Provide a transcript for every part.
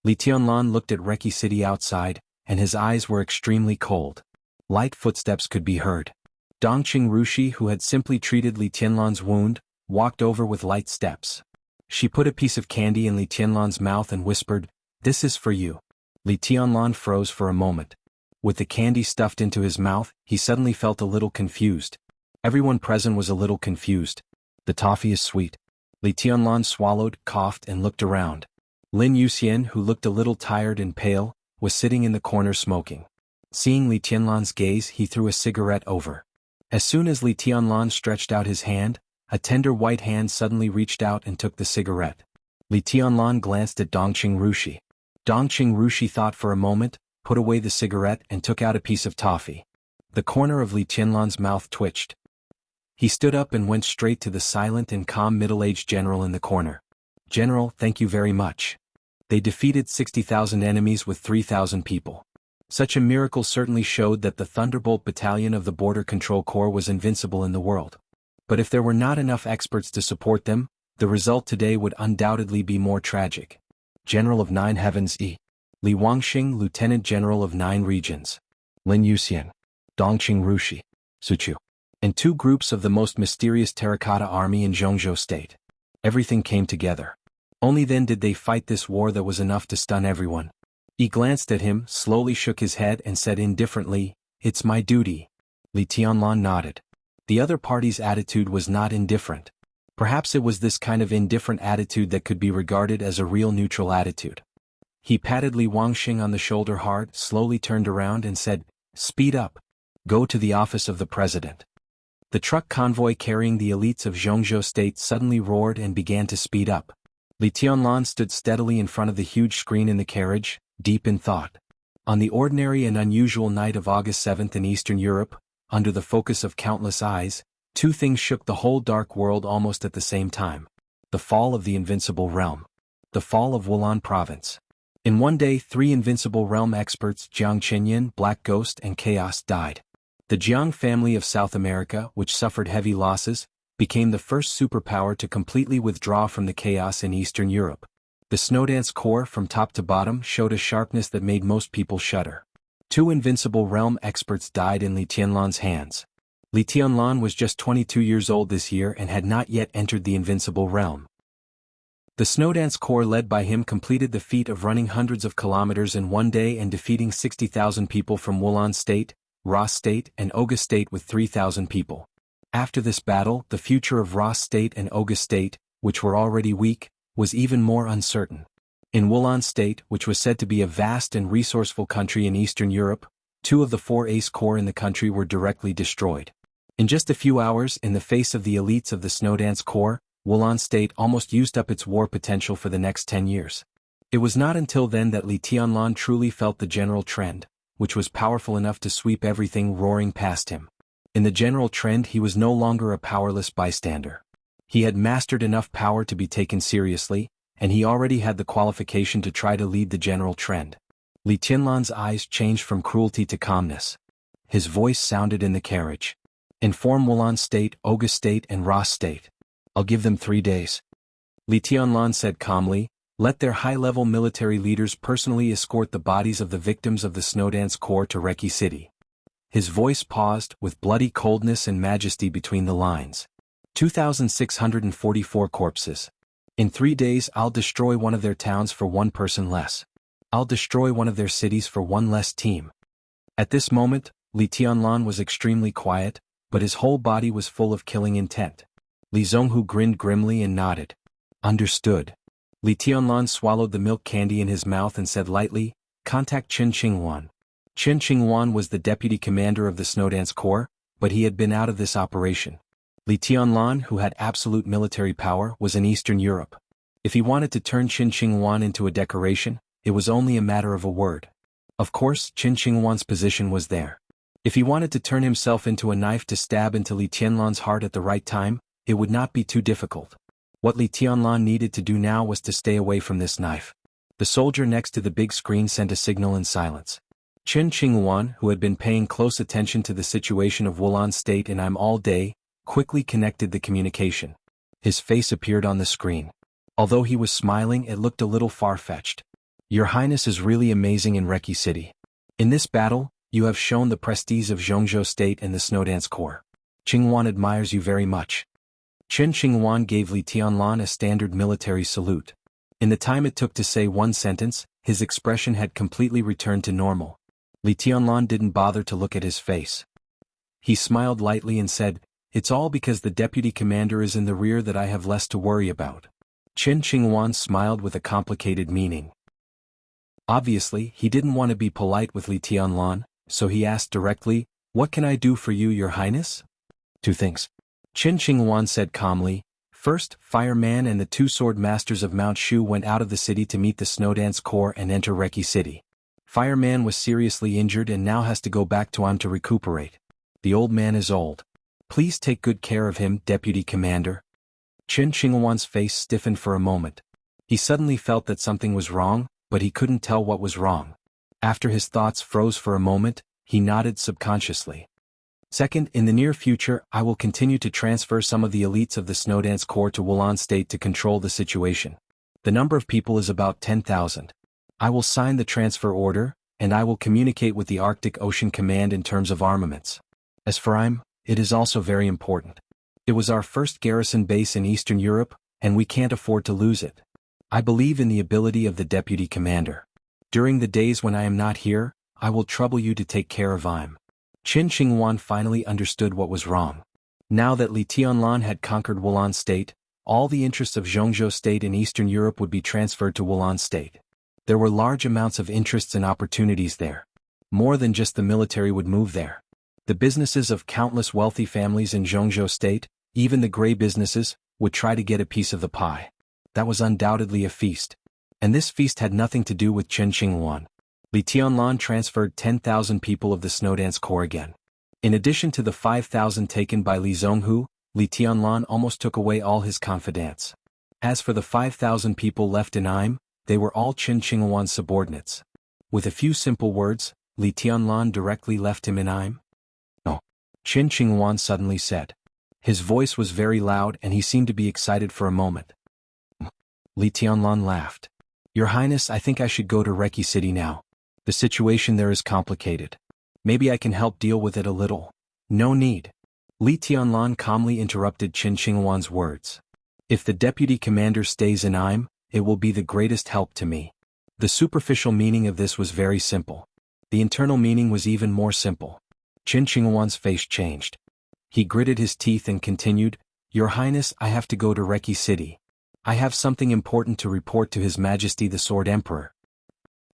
Li Tianlan looked at Reki City outside, and his eyes were extremely cold. Light footsteps could be heard. Dongqing Rushi, who had simply treated Li Tianlan's wound, walked over with light steps. She put a piece of candy in Li Tianlan's mouth and whispered, "This is for you." Li Tianlan froze for a moment. With the candy stuffed into his mouth, he suddenly felt a little confused. Everyone present was a little confused. "The toffee is sweet." Li Tianlan swallowed, coughed, and looked around. Lin Yuxian, who looked a little tired and pale, was sitting in the corner smoking. Seeing Li Tianlan's gaze, he threw a cigarette over. As soon as Li Tianlan stretched out his hand, a tender white hand suddenly reached out and took the cigarette. Li Tianlan glanced at Dongqing Rushi. Dongqing Rushi thought for a moment, put away the cigarette and took out a piece of toffee. The corner of Li Tianlan's mouth twitched. He stood up and went straight to the silent and calm middle-aged general in the corner. "General, thank you very much. They defeated 60,000 enemies with 3,000 people. Such a miracle certainly showed that the Thunderbolt Battalion of the Border Control Corps was invincible in the world. But if there were not enough experts to support them, the result today would undoubtedly be more tragic." General of 9 Heavens E. Li Wangxing, Lieutenant General of 9 Regions. Lin Yuxian. Dongqing Rushi. Suchu. And 2 groups of the most mysterious terracotta army in Zhongzhou State. Everything came together. Only then did they fight this war that was enough to stun everyone. He glanced at him, slowly shook his head and said indifferently, "It's my duty." Li Tianlan nodded. The other party's attitude was not indifferent. Perhaps it was this kind of indifferent attitude that could be regarded as a real neutral attitude. He patted Li Wangxing on the shoulder hard, slowly turned around and said, "Speed up. Go to the office of the president." The truck convoy carrying the elites of Zhongzhou State suddenly roared and began to speed up. Li Tianlan stood steadily in front of the huge screen in the carriage, deep in thought. On the ordinary and unusual night of August 7th in Eastern Europe, under the focus of countless eyes, 2 things shook the whole dark world almost at the same time. The fall of the invincible realm. The fall of Wulan province. In one day 3 invincible realm experts, Jiang Chenyan, Black Ghost and Chaos, died. The Jiang family of South America, which suffered heavy losses, became the first superpower to completely withdraw from the chaos in Eastern Europe. The Snowdance Corps from top to bottom showed a sharpness that made most people shudder. 2 invincible realm experts died in Li Tianlan's hands. Li Tianlan was just 22 years old this year and had not yet entered the invincible realm. The Snowdance Corps led by him completed the feat of running hundreds of kilometers in one day and defeating 60,000 people from Wulan State, Ross State and August State with 3,000 people. After this battle, the future of Ross State and August State, which were already weak, was even more uncertain. In Wulan State, which was said to be a vast and resourceful country in Eastern Europe, 2 of the 4 ace corps in the country were directly destroyed. In just a few hours, in the face of the elites of the Snowdance Corps, Wulan State almost used up its war potential for the next 10 years. It was not until then that Li Tianlan truly felt the general trend, which was powerful enough to sweep everything roaring past him. In the general trend, he was no longer a powerless bystander. He had mastered enough power to be taken seriously, and he already had the qualification to try to lead the general trend. Li Tianlan's eyes changed from cruelty to calmness. His voice sounded in the carriage. "Inform Wulan State, August State and Ross State. I'll give them 3 days." Li Tianlan said calmly, "Let their high-level military leaders personally escort the bodies of the victims of the Snowdance Corps to Reki City." His voice paused, with bloody coldness and majesty between the lines. 2,644 corpses. In 3 days I'll destroy one of their towns for 1 person less. I'll destroy one of their cities for 1 less team. At this moment, Li Tianlan was extremely quiet, but his whole body was full of killing intent. Li Zhonghu grinned grimly and nodded. "Understood." Li Tianlan swallowed the milk candy in his mouth and said lightly, "Contact Qin Qinghuan." Qin Qinghuan was the deputy commander of the Snowdance Corps, but he had been out of this operation. Li Tianlan, who had absolute military power, was in Eastern Europe. If he wanted to turn Qin Qinghuan into a decoration, it was only a matter of a word. Of course, Qin Qinghuan's position was there. If he wanted to turn himself into a knife to stab into Li Tianlan's heart at the right time, it would not be too difficult. What Li Tianlan needed to do now was to stay away from this knife. The soldier next to the big screen sent a signal in silence. Qin Qinghuan, who had been paying close attention to the situation of Wulan State and I'm all day, quickly connected the communication. His face appeared on the screen. Although he was smiling, it looked a little far-fetched. Your Highness is really amazing in Reki City. In this battle, you have shown the prestige of Zhongzhou State and the Snowdance Corps. Qingwan admires you very much. Chen Qingwan gave Li Tianlan a standard military salute. In the time it took to say one sentence, his expression had completely returned to normal. Li Tianlan didn't bother to look at his face. He smiled lightly and said, "It's all because the deputy commander is in the rear that I have less to worry about." Chen Qingwan smiled with a complicated meaning. Obviously, he didn't want to be polite with Li Tianlan, so he asked directly, "What can I do for you, Your Highness?" "Two things," Chen Qingwan said calmly. First, Fireman and the two sword masters of Mount Shu went out of the city to meet the Snowdance Corps and enter Reki City. Fireman was seriously injured and now has to go back to Am to recuperate. The old man is old. Please take good care of him, Deputy Commander. Chen Qingwan's face stiffened for a moment. He suddenly felt that something was wrong, but he couldn't tell what was wrong. After his thoughts froze for a moment, he nodded subconsciously. Second, in the near future, I will continue to transfer some of the elites of the Snowdance Corps to Wulan State to control the situation. The number of people is about 10,000. I will sign the transfer order, and I will communicate with the Arctic Ocean Command in terms of armaments. As for Im, it is also very important. It was our first garrison base in Eastern Europe, and we can't afford to lose it. I believe in the ability of the deputy commander. During the days when I am not here, I will trouble you to take care of Im. Chen Qingwan finally understood what was wrong. Now that Li Tianlan had conquered Wulan State, all the interests of Zhongzhou State in Eastern Europe would be transferred to Wulan State. There were large amounts of interests and opportunities there. More than just the military would move there. The businesses of countless wealthy families in Zhongzhou State, even the gray businesses, would try to get a piece of the pie. That was undoubtedly a feast. And this feast had nothing to do with Chen Qingwan. Li Tianlan transferred 10,000 people of the Snowdance Corps again. In addition to the 5,000 taken by Li Zhonghu, Li Tianlan almost took away all his confidants. As for the 5,000 people left in Im, they were all Chen Qingwan's subordinates. With a few simple words, Li Tianlan directly left him in Im. "No," Chen Qingwan suddenly said. His voice was very loud and he seemed to be excited for a moment. Li Tianlan laughed. "Your Highness, I think I should go to Reki City now. The situation there is complicated. Maybe I can help deal with it a little." "No need." Li Tianlan calmly interrupted Chen Qingwan's words. "If the deputy commander stays in Im, it will be the greatest help to me." The superficial meaning of this was very simple. The internal meaning was even more simple. Chen Qingwan's face changed. He gritted his teeth and continued, "Your Highness, I have to go to Reki City. I have something important to report to His Majesty the Sword Emperor."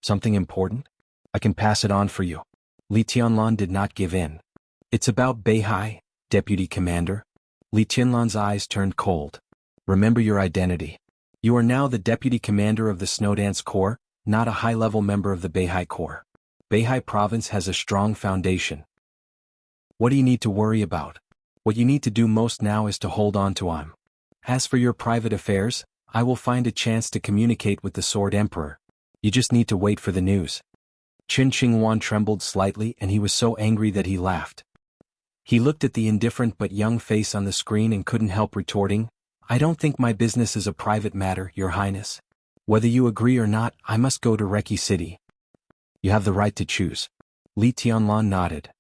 "Something important? I can pass it on for you." Li Tianlan did not give in. "It's about Beihai, Deputy Commander." Li Tianlan's eyes turned cold. "Remember your identity. You are now the Deputy Commander of the Snowdance Corps, not a high-level member of the Beihai Corps. Beihai Province has a strong foundation. What do you need to worry about? What you need to do most now is to hold on to Im. As for your private affairs, I will find a chance to communicate with the Sword Emperor. You just need to wait for the news." Chen Qingwan trembled slightly and he was so angry that he laughed. He looked at the indifferent but young face on the screen and couldn't help retorting, "I don't think my business is a private matter, Your Highness. Whether you agree or not, I must go to Reki City." "You have the right to choose." Li Tianlan nodded.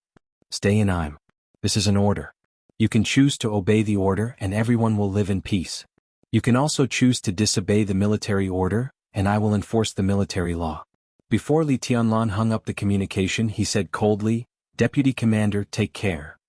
"Stay in Im. This is an order. You can choose to obey the order and everyone will live in peace. You can also choose to disobey the military order, and I will enforce the military law." Before Li Tianlan hung up the communication, he said coldly, "Deputy Commander, take care."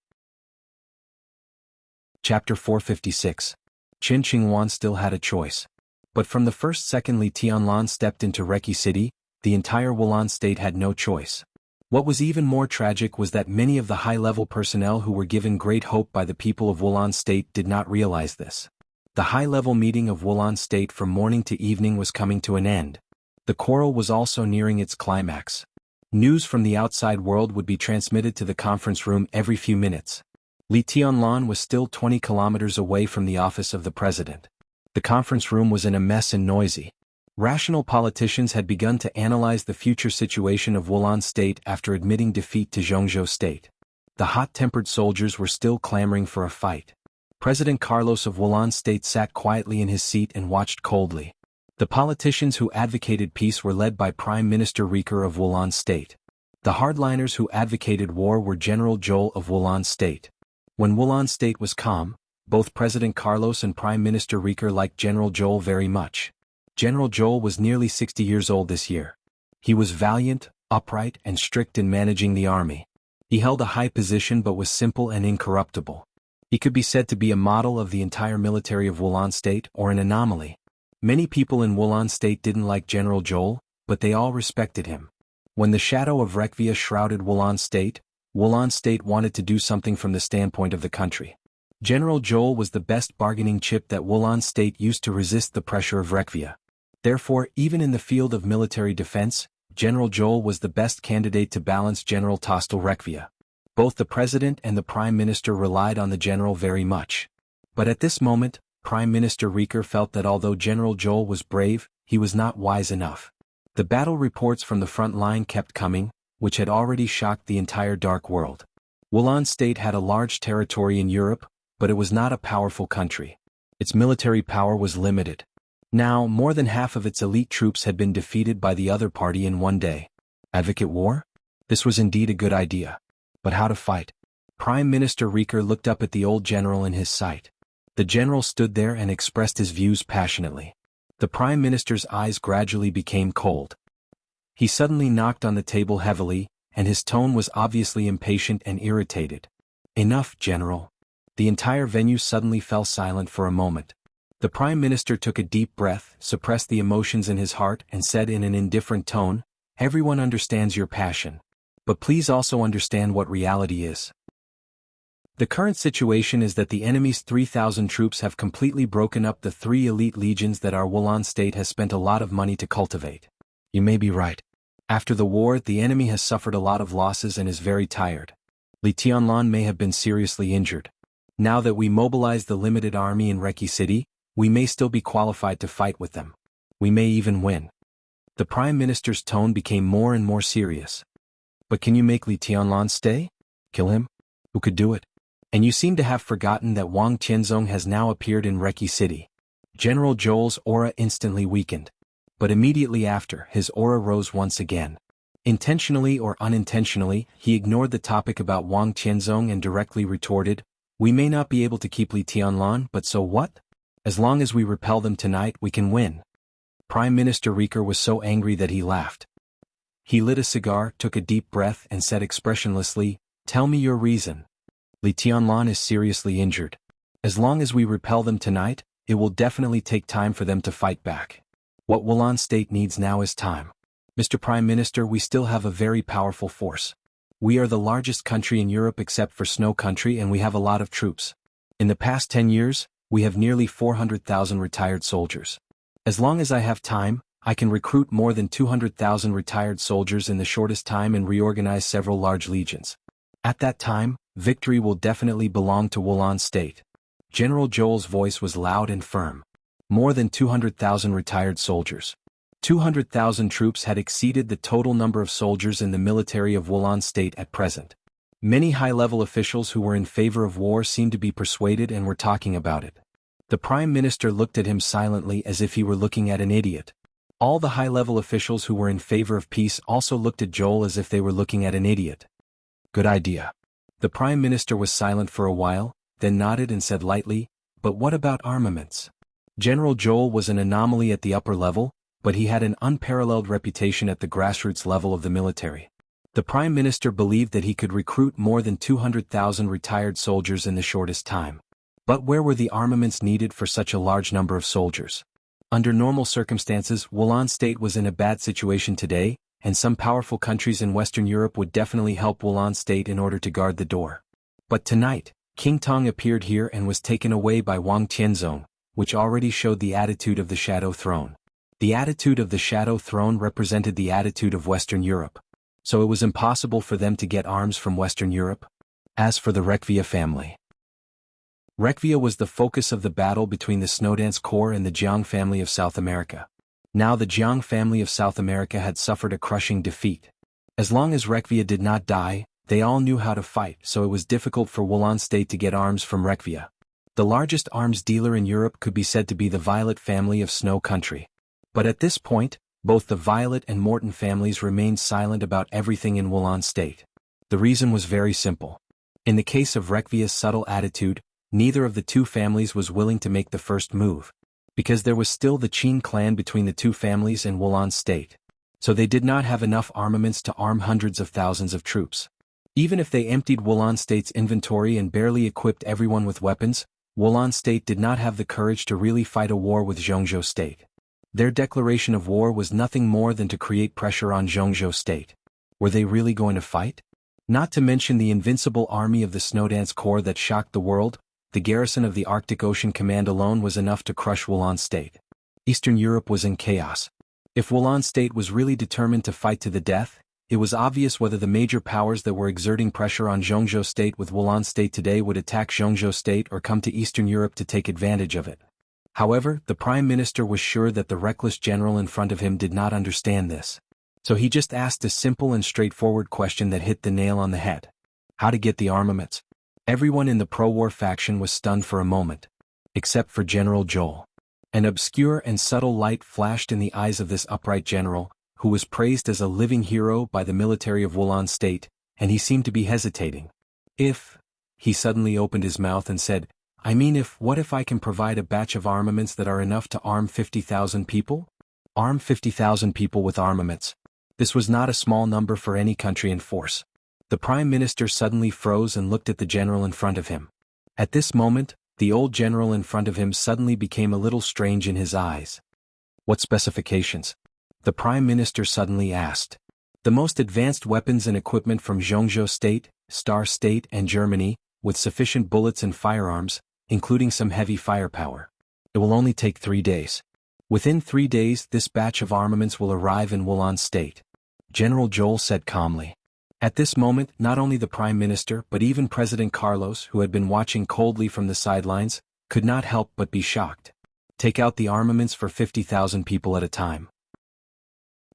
Chapter 456. Chen Qingwan still had a choice. But from the first second Li Tianlan stepped into Reki City, the entire Wulan State had no choice. What was even more tragic was that many of the high-level personnel who were given great hope by the people of Wulan State did not realize this. The high-level meeting of Wulan State from morning to evening was coming to an end. The quarrel was also nearing its climax. News from the outside world would be transmitted to the conference room every few minutes. Li Tianlan was still 20 kilometers away from the office of the president. The conference room was in a mess and noisy. Rational politicians had begun to analyze the future situation of Wulan State after admitting defeat to Zhongzhou State. The hot-tempered soldiers were still clamoring for a fight. President Carlos of Wulan State sat quietly in his seat and watched coldly. The politicians who advocated peace were led by Prime Minister Riker of Wulan State. The hardliners who advocated war were General Joel of Wulan State. When Wulan State was calm, both President Carlos and Prime Minister Riker liked General Joel very much. General Joel was nearly 60 years old this year. He was valiant, upright, and strict in managing the army. He held a high position but was simple and incorruptible. He could be said to be a model of the entire military of Wulan State or an anomaly. Many people in Wulan State didn't like General Joel, but they all respected him. When the shadow of Rekvia shrouded Wulan State wanted to do something from the standpoint of the country. General Joel was the best bargaining chip that Wulan State used to resist the pressure of Rekvia. Therefore, even in the field of military defense, General Joel was the best candidate to balance General Tostel Rekvia. Both the president and the prime minister relied on the general very much. But at this moment, Prime Minister Riker felt that although General Joel was brave, he was not wise enough. The battle reports from the front line kept coming, which had already shocked the entire dark world. Wulan State had a large territory in Europe, but it was not a powerful country. Its military power was limited. Now, more than half of its elite troops had been defeated by the other party in one day. Advocate war? This was indeed a good idea. But how to fight? Prime Minister Riker looked up at the old general in his sight. The general stood there and expressed his views passionately. The Prime Minister's eyes gradually became cold. He suddenly knocked on the table heavily, and his tone was obviously impatient and irritated. Enough, General. The entire venue suddenly fell silent for a moment. The Prime Minister took a deep breath, suppressed the emotions in his heart, and said in an indifferent tone, "Everyone understands your passion. But please also understand what reality is. The current situation is that the enemy's 3,000 troops have completely broken up the 3 elite legions that our Wulan State has spent a lot of money to cultivate. You may be right. After the war, the enemy has suffered a lot of losses and is very tired. Li Tianlan may have been seriously injured. Now that we mobilize the limited army in Reki City, we may still be qualified to fight with them. We may even win." The Prime Minister's tone became more and more serious. "But can you make Li Tianlan stay? Kill him? Who could do it? And you seem to have forgotten that Wang Tianzong has now appeared in Reki City." General Joel's aura instantly weakened. But immediately after, his aura rose once again. Intentionally or unintentionally, he ignored the topic about Wang Tianzong and directly retorted, "We may not be able to keep Li Tianlan, but so what? As long as we repel them tonight, we can win." Prime Minister Riker was so angry that he laughed. He lit a cigar, took a deep breath, and said expressionlessly, "Tell me your reason." "Li Tianlan is seriously injured. As long as we repel them tonight, it will definitely take time for them to fight back. What Wulan State needs now is time. Mr. Prime Minister, we still have a very powerful force. We are the largest country in Europe except for Snow Country, and we have a lot of troops. In the past 10 years, we have nearly 400,000 retired soldiers. As long as I have time, I can recruit more than 200,000 retired soldiers in the shortest time and reorganize several large legions. At that time, victory will definitely belong to Wulan State." General Joel's voice was loud and firm. More than 200,000 retired soldiers. 200,000 troops had exceeded the total number of soldiers in the military of Wulan State at present. Many high-level officials who were in favor of war seemed to be persuaded and were talking about it. The Prime Minister looked at him silently as if he were looking at an idiot. All the high-level officials who were in favor of peace also looked at Joel as if they were looking at an idiot. "Good idea." The Prime Minister was silent for a while, then nodded and said lightly, "But what about armaments?" General Joel was an anomaly at the upper level, but he had an unparalleled reputation at the grassroots level of the military. The Prime Minister believed that he could recruit more than 200,000 retired soldiers in the shortest time. But where were the armaments needed for such a large number of soldiers? Under normal circumstances, Wulan State was in a bad situation today, and some powerful countries in Western Europe would definitely help Wulan State in order to guard the door. But tonight, King Tong appeared here and was taken away by Wang Tianzong, which already showed the attitude of the Shadow Throne. The attitude of the Shadow Throne represented the attitude of Western Europe. So it was impossible for them to get arms from Western Europe. As for the Rekvia family. Rekvia was the focus of the battle between the Snowdance Corps and the Jiang family of South America. Now the Jiang family of South America had suffered a crushing defeat. As long as Rekvia did not die, they all knew how to fight, so it was difficult for Wulan State to get arms from Rekvia. The largest arms dealer in Europe could be said to be the Violet family of Snow Country. But at this point, both the Violet and Morton families remained silent about everything in Wulan state. The reason was very simple. In the case of Rekvia's subtle attitude, neither of the two families was willing to make the first move, because there was still the Qin clan between the two families and Wulan state. So they did not have enough armaments to arm hundreds of thousands of troops. Even if they emptied Wulan state's inventory and barely equipped everyone with weapons, Wulan state did not have the courage to really fight a war with Zhongzhou state. Their declaration of war was nothing more than to create pressure on Zhongzhou state. Were they really going to fight? Not to mention the invincible army of the Snowdance Corps that shocked the world, the garrison of the Arctic Ocean Command alone was enough to crush Wulan state. Eastern Europe was in chaos. If Wulan state was really determined to fight to the death, it was obvious whether the major powers that were exerting pressure on Zhongzhou state with Wulan state today would attack Zhongzhou state or come to Eastern Europe to take advantage of it. However, the Prime Minister was sure that the reckless general in front of him did not understand this. So he just asked a simple and straightforward question that hit the nail on the head. How to get the armaments? Everyone in the pro-war faction was stunned for a moment. Except for General Joel. An obscure and subtle light flashed in the eyes of this upright general, who was praised as a living hero by the military of Wulan state, and he seemed to be hesitating. He suddenly opened his mouth and said, what if I can provide a batch of armaments that are enough to arm 50,000 people? Arm 50,000 people with armaments. This was not a small number for any country in force. The Prime Minister suddenly froze and looked at the general in front of him. At this moment, the old general in front of him suddenly became a little strange in his eyes. What specifications? The Prime Minister suddenly asked. The most advanced weapons and equipment from Zhongzhou State, Star State and Germany, with sufficient bullets and firearms, including some heavy firepower. It will only take 3 days. Within 3 days this batch of armaments will arrive in Wulan State. General Joel said calmly. At this moment, not only the Prime Minister but even President Carlos, who had been watching coldly from the sidelines, could not help but be shocked. Take out the armaments for 50,000 people at a time.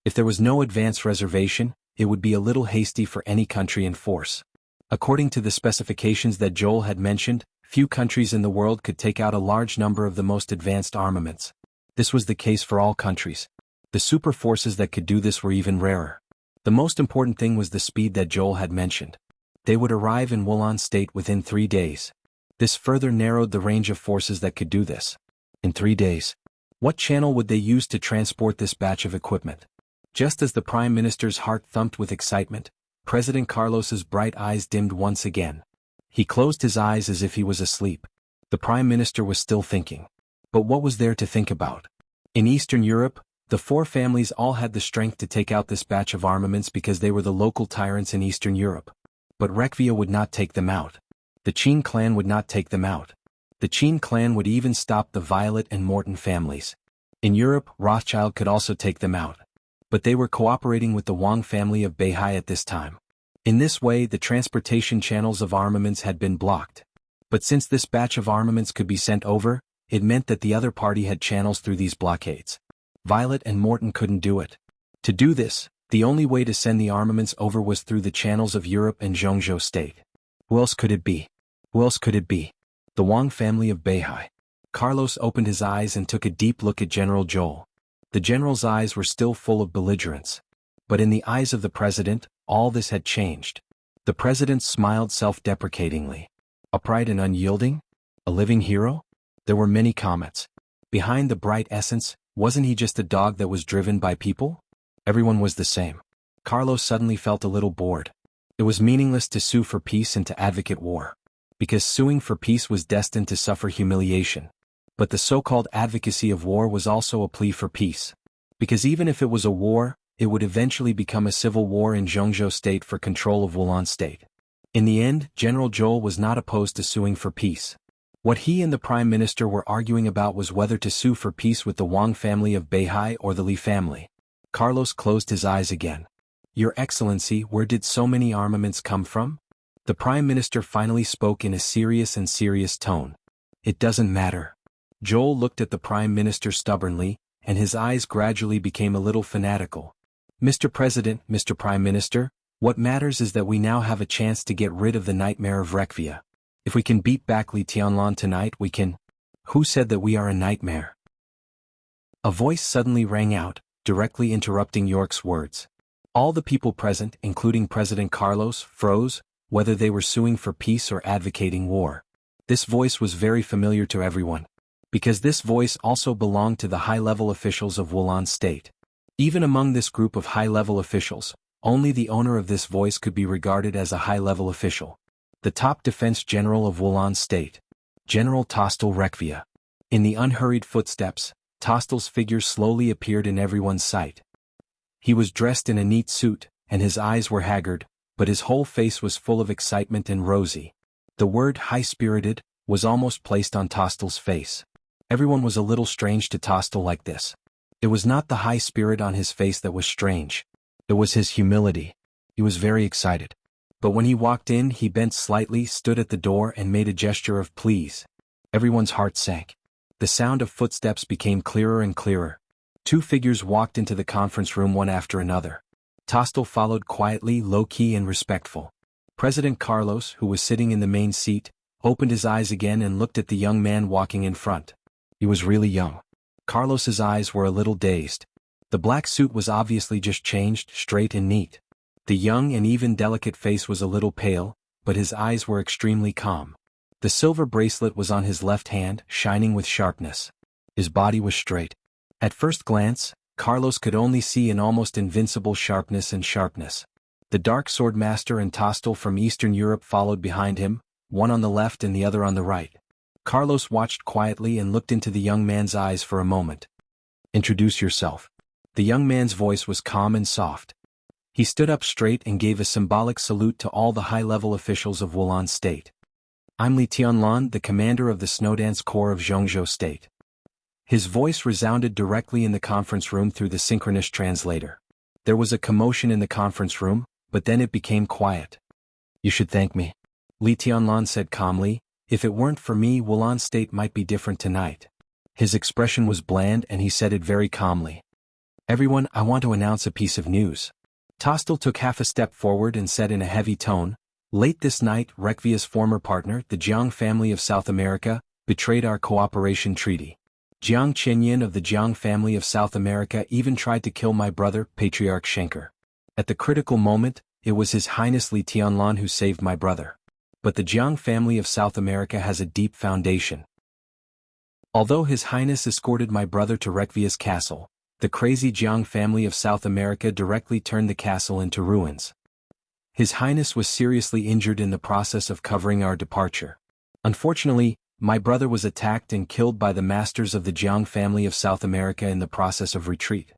If there was no advance reservation, it would be a little hasty for any country in force. According to the specifications that Joel had mentioned, few countries in the world could take out a large number of the most advanced armaments. This was the case for all countries. The super forces that could do this were even rarer. The most important thing was the speed that Joel had mentioned. They would arrive in Wulan State within 3 days. This further narrowed the range of forces that could do this. In 3 days. What channel would they use to transport this batch of equipment? Just as the Prime Minister's heart thumped with excitement, President Carlos's bright eyes dimmed once again. He closed his eyes as if he was asleep. The Prime Minister was still thinking. But what was there to think about? In Eastern Europe, the 4 families all had the strength to take out this batch of armaments because they were the local tyrants in Eastern Europe. But Rekvia would not take them out. The Qin clan would not take them out. The Qin clan would even stop the Violet and Morton families. In Europe, Rothschild could also take them out. But they were cooperating with the Wang family of Beihai at this time. In this way, the transportation channels of armaments had been blocked. But since this batch of armaments could be sent over, it meant that the other party had channels through these blockades. Violet and Morton couldn't do it. To do this, the only way to send the armaments over was through the channels of Europe and Zhongzhou State. Who else could it be? Who else could it be? The Wang family of Beihai. Carlos opened his eyes and took a deep look at General Joel. The general's eyes were still full of belligerence. But in the eyes of the president, all this had changed. The president smiled self-deprecatingly. Upright and unyielding? A living hero? There were many comments. Behind the bright essence, wasn't he just a dog that was driven by people? Everyone was the same. Carlos suddenly felt a little bored. It was meaningless to sue for peace and to advocate war. Because suing for peace was destined to suffer humiliation. But the so-called advocacy of war was also a plea for peace. Because even if it was a war, it would eventually become a civil war in Zhongzhou State for control of Wulan State. In the end, General Joel was not opposed to suing for peace. What he and the Prime Minister were arguing about was whether to sue for peace with the Wang family of Beihai or the Li family. Carlos closed his eyes again. Your Excellency, where did so many armaments come from? The Prime Minister finally spoke in a serious tone. It doesn't matter. Joel looked at the Prime Minister stubbornly, and his eyes gradually became a little fanatical. Mr. President, Mr. Prime Minister, what matters is that we now have a chance to get rid of the nightmare of Rekvia. If we can beat back Li Tianlan tonight, we can. Who said that we are a nightmare? A voice suddenly rang out, directly interrupting York's words. All the people present, including President Carlos, froze, whether they were suing for peace or advocating war. This voice was very familiar to everyone, because this voice also belonged to the high-level officials of Wulan State. Even among this group of high-level officials, only the owner of this voice could be regarded as a high-level official. The top defense general of Wulan State, General Tostel Rekvia. In the unhurried footsteps, Tostel's figure slowly appeared in everyone's sight. He was dressed in a neat suit, and his eyes were haggard, but his whole face was full of excitement and rosy. The word high-spirited was almost placed on Tostel's face. Everyone was a little strange to Tostel like this. It was not the high spirit on his face that was strange. It was his humility. He was very excited. But when he walked in, he bent slightly, stood at the door, and made a gesture of please. Everyone's heart sank. The sound of footsteps became clearer and clearer. Two figures walked into the conference room one after another. Tostel followed quietly, low-key and respectful. President Carlos, who was sitting in the main seat, opened his eyes again and looked at the young man walking in front. He was really young. Carlos's eyes were a little dazed. The black suit was obviously just changed, straight and neat. The young and even delicate face was a little pale, but his eyes were extremely calm. The silver bracelet was on his left hand, shining with sharpness. His body was straight. At first glance, Carlos could only see an almost invincible sharpness. The Dark Sword Master and Tostel from Eastern Europe followed behind him, one on the left and the other on the right. Carlos watched quietly and looked into the young man's eyes for a moment. "Introduce yourself." The young man's voice was calm and soft. He stood up straight and gave a symbolic salute to all the high-level officials of Wulan State. "I'm Li Tianlan, the commander of the Snowdance Corps of Zhongzhou State." His voice resounded directly in the conference room through the synchronous translator. There was a commotion in the conference room, but then it became quiet. "You should thank me," Li Tianlan said calmly. "If it weren't for me, Wulan State might be different tonight." His expression was bland and he said it very calmly. "Everyone, I want to announce a piece of news." Tostel took half a step forward and said in a heavy tone, "Late this night, Rekvia's former partner, the Jiang family of South America, betrayed our cooperation treaty. Jiang Chenyin of the Jiang family of South America even tried to kill my brother, Patriarch Schenker. At the critical moment, it was His Highness Li Tianlan who saved my brother. But the Jiang family of South America has a deep foundation. Although His Highness escorted my brother to Rekvia's castle, the crazy Jiang family of South America directly turned the castle into ruins. His Highness was seriously injured in the process of covering our departure. Unfortunately, my brother was attacked and killed by the masters of the Jiang family of South America in the process of retreat.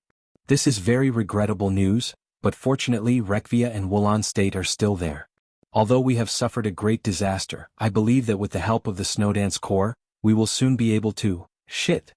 This is very regrettable news, but fortunately Rekvia and Wulan State are still there. Although we have suffered a great disaster, I believe that with the help of the Snowdance Corps, we will soon be able to, shit."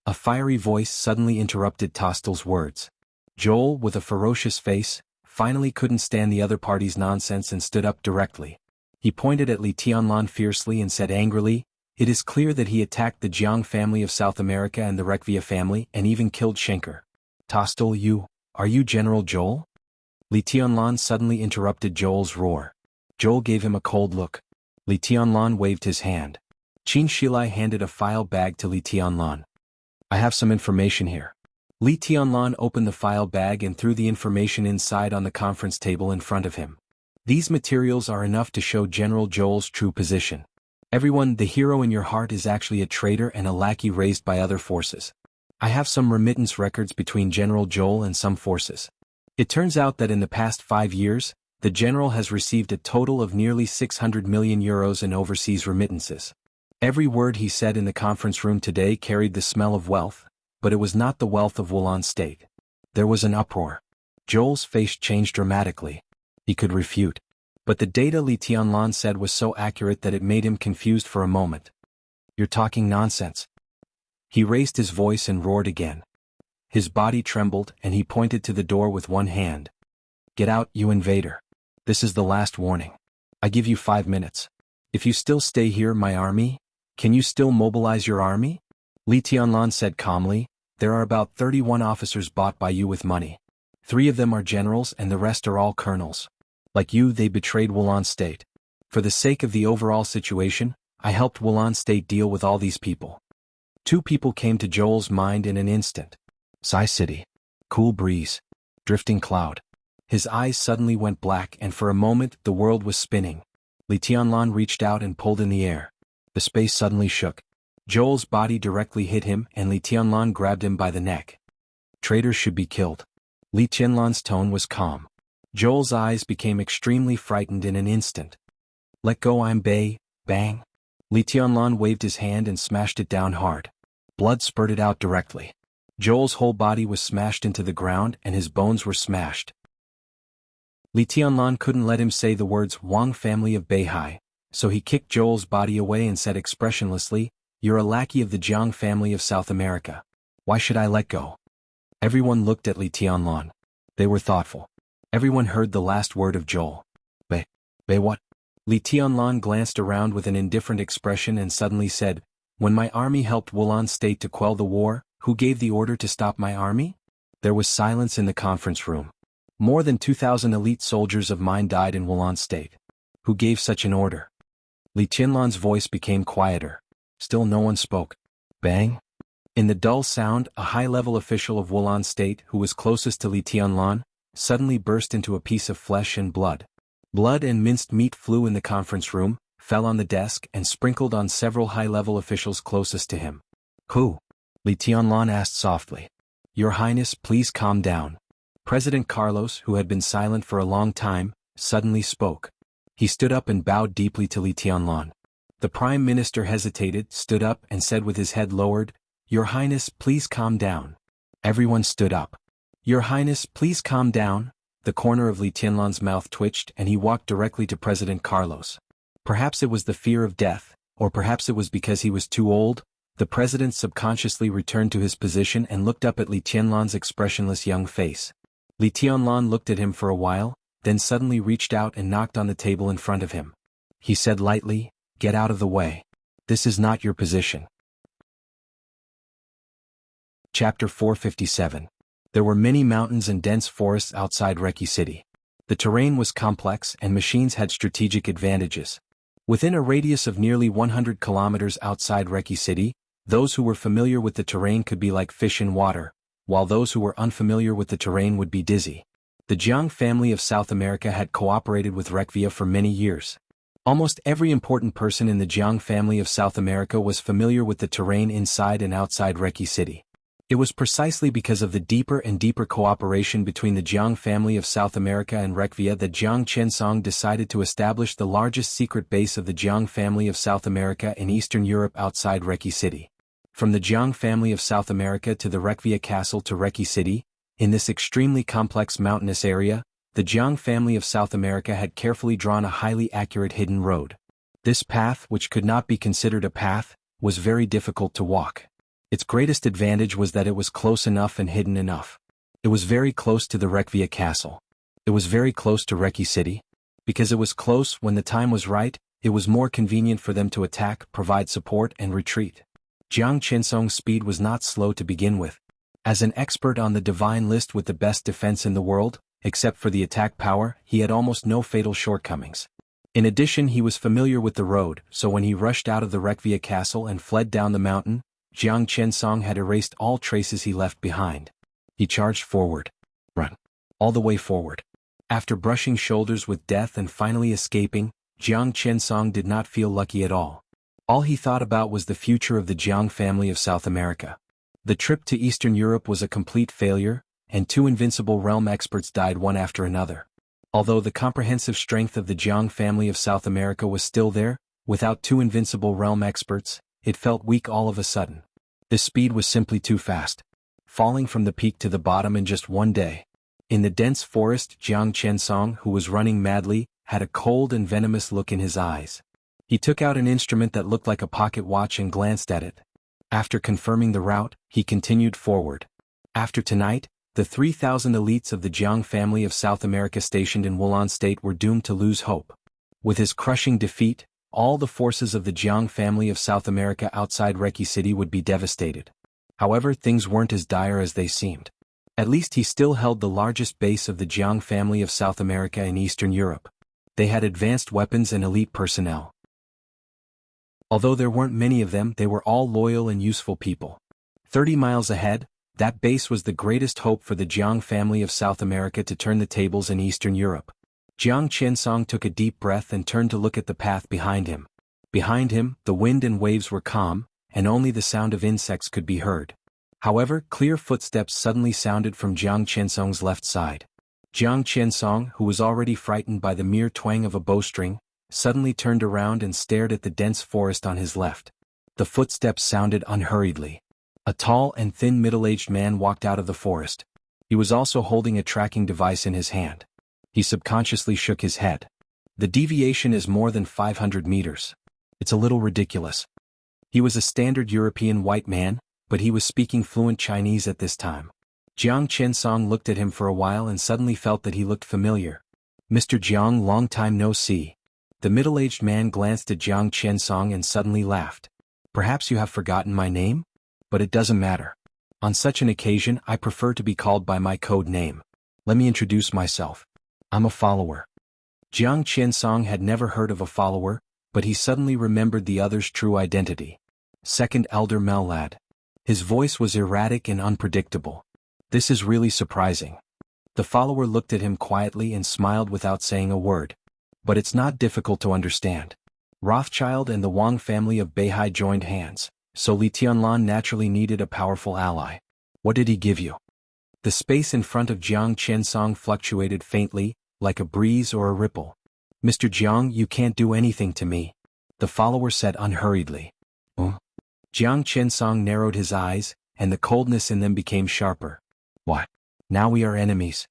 A fiery voice suddenly interrupted Tostel's words. Joel, with a ferocious face, finally couldn't stand the other party's nonsense and stood up directly. He pointed at Li Tianlan fiercely and said angrily, "It is clear that he attacked the Jiang family of South America and the Rekvia family and even killed Schenker. Tostel, are you General Joel?" Li Tianlan suddenly interrupted Joel's roar. Joel gave him a cold look. Li Tianlan waved his hand. Qin Shilai handed a file bag to Li Tianlan. "I have some information here." Li Tianlan opened the file bag and threw the information inside on the conference table in front of him. "These materials are enough to show General Joel's true position. Everyone, the hero in your heart is actually a traitor and a lackey raised by other forces. I have some remittance records between General Joel and some forces. It turns out that in the past 5 years, the general has received a total of nearly 600 million euros in overseas remittances. Every word he said in the conference room today carried the smell of wealth, but it was not the wealth of Wulan State." There was an uproar. Joel's face changed dramatically. He could refute. But the data Li Tianlan said was so accurate that it made him confused for a moment. "You're talking nonsense." He raised his voice and roared again. His body trembled and he pointed to the door with one hand. "Get out, you invader. This is the last warning. I give you 5 minutes. If you still stay here, my army, can you still mobilize your army?" Li Tianlan said calmly, "There are about 31 officers bought by you with money. 3 of them are generals and the rest are all colonels. Like you, they betrayed Wulan State. For the sake of the overall situation, I helped Wulan State deal with all these people. Two people came to Joel's mind in an instant. Sai City. Cool breeze. Drifting cloud. His eyes suddenly went black and for a moment the world was spinning. Li Tianlan reached out and pulled in the air. The space suddenly shook. Joel's body directly hit him and Li Tianlan grabbed him by the neck. Traitors should be killed. Li Tianlan's tone was calm. Joel's eyes became extremely frightened in an instant. Let go, I'm Bei, bang. Li Tianlan waved his hand and smashed it down hard. Blood spurted out directly. Joel's whole body was smashed into the ground and his bones were smashed. Li Tianlan couldn't let him say the words Wang family of Beihai, so he kicked Joel's body away and said expressionlessly, "You're a lackey of the Jiang family of South America. Why should I let go?" Everyone looked at Li Tianlan. They were thoughtful. Everyone heard the last word of Joel. Bei what? Li Tianlan glanced around with an indifferent expression and suddenly said, "When my army helped Wulan State to quell the war, who gave the order to stop my army?" There was silence in the conference room. More than 2,000 elite soldiers of mine died in Wulan State. Who gave such an order? Li Tianlan's voice became quieter. Still no one spoke. Bang! In the dull sound, a high-level official of Wulan State who was closest to Li Tianlan suddenly burst into a piece of flesh and blood. Blood and minced meat flew in the conference room, fell on the desk and sprinkled on several high-level officials closest to him. Who? Li Tianlan asked softly. Your Highness, please calm down. President Carlos, who had been silent for a long time, suddenly spoke. He stood up and bowed deeply to Li Tianlan. The Prime Minister hesitated, stood up and said with his head lowered, Your Highness, please calm down. Everyone stood up. Your Highness, please calm down. The corner of Li Tianlan's mouth twitched and he walked directly to President Carlos. Perhaps it was the fear of death, or perhaps it was because he was too old. The president subconsciously returned to his position and looked up at Li Tianlan's expressionless young face. Li Tianlan looked at him for a while, then suddenly reached out and knocked on the table in front of him. He said lightly, Get out of the way. This is not your position. Chapter 457. There were many mountains and dense forests outside Reki City. The terrain was complex and machines had strategic advantages. Within a radius of nearly 100 kilometers outside Reki City, those who were familiar with the terrain could be like fish in water, while those who were unfamiliar with the terrain would be dizzy. The Jiang family of South America had cooperated with Rekvia for many years. Almost every important person in the Jiang family of South America was familiar with the terrain inside and outside Reki City. It was precisely because of the deeper and deeper cooperation between the Jiang family of South America and Rekvia that Jiang Qinsong decided to establish the largest secret base of the Jiang family of South America in Eastern Europe outside Reki City. From the Jiang family of South America to the Rekvia castle to Reki City, in this extremely complex mountainous area, the Jiang family of South America had carefully drawn a highly accurate hidden road. This path, which could not be considered a path, was very difficult to walk. Its greatest advantage was that it was close enough and hidden enough. It was very close to the Rekvia castle. It was very close to Reki City. Because it was close when the time was right, it was more convenient for them to attack, provide support and retreat. Jiang Qinsong's speed was not slow to begin with. As an expert on the divine list with the best defense in the world, except for the attack power, he had almost no fatal shortcomings. In addition, he was familiar with the road, so when he rushed out of the Rekvia castle and fled down the mountain, Jiang Qinsong had erased all traces he left behind. He charged forward. Run. All the way forward. After brushing shoulders with death and finally escaping, Jiang Qinsong did not feel lucky at all. All he thought about was the future of the Jiang family of South America. The trip to Eastern Europe was a complete failure, and 2 invincible realm experts died one after another. Although the comprehensive strength of the Jiang family of South America was still there, without 2 invincible realm experts, it felt weak all of a sudden. This speed was simply too fast. Falling from the peak to the bottom in just one day. In the dense forest, Jiang Qinsong, who was running madly, had a cold and venomous look in his eyes. He took out an instrument that looked like a pocket watch and glanced at it. After confirming the route, he continued forward. After tonight, the 3,000 elites of the Jiang family of South America stationed in Wulan State were doomed to lose hope. With his crushing defeat, all the forces of the Jiang family of South America outside Reki City would be devastated. However, things weren't as dire as they seemed. At least he still held the largest base of the Jiang family of South America in Eastern Europe. They had advanced weapons and elite personnel. Although there weren't many of them, they were all loyal and useful people. 30 miles ahead, that base was the greatest hope for the Jiang family of South America to turn the tables in Eastern Europe. Jiang Qinsong took a deep breath and turned to look at the path behind him. Behind him, the wind and waves were calm, and only the sound of insects could be heard. However, clear footsteps suddenly sounded from Jiang Qinsong's left side. Jiang Qinsong, who was already frightened by the mere twang of a bowstring, suddenly turned around and stared at the dense forest on his left. The footsteps sounded unhurriedly. A tall and thin middle-aged man walked out of the forest. He was also holding a tracking device in his hand. He subconsciously shook his head. The deviation is more than 500 meters. It's a little ridiculous. He was a standard European white man, but he was speaking fluent Chinese at this time. Jiang Qinsong looked at him for a while and suddenly felt that he looked familiar. "Mr. Jiang, long time no see." The middle-aged man glanced at Jiang Qinsong and suddenly laughed. "Perhaps you have forgotten my name? But it doesn't matter. On such an occasion, I prefer to be called by my code name. Let me introduce myself. I'm a follower." Jiang Qinsong had never heard of a follower, but he suddenly remembered the other's true identity. Second Elder Mellad. His voice was erratic and unpredictable. "This is really surprising." The follower looked at him quietly and smiled without saying a word. "But it's not difficult to understand. Rothschild and the Wang family of Beihai joined hands, so Li Tianlan naturally needed a powerful ally. What did he give you?" The space in front of Jiang Qinsong fluctuated faintly, like a breeze or a ripple. "Mr. Jiang, you can't do anything to me," the follower said unhurriedly. Jiang Qinsong narrowed his eyes, and the coldness in them became sharper. "What? Now we are enemies?"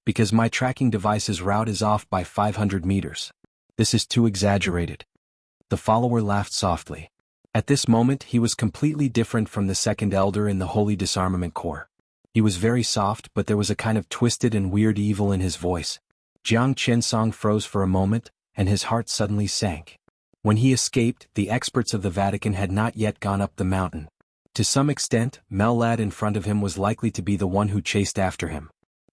"Because my tracking device's route is off by 500 meters. This is too exaggerated." The follower laughed softly. At this moment he was completely different from the second elder in the Holy Disarmament Corps. He was very soft, but there was a kind of twisted and weird evil in his voice. Jiang Qinsong froze for a moment, and his heart suddenly sank. When he escaped, the experts of the Vatican had not yet gone up the mountain. To some extent, Mellad in front of him was likely to be the one who chased after him.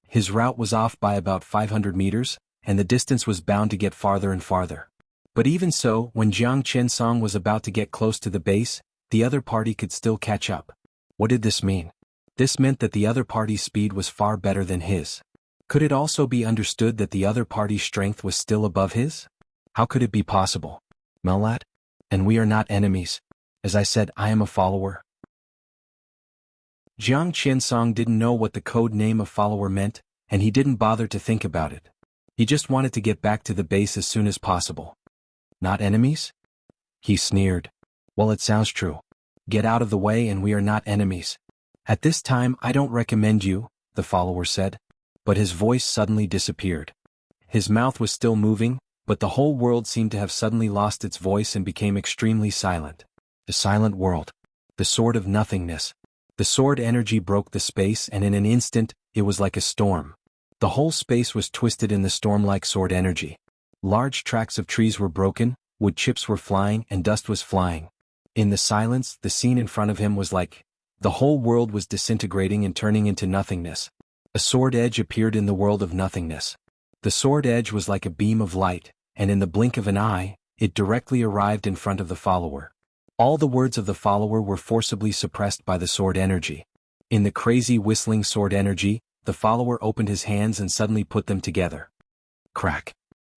His route was off by about 500 meters, and the distance was bound to get farther and farther. But even so, when Jiang Qinsong was about to get close to the base, the other party could still catch up. What did this mean? This meant that the other party's speed was far better than his. Could it also be understood that the other party's strength was still above his? How could it be possible? Mellad? And we are not enemies. As I said, I am a follower. Jiang Qinsong didn't know what the code name of follower meant, and he didn't bother to think about it. He just wanted to get back to the base as soon as possible. "Not enemies?" He sneered. "Well, it sounds true. Get out of the way and we are not enemies." "At this time I don't recommend you," the follower said. But his voice suddenly disappeared. His mouth was still moving, but the whole world seemed to have suddenly lost its voice and became extremely silent. The silent world. The sword of nothingness. The sword energy broke the space, and in an instant, it was like a storm. The whole space was twisted in the storm-like sword energy. Large tracts of trees were broken, wood chips were flying, and dust was flying. In the silence, the scene in front of him was like the whole world was disintegrating and turning into nothingness. A sword edge appeared in the world of nothingness. The sword edge was like a beam of light, and in the blink of an eye, it directly arrived in front of the follower. All the words of the follower were forcibly suppressed by the sword energy. In the crazy whistling sword energy, the follower opened his hands and suddenly put them together. Crack.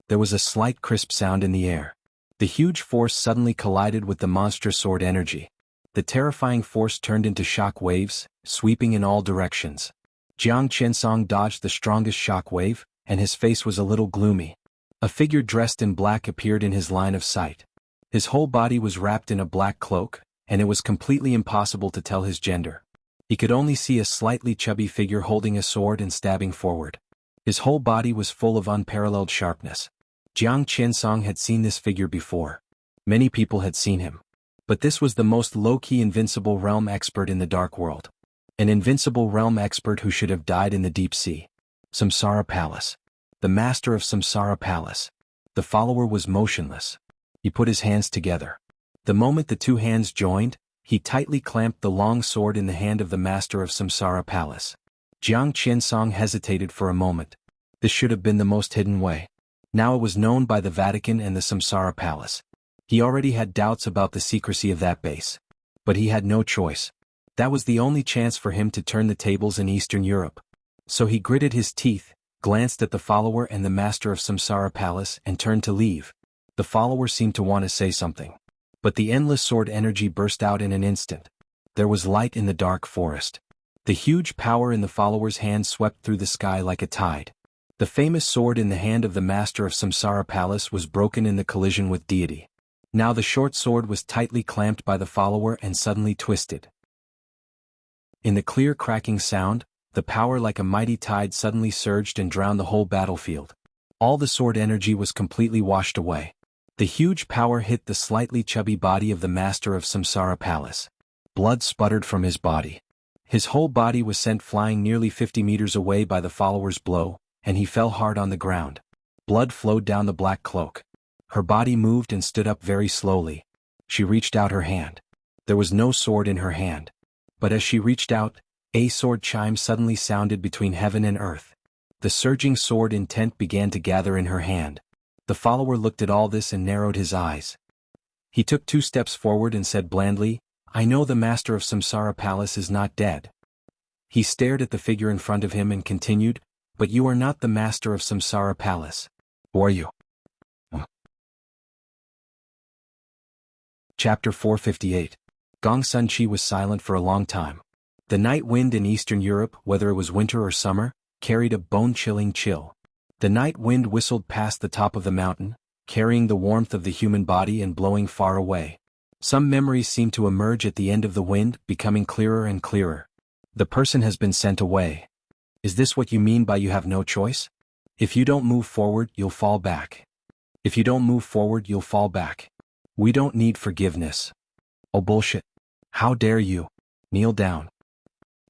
There was a slight crisp sound in the air. The huge force suddenly collided with the monstrous sword energy. The terrifying force turned into shock waves, sweeping in all directions. Jiang Qinsong dodged the strongest shock wave, and his face was a little gloomy. A figure dressed in black appeared in his line of sight. His whole body was wrapped in a black cloak, and it was completely impossible to tell his gender. He could only see a slightly chubby figure holding a sword and stabbing forward. His whole body was full of unparalleled sharpness. Jiang Qinsong had seen this figure before. Many people had seen him. But this was the most low-key invincible realm expert in the Dark World. An invincible realm expert who should have died in the deep sea. Samsara Palace. The master of Samsara Palace. The follower was motionless. He put his hands together. The moment the two hands joined, he tightly clamped the long sword in the hand of the master of Samsara Palace. Jiang Qinsong hesitated for a moment. This should have been the most hidden way. Now it was known by the Vatican and the Samsara Palace. He already had doubts about the secrecy of that base. But he had no choice. That was the only chance for him to turn the tables in Eastern Europe. So he gritted his teeth, glanced at the follower and the master of Samsara Palace and turned to leave. The follower seemed to want to say something. But the endless sword energy burst out in an instant. There was light in the dark forest. The huge power in the follower's hand swept through the sky like a tide. The famous sword in the hand of the master of Samsara Palace was broken in the collision with deity. Now the short sword was tightly clamped by the follower and suddenly twisted. In the clear cracking sound, the power like a mighty tide suddenly surged and drowned the whole battlefield. All the sword energy was completely washed away. The huge power hit the slightly chubby body of the master of Samsara Palace. Blood sputtered from his body. His whole body was sent flying nearly 50 meters away by the follower's blow, and he fell hard on the ground. Blood flowed down the black cloak. Her body moved and stood up very slowly. She reached out her hand. There was no sword in her hand. But as she reached out, a sword chime suddenly sounded between heaven and earth. The surging sword intent began to gather in her hand. The follower looked at all this and narrowed his eyes. He took 2 steps forward and said blandly, "I know the master of Samsara Palace is not dead." He stared at the figure in front of him and continued, "But you are not the master of Samsara Palace. Who are you?" Chapter 458. Gong Sun Chi was silent for a long time. The night wind in Eastern Europe, whether it was winter or summer, carried a bone-chilling chill. The night wind whistled past the top of the mountain, carrying the warmth of the human body and blowing far away. Some memories seemed to emerge at the end of the wind, becoming clearer and clearer. The person has been sent away. Is this what you mean by you have no choice? If you don't move forward, you'll fall back. If you don't move forward, you'll fall back. We don't need forgiveness. Oh bullshit. How dare you? Kneel down.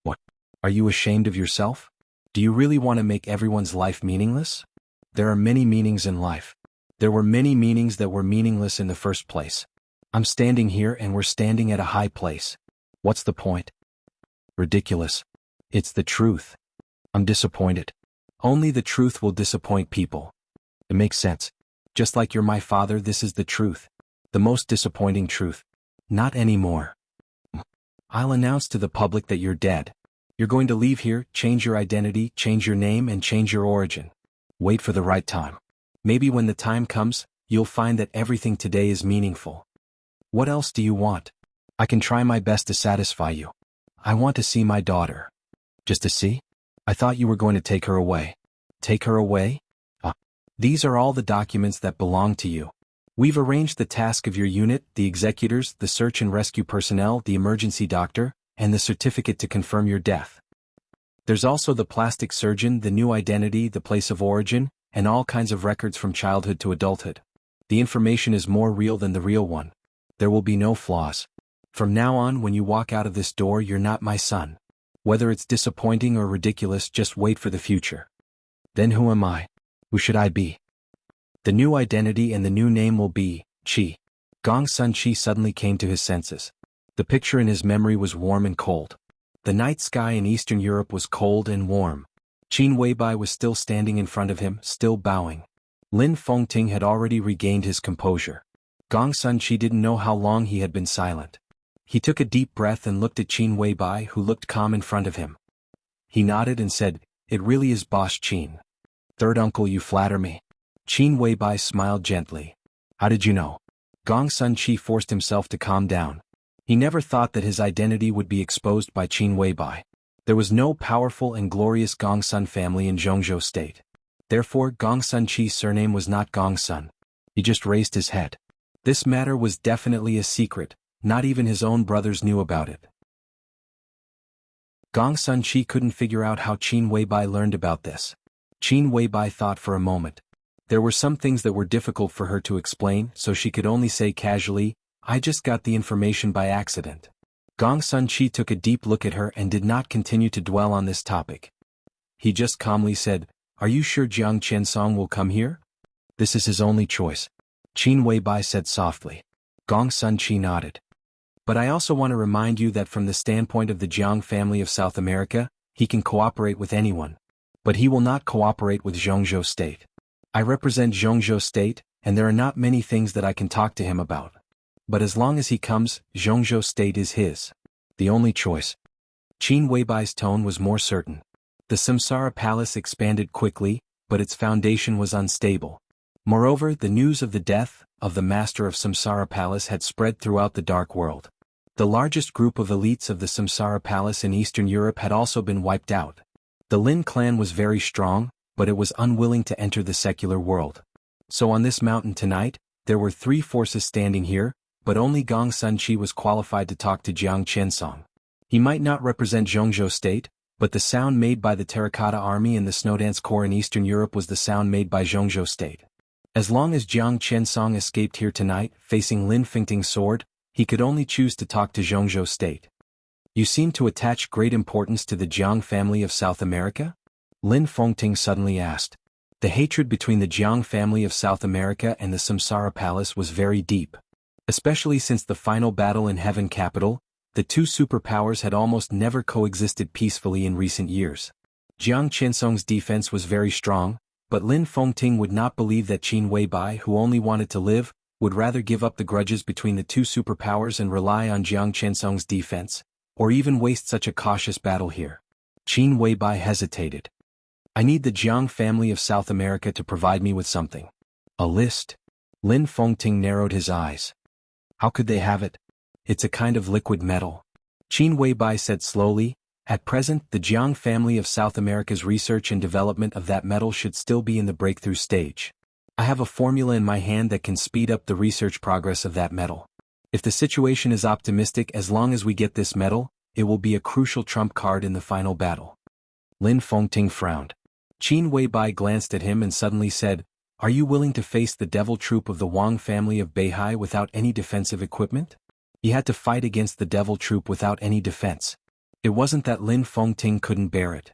What? Are you ashamed of yourself? Do you really want to make everyone's life meaningless? There are many meanings in life. There were many meanings that were meaningless in the first place. I'm standing here and we're standing at a high place. What's the point? Ridiculous. It's the truth. I'm disappointed. Only the truth will disappoint people. It makes sense. Just like you're my father, this is the truth. The most disappointing truth. Not anymore. I'll announce to the public that you're dead. You're going to leave here, change your identity, change your name and change your origin. Wait for the right time. Maybe when the time comes, you'll find that everything today is meaningful. What else do you want? I can try my best to satisfy you. I want to see my daughter. Just to see? I thought you were going to take her away. Take her away? These are all the documents that belong to you. We've arranged the task of your unit, the executors, the search and rescue personnel, the emergency doctor, and the certificate to confirm your death. There's also the plastic surgeon, the new identity, the place of origin, and all kinds of records from childhood to adulthood. The information is more real than the real one. There will be no flaws. From now on, when you walk out of this door, you're not my son. Whether it's disappointing or ridiculous, just wait for the future. Then who am I? Who should I be? The new identity and the new name will be Chi. Gong Sun Chi suddenly came to his senses. The picture in his memory was warm and cold. The night sky in Eastern Europe was cold and warm. Qin Weibai was still standing in front of him, still bowing. Lin Fengting had already regained his composure. Gong Sun Chi didn't know how long he had been silent. He took a deep breath and looked at Qin Weibai, who looked calm in front of him. He nodded and said, "It really is Boss Qin. Third uncle, you flatter me." Qin Weibai smiled gently. "How did you know?" Gong Sun Chi forced himself to calm down. He never thought that his identity would be exposed by Qin Weibai. There was no powerful and glorious Gong Sun family in Zhongzhou State. Therefore, Gong Sun Chi's surname was not Gong Sun. He just raised his head. This matter was definitely a secret. Not even his own brothers knew about it. Gong Sun Chi couldn't figure out how Qin Weibai learned about this. Qin Weibai thought for a moment. There were some things that were difficult for her to explain, so she could only say casually, "I just got the information by accident." Gong Sun Chi took a deep look at her and did not continue to dwell on this topic. He just calmly said, "Are you sure Jiang Qiansong will come here?" "This is his only choice," Qin Weibai said softly. Gong Sun Chi nodded. "But I also want to remind you that from the standpoint of the Jiang family of South America, he can cooperate with anyone. But he will not cooperate with Zhongzhou State. I represent Zhongzhou State, and there are not many things that I can talk to him about. But as long as he comes, Zhongzhou State is his. The only choice. Qin Weibai's tone was more certain. The Samsara Palace expanded quickly, but its foundation was unstable. Moreover, the news of the death of the master of Samsara Palace had spread throughout the dark world. The largest group of elites of the Samsara Palace in Eastern Europe had also been wiped out. The Lin clan was very strong, but it was unwilling to enter the secular world. So on this mountain tonight, there were 3 forces standing here, but only Gong Sunqi was qualified to talk to Jiang Qinsong. He might not represent Zhongzhou State, but the sound made by the Terracotta Army and the Snowdance Corps in Eastern Europe was the sound made by Zhongzhou State. As long as Jiang Qinsong escaped here tonight, facing Lin Fengting's sword, he could only choose to talk to Zhongzhou State. You seem to attach great importance to the Jiang family of South America? Lin Fengting suddenly asked. The hatred between the Jiang family of South America and the Samsara Palace was very deep. Especially since the final battle in Heaven Capital, the 2 superpowers had almost never coexisted peacefully in recent years. Jiang Qinsong's defense was very strong, but Lin Fengting would not believe that Qin Weibai, who only wanted to live, would rather give up the grudges between the 2 superpowers and rely on Jiang Qinsong's defense, or even waste such a cautious battle here. Qin Weibai hesitated. I need the Jiang family of South America to provide me with something. A list? Lin Fengting narrowed his eyes. How could they have it? It's a kind of liquid metal. Qin Weibai said slowly, at present the Jiang family of South America's research and development of that metal should still be in the breakthrough stage. I have a formula in my hand that can speed up the research progress of that metal. If the situation is optimistic, as long as we get this metal, it will be a crucial trump card in the final battle. Lin Fengting frowned. Qin Weibai glanced at him and suddenly said, Are you willing to face the devil troop of the Wang family of Beihai without any defensive equipment? He had to fight against the devil troop without any defense. It wasn't that Lin Fengting couldn't bear it.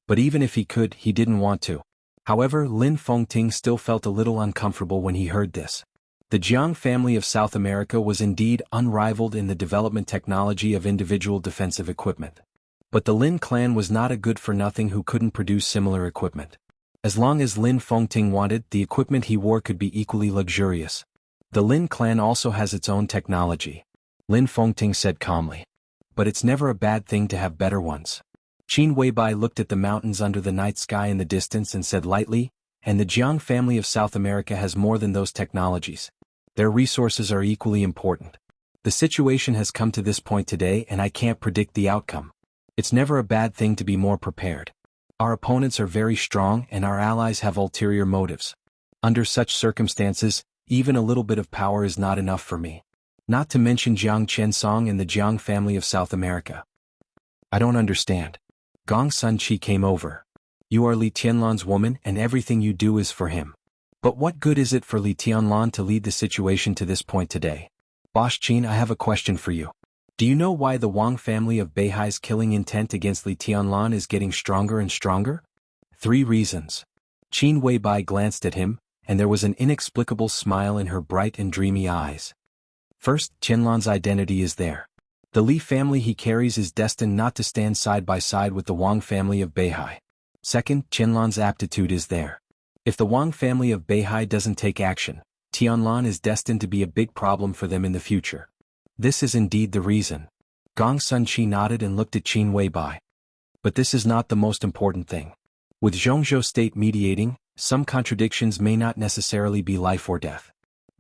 But even if he could, he didn't want to. However, Lin Fengting still felt a little uncomfortable when he heard this. The Jiang family of South America was indeed unrivaled in the development technology of individual defensive equipment. But the Lin clan was not a good-for-nothing who couldn't produce similar equipment. As long as Lin Fengting wanted, the equipment he wore could be equally luxurious. The Lin clan also has its own technology. Lin Fengting said calmly. But it's never a bad thing to have better ones. Qin Weibai looked at the mountains under the night sky in the distance and said lightly, and the Jiang family of South America has more than those technologies. Their resources are equally important. The situation has come to this point today and I can't predict the outcome. It's never a bad thing to be more prepared. Our opponents are very strong and our allies have ulterior motives. Under such circumstances, even a little bit of power is not enough for me. Not to mention Jiang Qinsong and the Jiang family of South America. I don't understand. Gong Sunqi came over. You are Li Tianlan's woman and everything you do is for him. But what good is it for Li Tianlan to lead the situation to this point today? Boss Qin, I have a question for you. Do you know why the Wang family of Beihai's killing intent against Li Tianlan is getting stronger and stronger? 3 reasons. Qin Weibai glanced at him, and there was an inexplicable smile in her bright and dreamy eyes. First, Tianlan's identity is there. The Li family he carries is destined not to stand side by side with the Wang family of Beihai. Second, Tianlan's aptitude is there. If the Wang family of Beihai doesn't take action, Tianlan is destined to be a big problem for them in the future. This is indeed the reason. Gong Sunqi nodded and looked at Qin Weibai. But this is not the most important thing. With Zhongzhou State mediating, some contradictions may not necessarily be life or death.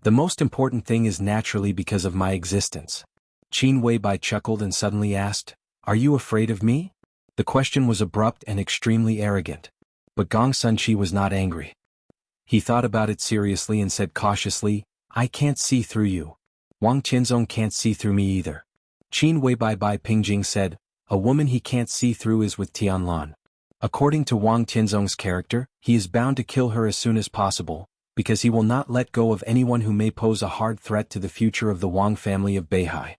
The most important thing is naturally because of my existence. Qin Weibai chuckled and suddenly asked, Are you afraid of me? The question was abrupt and extremely arrogant. But Gong Sunqi was not angry. He thought about it seriously and said cautiously, I can't see through you. Wang Qianzong can't see through me either. Qin Weibai Bai Pingjing said, A woman he can't see through is with Tianlan. According to Wang Qianzong's character, he is bound to kill her as soon as possible, because he will not let go of anyone who may pose a hard threat to the future of the Wang family of Beihai.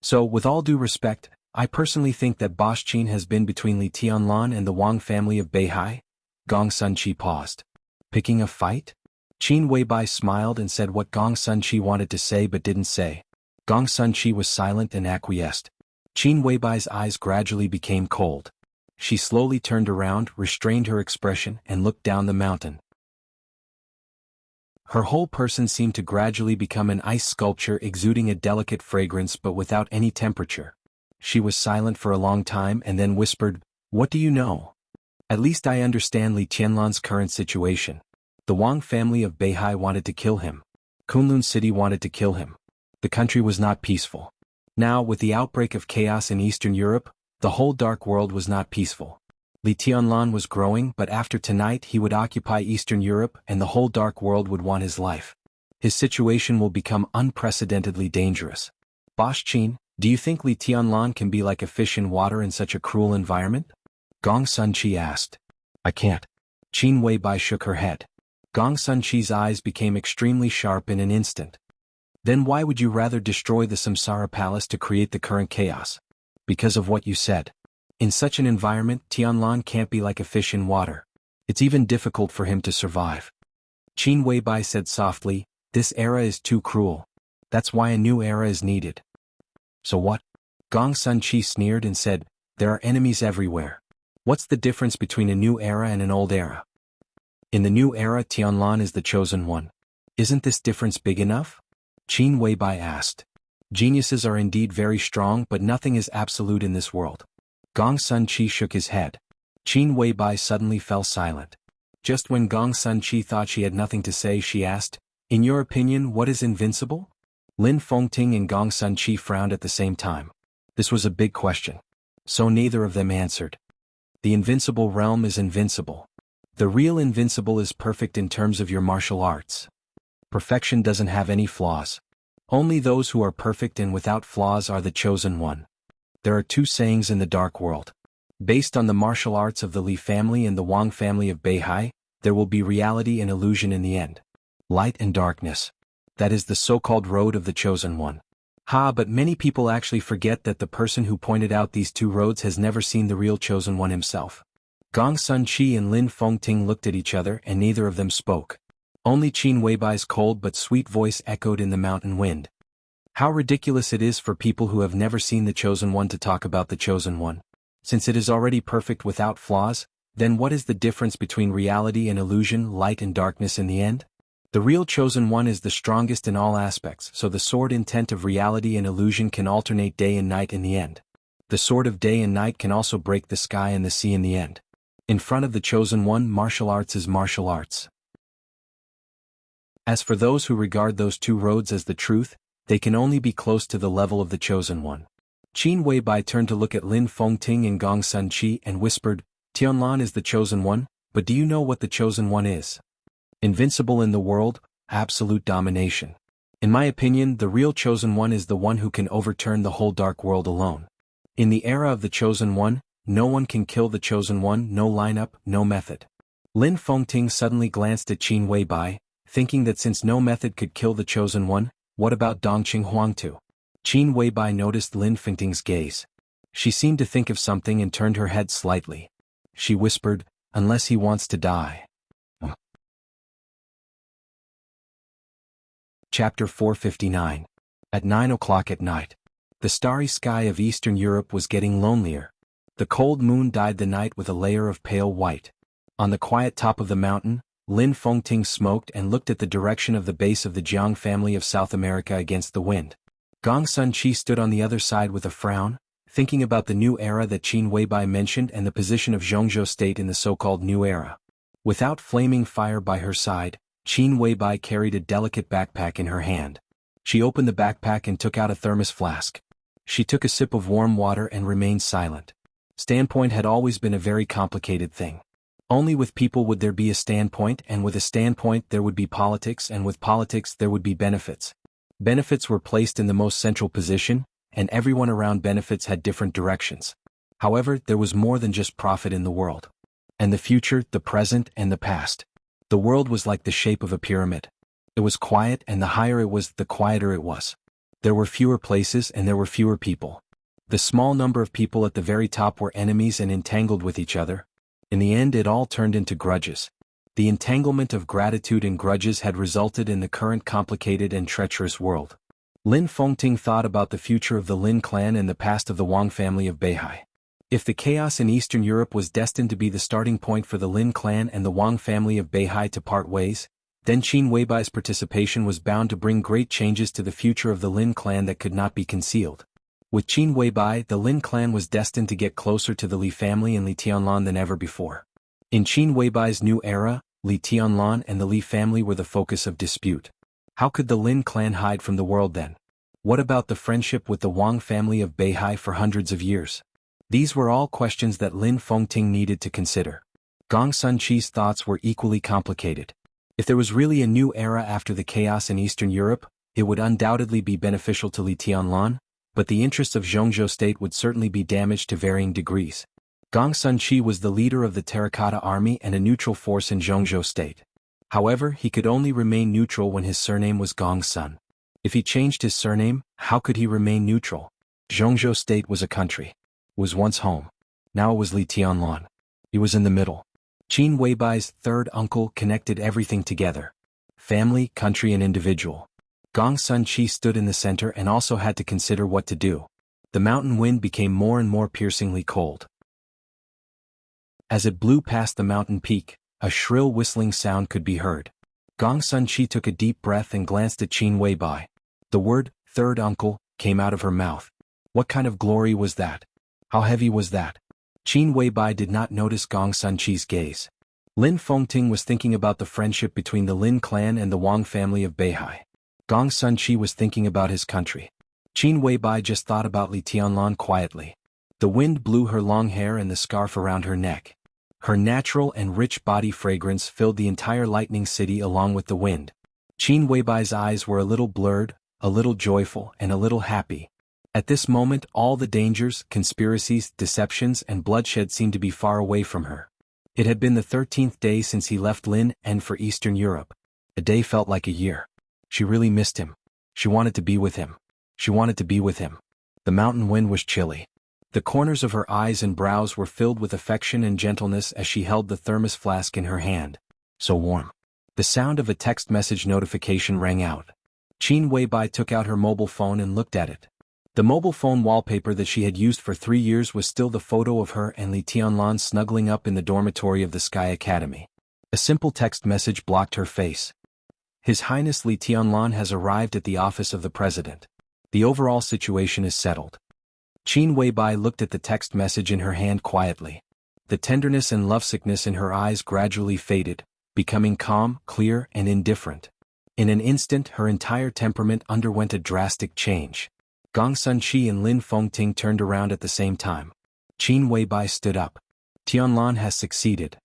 So, with all due respect, I personally think that Boss Qin has been between Li Tianlan and the Wang family of Beihai. Gong Sunqi paused. Picking a fight? Qin Weibai smiled and said what Gong Sunqi wanted to say but didn't say. Gong Sunqi was silent and acquiesced. Qin Weibai's eyes gradually became cold. She slowly turned around, restrained her expression, and looked down the mountain. Her whole person seemed to gradually become an ice sculpture exuding a delicate fragrance but without any temperature. She was silent for a long time and then whispered, "What do you know?" "At least I understand Li Tianlan's current situation. The Wang family of Beihai wanted to kill him. Kunlun City wanted to kill him. The country was not peaceful. Now, with the outbreak of chaos in Eastern Europe, the whole dark world was not peaceful. Li Tianlan was growing, but after tonight he would occupy Eastern Europe and the whole dark world would want his life. His situation will become unprecedentedly dangerous. Boss Qin, do you think Li Tianlan can be like a fish in water in such a cruel environment?" Gong Sunqi asked. "I can't." Qin Weibai shook her head. Gong Sunqi's eyes became extremely sharp in an instant. "Then why would you rather destroy the Samsara Palace to create the current chaos?" "Because of what you said. In such an environment, Tianlan can't be like a fish in water. It's even difficult for him to survive." Qin Weibai said softly, "This era is too cruel. That's why a new era is needed." "So what?" Gong Sunqi sneered and said, "There are enemies everywhere. What's the difference between a new era and an old era? In the new era, Tianlan is the chosen one. Isn't this difference big enough?" Qin Weibai asked. "Geniuses are indeed very strong, but nothing is absolute in this world." Gong Sunqi shook his head. Qin Weibai suddenly fell silent. Just when Gong Sunqi thought she had nothing to say, she asked, "In your opinion, what is invincible?" Lin Fengting and Gong Sunqi frowned at the same time. This was a big question. So neither of them answered. The invincible realm is invincible. The real invincible is perfect in terms of your martial arts. Perfection doesn't have any flaws. Only those who are perfect and without flaws are the chosen one. There are two sayings in the dark world. Based on the martial arts of the Li family and the Wang family of Beihai, there will be reality and illusion in the end. Light and darkness. That is the so-called road of the chosen one. But many people actually forget that the person who pointed out these two roads has never seen the real chosen one himself. Gong Sunqi and Lin Fengting looked at each other and neither of them spoke. Only Qin Weibai's cold but sweet voice echoed in the mountain wind. "How ridiculous it is for people who have never seen the chosen one to talk about the chosen one. Since it is already perfect without flaws, then what is the difference between reality and illusion, light and darkness in the end? The real chosen one is the strongest in all aspects, so the sword intent of reality and illusion can alternate day and night in the end. The sword of day and night can also break the sky and the sea in the end. In front of the chosen one, martial arts is martial arts. As for those who regard those two roads as the truth, they can only be close to the level of the chosen one." Qin Weibai turned to look at Lin Fengting and Gong Sunqi and whispered, "Tianlan is the chosen one, but do you know what the chosen one is? Invincible in the world, absolute domination. In my opinion, the real chosen one is the one who can overturn the whole dark world alone. In the era of the chosen one, no one can kill the chosen one, no lineup, no method." Lin Fengting suddenly glanced at Qin Weibai, thinking that since no method could kill the chosen one, what about Dongqing Huangtu? Qin Weibai noticed Lin Fengting's gaze. She seemed to think of something and turned her head slightly. She whispered, "Unless he wants to die." Chapter 459. At 9 o'clock at night. The starry sky of Eastern Europe was getting lonelier. The cold moon dyed the night with a layer of pale white. On the quiet top of the mountain, Lin Fengting smoked and looked at the direction of the base of the Jiang family of South America against the wind. Gong Sunqi stood on the other side with a frown, thinking about the new era that Qin Weibai mentioned and the position of Zhongzhou state in the so-called new era. Without flaming fire by her side, Qin Weibai carried a delicate backpack in her hand. She opened the backpack and took out a thermos flask. She took a sip of warm water and remained silent. Standpoint had always been a very complicated thing. Only with people would there be a standpoint, and with a standpoint there would be politics, and with politics there would be benefits. Benefits were placed in the most central position, and everyone around benefits had different directions. However, there was more than just profit in the world. And the future, the present, and the past. The world was like the shape of a pyramid. It was quiet, and the higher it was, the quieter it was. There were fewer places and there were fewer people. The small number of people at the very top were enemies and entangled with each other. In the end, it all turned into grudges. The entanglement of gratitude and grudges had resulted in the current complicated and treacherous world. Lin Fengting thought about the future of the Lin clan and the past of the Wang family of Beihai. If the chaos in Eastern Europe was destined to be the starting point for the Lin clan and the Wang family of Beihai to part ways, then Qin Weibai's participation was bound to bring great changes to the future of the Lin clan that could not be concealed. With Qin Weibai, the Lin clan was destined to get closer to the Li family and Li Tianlan than ever before. In Qin Weibai's new era, Li Tianlan and the Li family were the focus of dispute. How could the Lin clan hide from the world then? What about the friendship with the Wang family of Beihai for hundreds of years? These were all questions that Lin Fengting needed to consider. Gong Sunqi's thoughts were equally complicated. If there was really a new era after the chaos in Eastern Europe, it would undoubtedly be beneficial to Li Tianlan, but the interests of Zhongzhou state would certainly be damaged to varying degrees. Gong Sunqi was the leader of the Terracotta Army and a neutral force in Zhongzhou state. However, he could only remain neutral when his surname was Gong Sun. If he changed his surname, how could he remain neutral? Zhongzhou state was a country. It was once home. Now it was Li Tianlan. He was in the middle. Qin Weibai's third uncle connected everything together. Family, country and individual. Gong Sunqi stood in the center and also had to consider what to do. The mountain wind became more and more piercingly cold. As it blew past the mountain peak, a shrill whistling sound could be heard. Gong Sunqi took a deep breath and glanced at Qin Weibai. The word, third uncle, came out of her mouth. What kind of glory was that? How heavy was that? Qin Weibai did not notice Gong Sunqi's gaze. Lin Fengting was thinking about the friendship between the Lin clan and the Wang family of Beihai. Gong Sunqi was thinking about his country. Qin Weibai just thought about Li Tianlan quietly. The wind blew her long hair and the scarf around her neck. Her natural and rich body fragrance filled the entire lightning city along with the wind. Qin Weibai's eyes were a little blurred, a little joyful and a little happy. At this moment all the dangers, conspiracies, deceptions and bloodshed seemed to be far away from her. It had been the 13th day since he left Lin and for Eastern Europe. A day felt like a year. She really missed him. She wanted to be with him. She wanted to be with him. The mountain wind was chilly. The corners of her eyes and brows were filled with affection and gentleness as she held the thermos flask in her hand. So warm. The sound of a text message notification rang out. Qin Weibai took out her mobile phone and looked at it. The mobile phone wallpaper that she had used for 3 years was still the photo of her and Li Tianlan snuggling up in the dormitory of the Sky Academy. A simple text message blocked her face. His Highness Li Tianlan has arrived at the office of the president. The overall situation is settled. Qin Weibai looked at the text message in her hand quietly. The tenderness and lovesickness in her eyes gradually faded, becoming calm, clear, and indifferent. In an instant her entire temperament underwent a drastic change. Gong Sunqi and Lin Fengting turned around at the same time. Qin Weibai stood up. Tianlan has succeeded.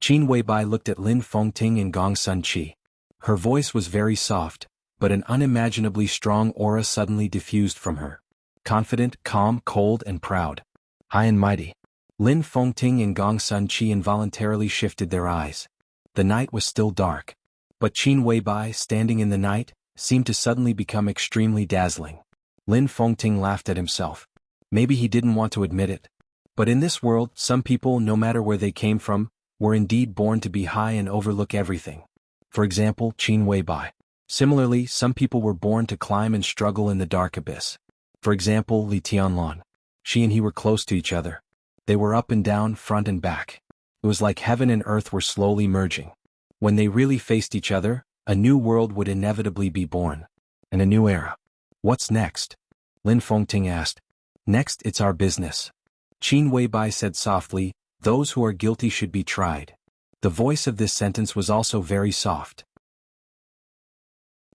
Qin Weibai looked at Lin Fengting and Gong Sunqi. Her voice was very soft, but an unimaginably strong aura suddenly diffused from her. Confident, calm, cold and proud. High and mighty. Lin Fengting and Gong Sunqi involuntarily shifted their eyes. The night was still dark. But Qin Weibai, standing in the night, seemed to suddenly become extremely dazzling. Lin Fengting laughed at himself. Maybe he didn't want to admit it. But in this world, some people, no matter where they came from, were indeed born to be high and overlook everything. For example, Qin Weibai. Similarly, some people were born to climb and struggle in the dark abyss. For example, Li Tianlan. She and he were close to each other. They were up and down, front and back. It was like heaven and earth were slowly merging. When they really faced each other, a new world would inevitably be born. And a new era. What's next? Lin Fengting asked. Next, it's our business. Qin Weibai said softly, those who are guilty should be tried. The voice of this sentence was also very soft.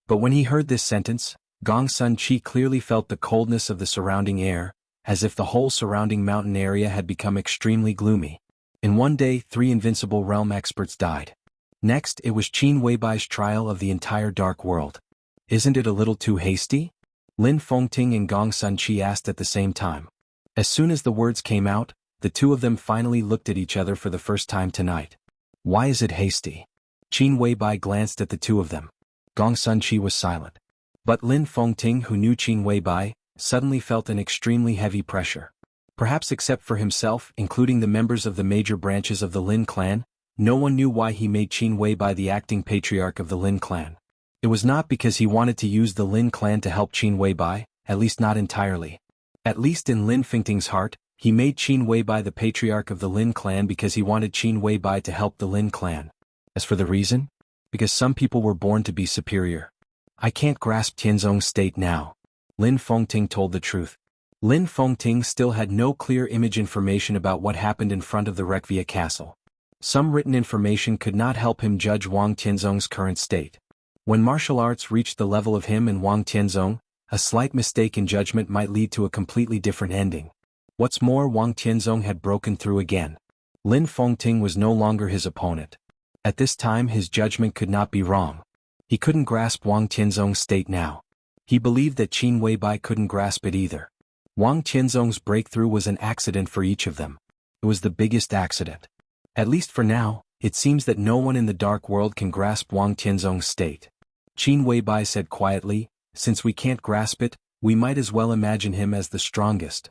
But when he heard this sentence, Gong Sunqi clearly felt the coldness of the surrounding air, as if the whole surrounding mountain area had become extremely gloomy. In one day, 3 invincible realm experts died. Next, it was Qin Weibai's trial of the entire dark world. Isn't it a little too hasty? Lin Fengting and Gong Sunqi asked at the same time. As soon as the words came out, the two of them finally looked at each other for the first time tonight. Why is it hasty? Qin Weibai glanced at the two of them. Gong Sunqi was silent. But Lin Fengting, who knew Qin Weibai, suddenly felt an extremely heavy pressure. Perhaps except for himself, including the members of the major branches of the Lin clan, no one knew why he made Qin Weibai the acting patriarch of the Lin clan. It was not because he wanted to use the Lin clan to help Qin Weibai, at least not entirely. At least in Lin Fengting's heart, he made Qin Weibai the patriarch of the Lin clan because he wanted Qin Weibai to help the Lin clan. As for the reason, because some people were born to be superior. I can't grasp Tianzong's state now. Lin Fengting told the truth. Lin Fengting still had no clear image information about what happened in front of the Rekvia castle. Some written information could not help him judge Wang Tianzong's current state. When martial arts reached the level of him and Wang Tianzong, a slight mistake in judgment might lead to a completely different ending. What's more, Wang Tianzong had broken through again. Lin Fengting was no longer his opponent. At this time his judgment could not be wrong. He couldn't grasp Wang Tianzong's state now. He believed that Qin Weibai couldn't grasp it either. Wang Tianzong's breakthrough was an accident for each of them. It was the biggest accident. At least for now, it seems that no one in the dark world can grasp Wang Tianzong's state. Qin Weibai said quietly, since we can't grasp it, we might as well imagine him as the strongest.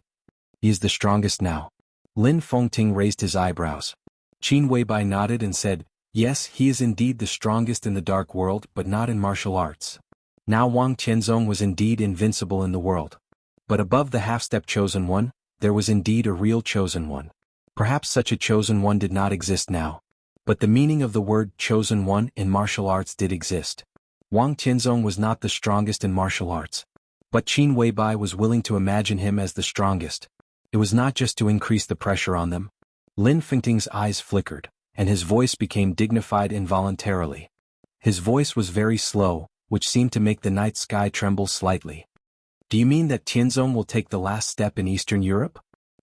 He is the strongest now. Lin Fengting raised his eyebrows. Qin Weibai nodded and said, yes, he is indeed the strongest in the dark world, but not in martial arts. Now Wang Tianzong was indeed invincible in the world. But above the half-step chosen one, there was indeed a real chosen one. Perhaps such a chosen one did not exist now. But the meaning of the word chosen one in martial arts did exist. Wang Tianzong was not the strongest in martial arts. But Qin Weibai was willing to imagine him as the strongest. It was not just to increase the pressure on them. Lin Fengting's eyes flickered, and his voice became dignified involuntarily. His voice was very slow, which seemed to make the night sky tremble slightly. Do you mean that Tianzong will take the last step in Eastern Europe?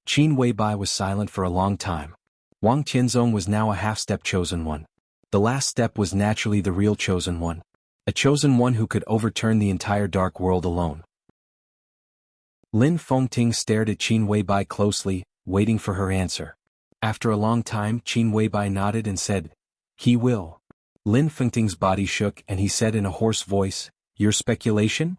Qin Weibai was silent for a long time. Wang Tianzong was now a half-step chosen one. The last step was naturally the real chosen one. A chosen one who could overturn the entire dark world alone. Lin Fengting stared at Qin Weibai closely, waiting for her answer. After a long time Qin Weibai nodded and said, he will. Lin Fengting's body shook and he said in a hoarse voice, your speculation?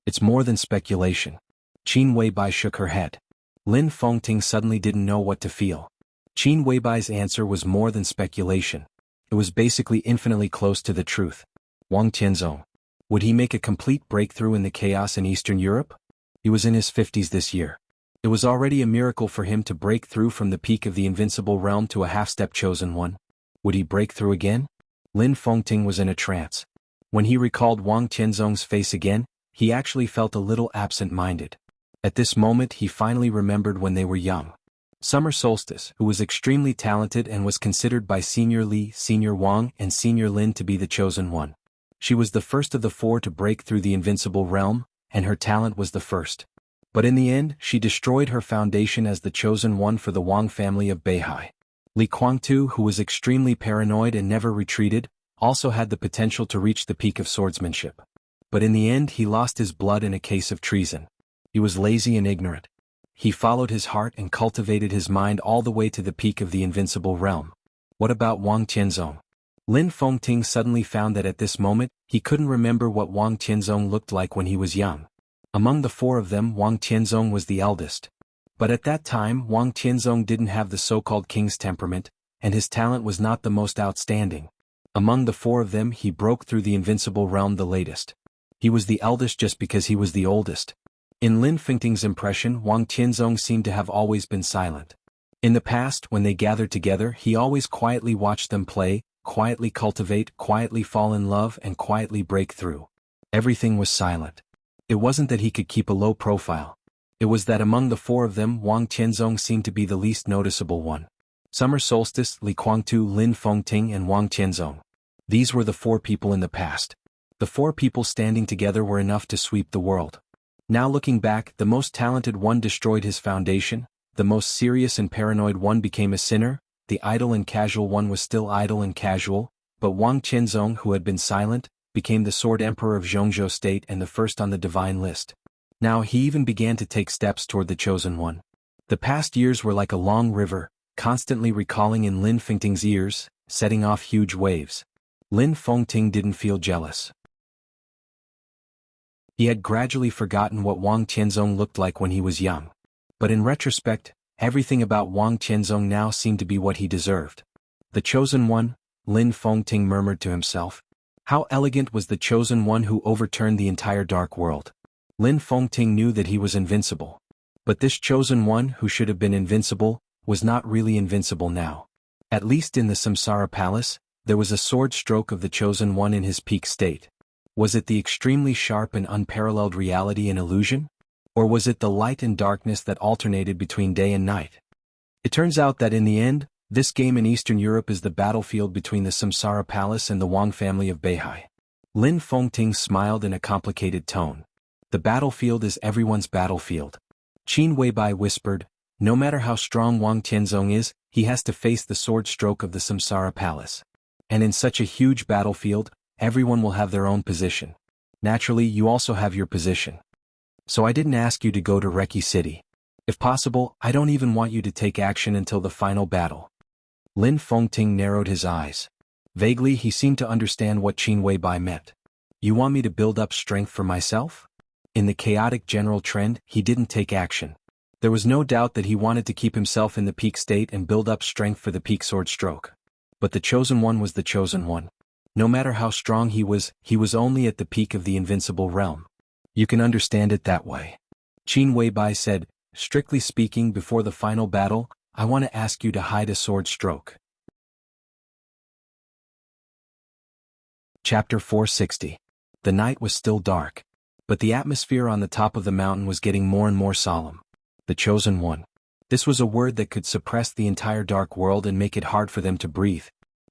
It's more than speculation. Qin Weibai shook her head. Lin Fengting suddenly didn't know what to feel. Qin Weibai's answer was more than speculation. It was basically infinitely close to the truth. Wang Tianzong. Would he make a complete breakthrough in the chaos in Eastern Europe? He was in his 50s this year. It was already a miracle for him to break through from the peak of the invincible realm to a half-step chosen one. Would he break through again? Lin Fengting was in a trance. When he recalled Wang Tianzong's face again, he actually felt a little absent-minded. At this moment he finally remembered when they were young. Summer Solstice, who was extremely talented and was considered by Senior Li, Senior Wang and Senior Lin to be the chosen one. She was the first of the four to break through the invincible realm, and her talent was the first. But in the end, she destroyed her foundation as the chosen one for the Wang family of Beihai. Li Guangtu, who was extremely paranoid and never retreated, also had the potential to reach the peak of swordsmanship. But in the end he lost his blood in a case of treason. He was lazy and ignorant. He followed his heart and cultivated his mind all the way to the peak of the invincible realm. What about Wang Tianzong? Lin Fengting suddenly found that at this moment, he couldn't remember what Wang Tianzong looked like when he was young. Among the four of them Wang Tianzong was the eldest. But at that time Wang Tianzong didn't have the so-called king's temperament, and his talent was not the most outstanding. Among the four of them he broke through the invincible realm the latest. He was the eldest just because he was the oldest. In Lin Fengting's impression Wang Tianzong seemed to have always been silent. In the past when they gathered together he always quietly watched them play, quietly cultivate, quietly fall in love and quietly break through. Everything was silent. It wasn't that he could keep a low profile. It was that among the four of them Wang Tianzong seemed to be the least noticeable one. Summer Solstice, Li Guangtu, Lin Fengting and Wang Tianzong. These were the four people in the past. The four people standing together were enough to sweep the world. Now looking back, the most talented one destroyed his foundation, the most serious and paranoid one became a sinner, the idle and casual one was still idle and casual, but Wang Tianzong, who had been silent, became the sword emperor of Zhongzhou state and the first on the divine list. Now he even began to take steps toward the chosen one. The past years were like a long river, constantly recalling in Lin Fengting's ears, setting off huge waves. Lin Fengting didn't feel jealous. He had gradually forgotten what Wang Tianzong looked like when he was young. But in retrospect, everything about Wang Tianzong now seemed to be what he deserved. The chosen one, Lin Fengting murmured to himself. How elegant was the chosen one who overturned the entire dark world. Lin Fengting knew that he was invincible. But this chosen one who should have been invincible, was not really invincible now. At least in the Samsara Palace, There was a sword stroke of the Chosen One in his peak state. Was it the extremely sharp and unparalleled reality and illusion? Or was it the light and darkness that alternated between day and night? It turns out that in the end, this game in Eastern Europe is the battlefield between the Samsara Palace and the Wang family of Beihai. Lin Fengting smiled in a complicated tone. The battlefield is everyone's battlefield. Qin Weibai whispered, no matter how strong Wang Tianzong is, he has to face the sword stroke of the Samsara Palace. And in such a huge battlefield, everyone will have their own position. Naturally, you also have your position. So I didn't ask you to go to Reki City. If possible, I don't even want you to take action until the final battle. Lin Fengting narrowed his eyes. Vaguely, he seemed to understand what Qin Weibai meant. You want me to build up strength for myself? In the chaotic general trend, he didn't take action. There was no doubt that he wanted to keep himself in the peak state and build up strength for the peak sword stroke. But the Chosen One was the Chosen One. No matter how strong he was only at the peak of the invincible realm. You can understand it that way. Qin Weibai said, strictly speaking, before the final battle, I want to ask you to hide a sword stroke. Chapter 460. The night was still dark, but the atmosphere on the top of the mountain was getting more and more solemn. The Chosen One. This was a word that could suppress the entire dark world and make it hard for them to breathe.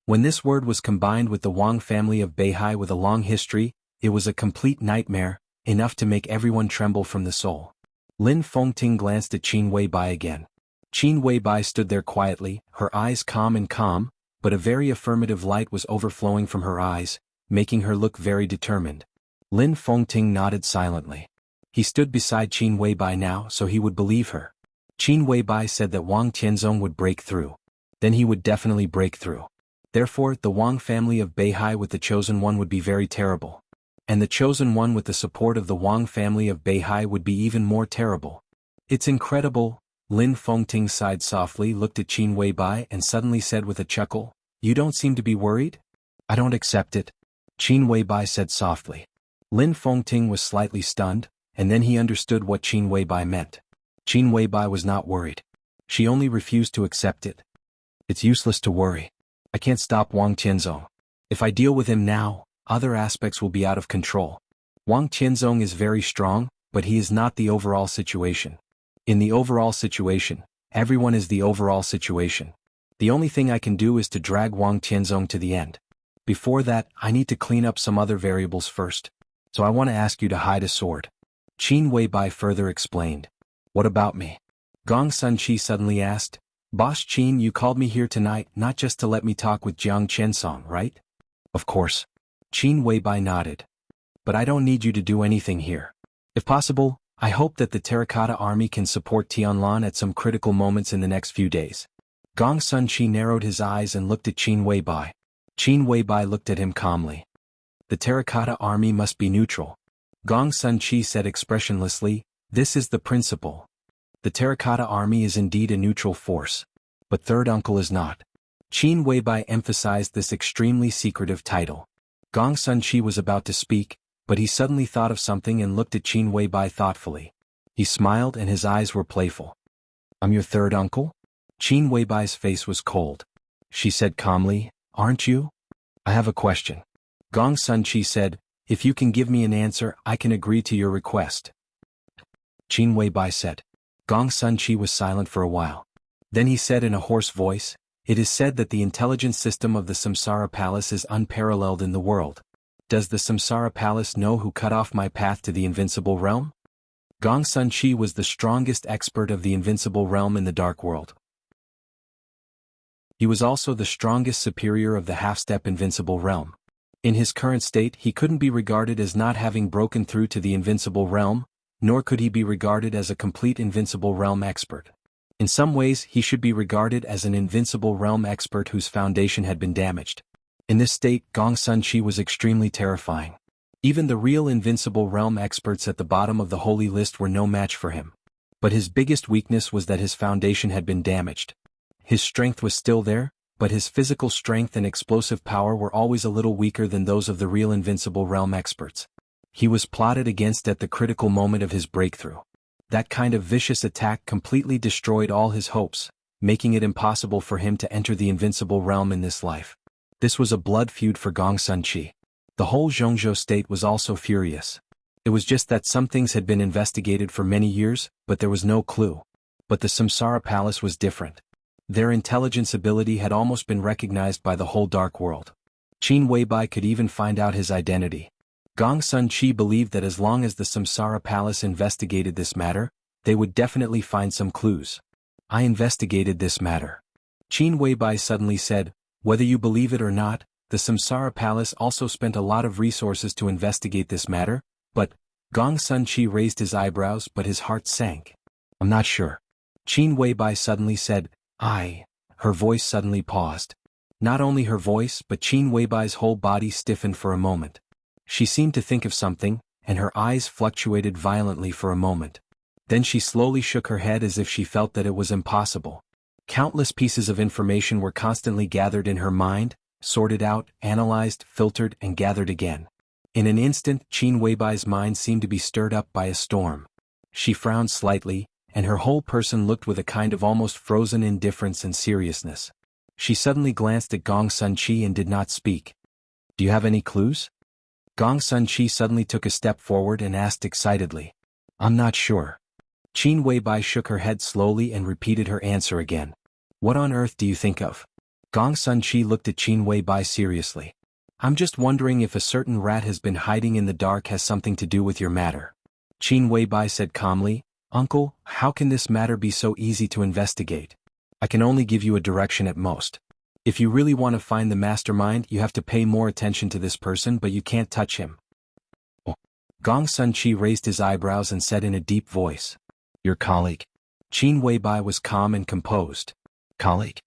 When this word was combined with the Wang family of Beihai with a long history, it was a complete nightmare, enough to make everyone tremble from the soul. Lin Fengting glanced at Qin Weibai again. Qin Weibai stood there quietly, her eyes calm, but a very affirmative light was overflowing from her eyes, making her look very determined. Lin Fengting nodded silently. He stood beside Qin Weibai now so he would believe her. Qin Weibai said that Wang Tianzong would break through. Then he would definitely break through. Therefore, the Wang family of Beihai with the Chosen One would be very terrible. And the Chosen One with the support of the Wang family of Beihai would be even more terrible. It's incredible. Lin Fengting sighed softly, looked at Qin Weibai and suddenly said with a chuckle, you don't seem to be worried? I don't accept it. Qin Weibai said softly. Lin Fengting was slightly stunned, and then he understood what Qin Weibai meant. Qin Weibai was not worried. She only refused to accept it. It's useless to worry. I can't stop Wang Tianzong. If I deal with him now, other aspects will be out of control. Wang Tianzong is very strong, but he is not the overall situation. In the overall situation, everyone is the overall situation. The only thing I can do is to drag Wang Tianzong to the end. Before that, I need to clean up some other variables first. So I want to ask you to hide a sword. Qin Weibai further explained. What about me? Gong Sunqi suddenly asked. Boss Qin, you called me here tonight not just to let me talk with Jiang Qiansong, right? Of course. Qin Weibai nodded. But I don't need you to do anything here. If possible, I hope that the Terracotta Army can support Tianlan at some critical moments in the next few days. Gong Sunqi narrowed his eyes and looked at Qin Weibai. Qin Weibai looked at him calmly. The Terracotta Army must be neutral. Gong Sunqi said expressionlessly, this is the principle. The Terracotta Army is indeed a neutral force. But Third Uncle is not. Qin Weibai emphasized this extremely secretive title. Gong Sunqi was about to speak, but he suddenly thought of something and looked at Qin Weibai thoughtfully. He smiled and his eyes were playful. I'm your third uncle? Qin Weibai's face was cold. She said calmly, aren't you? I have a question. Gong Sunqi said, if you can give me an answer, I can agree to your request. Qin Weibai said. Gong Sunqi was silent for a while. Then he said in a hoarse voice, it is said that the intelligence system of the Samsara Palace is unparalleled in the world. Does the Samsara Palace know who cut off my path to the invincible realm? Gong Sunqi was the strongest expert of the invincible realm in the dark world. He was also the strongest superior of the half-step invincible realm. In his current state, he couldn't be regarded as not having broken through to the invincible realm, nor could he be regarded as a complete invincible realm expert. In some ways, he should be regarded as an invincible realm expert whose foundation had been damaged. In this state, Gong Sunqi was extremely terrifying. Even the real invincible realm experts at the bottom of the holy list were no match for him. But his biggest weakness was that his foundation had been damaged. His strength was still there, but his physical strength and explosive power were always a little weaker than those of the real invincible realm experts. He was plotted against at the critical moment of his breakthrough. That kind of vicious attack completely destroyed all his hopes, making it impossible for him to enter the invincible realm in this life. This was a blood feud for Gongsun Qi. The whole Zhongzhou state was also furious. It was just that some things had been investigated for many years, but there was no clue. But the Samsara Palace was different. Their intelligence ability had almost been recognized by the whole dark world. Qin Weibai could even find out his identity. Gongsun Qi believed that as long as the Samsara Palace investigated this matter, they would definitely find some clues. I investigated this matter. Qin Weibai suddenly said, whether you believe it or not, the Samsara Palace also spent a lot of resources to investigate this matter, but, Gongsun Qi raised his eyebrows but his heart sank. I'm not sure. Qin Weibai suddenly said, Her voice suddenly paused. Not only her voice but Qin Weibai's whole body stiffened for a moment. She seemed to think of something, and her eyes fluctuated violently for a moment. Then she slowly shook her head as if she felt that it was impossible. Countless pieces of information were constantly gathered in her mind, sorted out, analyzed, filtered, and gathered again. In an instant, Qin Weibai's mind seemed to be stirred up by a storm. She frowned slightly, and her whole person looked with a kind of almost frozen indifference and seriousness. She suddenly glanced at Gongsun Qi and did not speak. Do you have any clues? Gongsun Qi suddenly took a step forward and asked excitedly. I'm not sure. Qin Weibai shook her head slowly and repeated her answer again. What on earth do you think of? Gongsun Qi looked at Qin Weibai seriously. I'm just wondering if a certain rat has been hiding in the dark has something to do with your matter. Qin Weibai said calmly, Uncle, how can this matter be so easy to investigate? I can only give you a direction at most. If you really want to find the mastermind, you have to pay more attention to this person, but you can't touch him. Gongsun Qi raised his eyebrows and said in a deep voice. Your colleague. Qin Weibai was calm and composed. Colleague?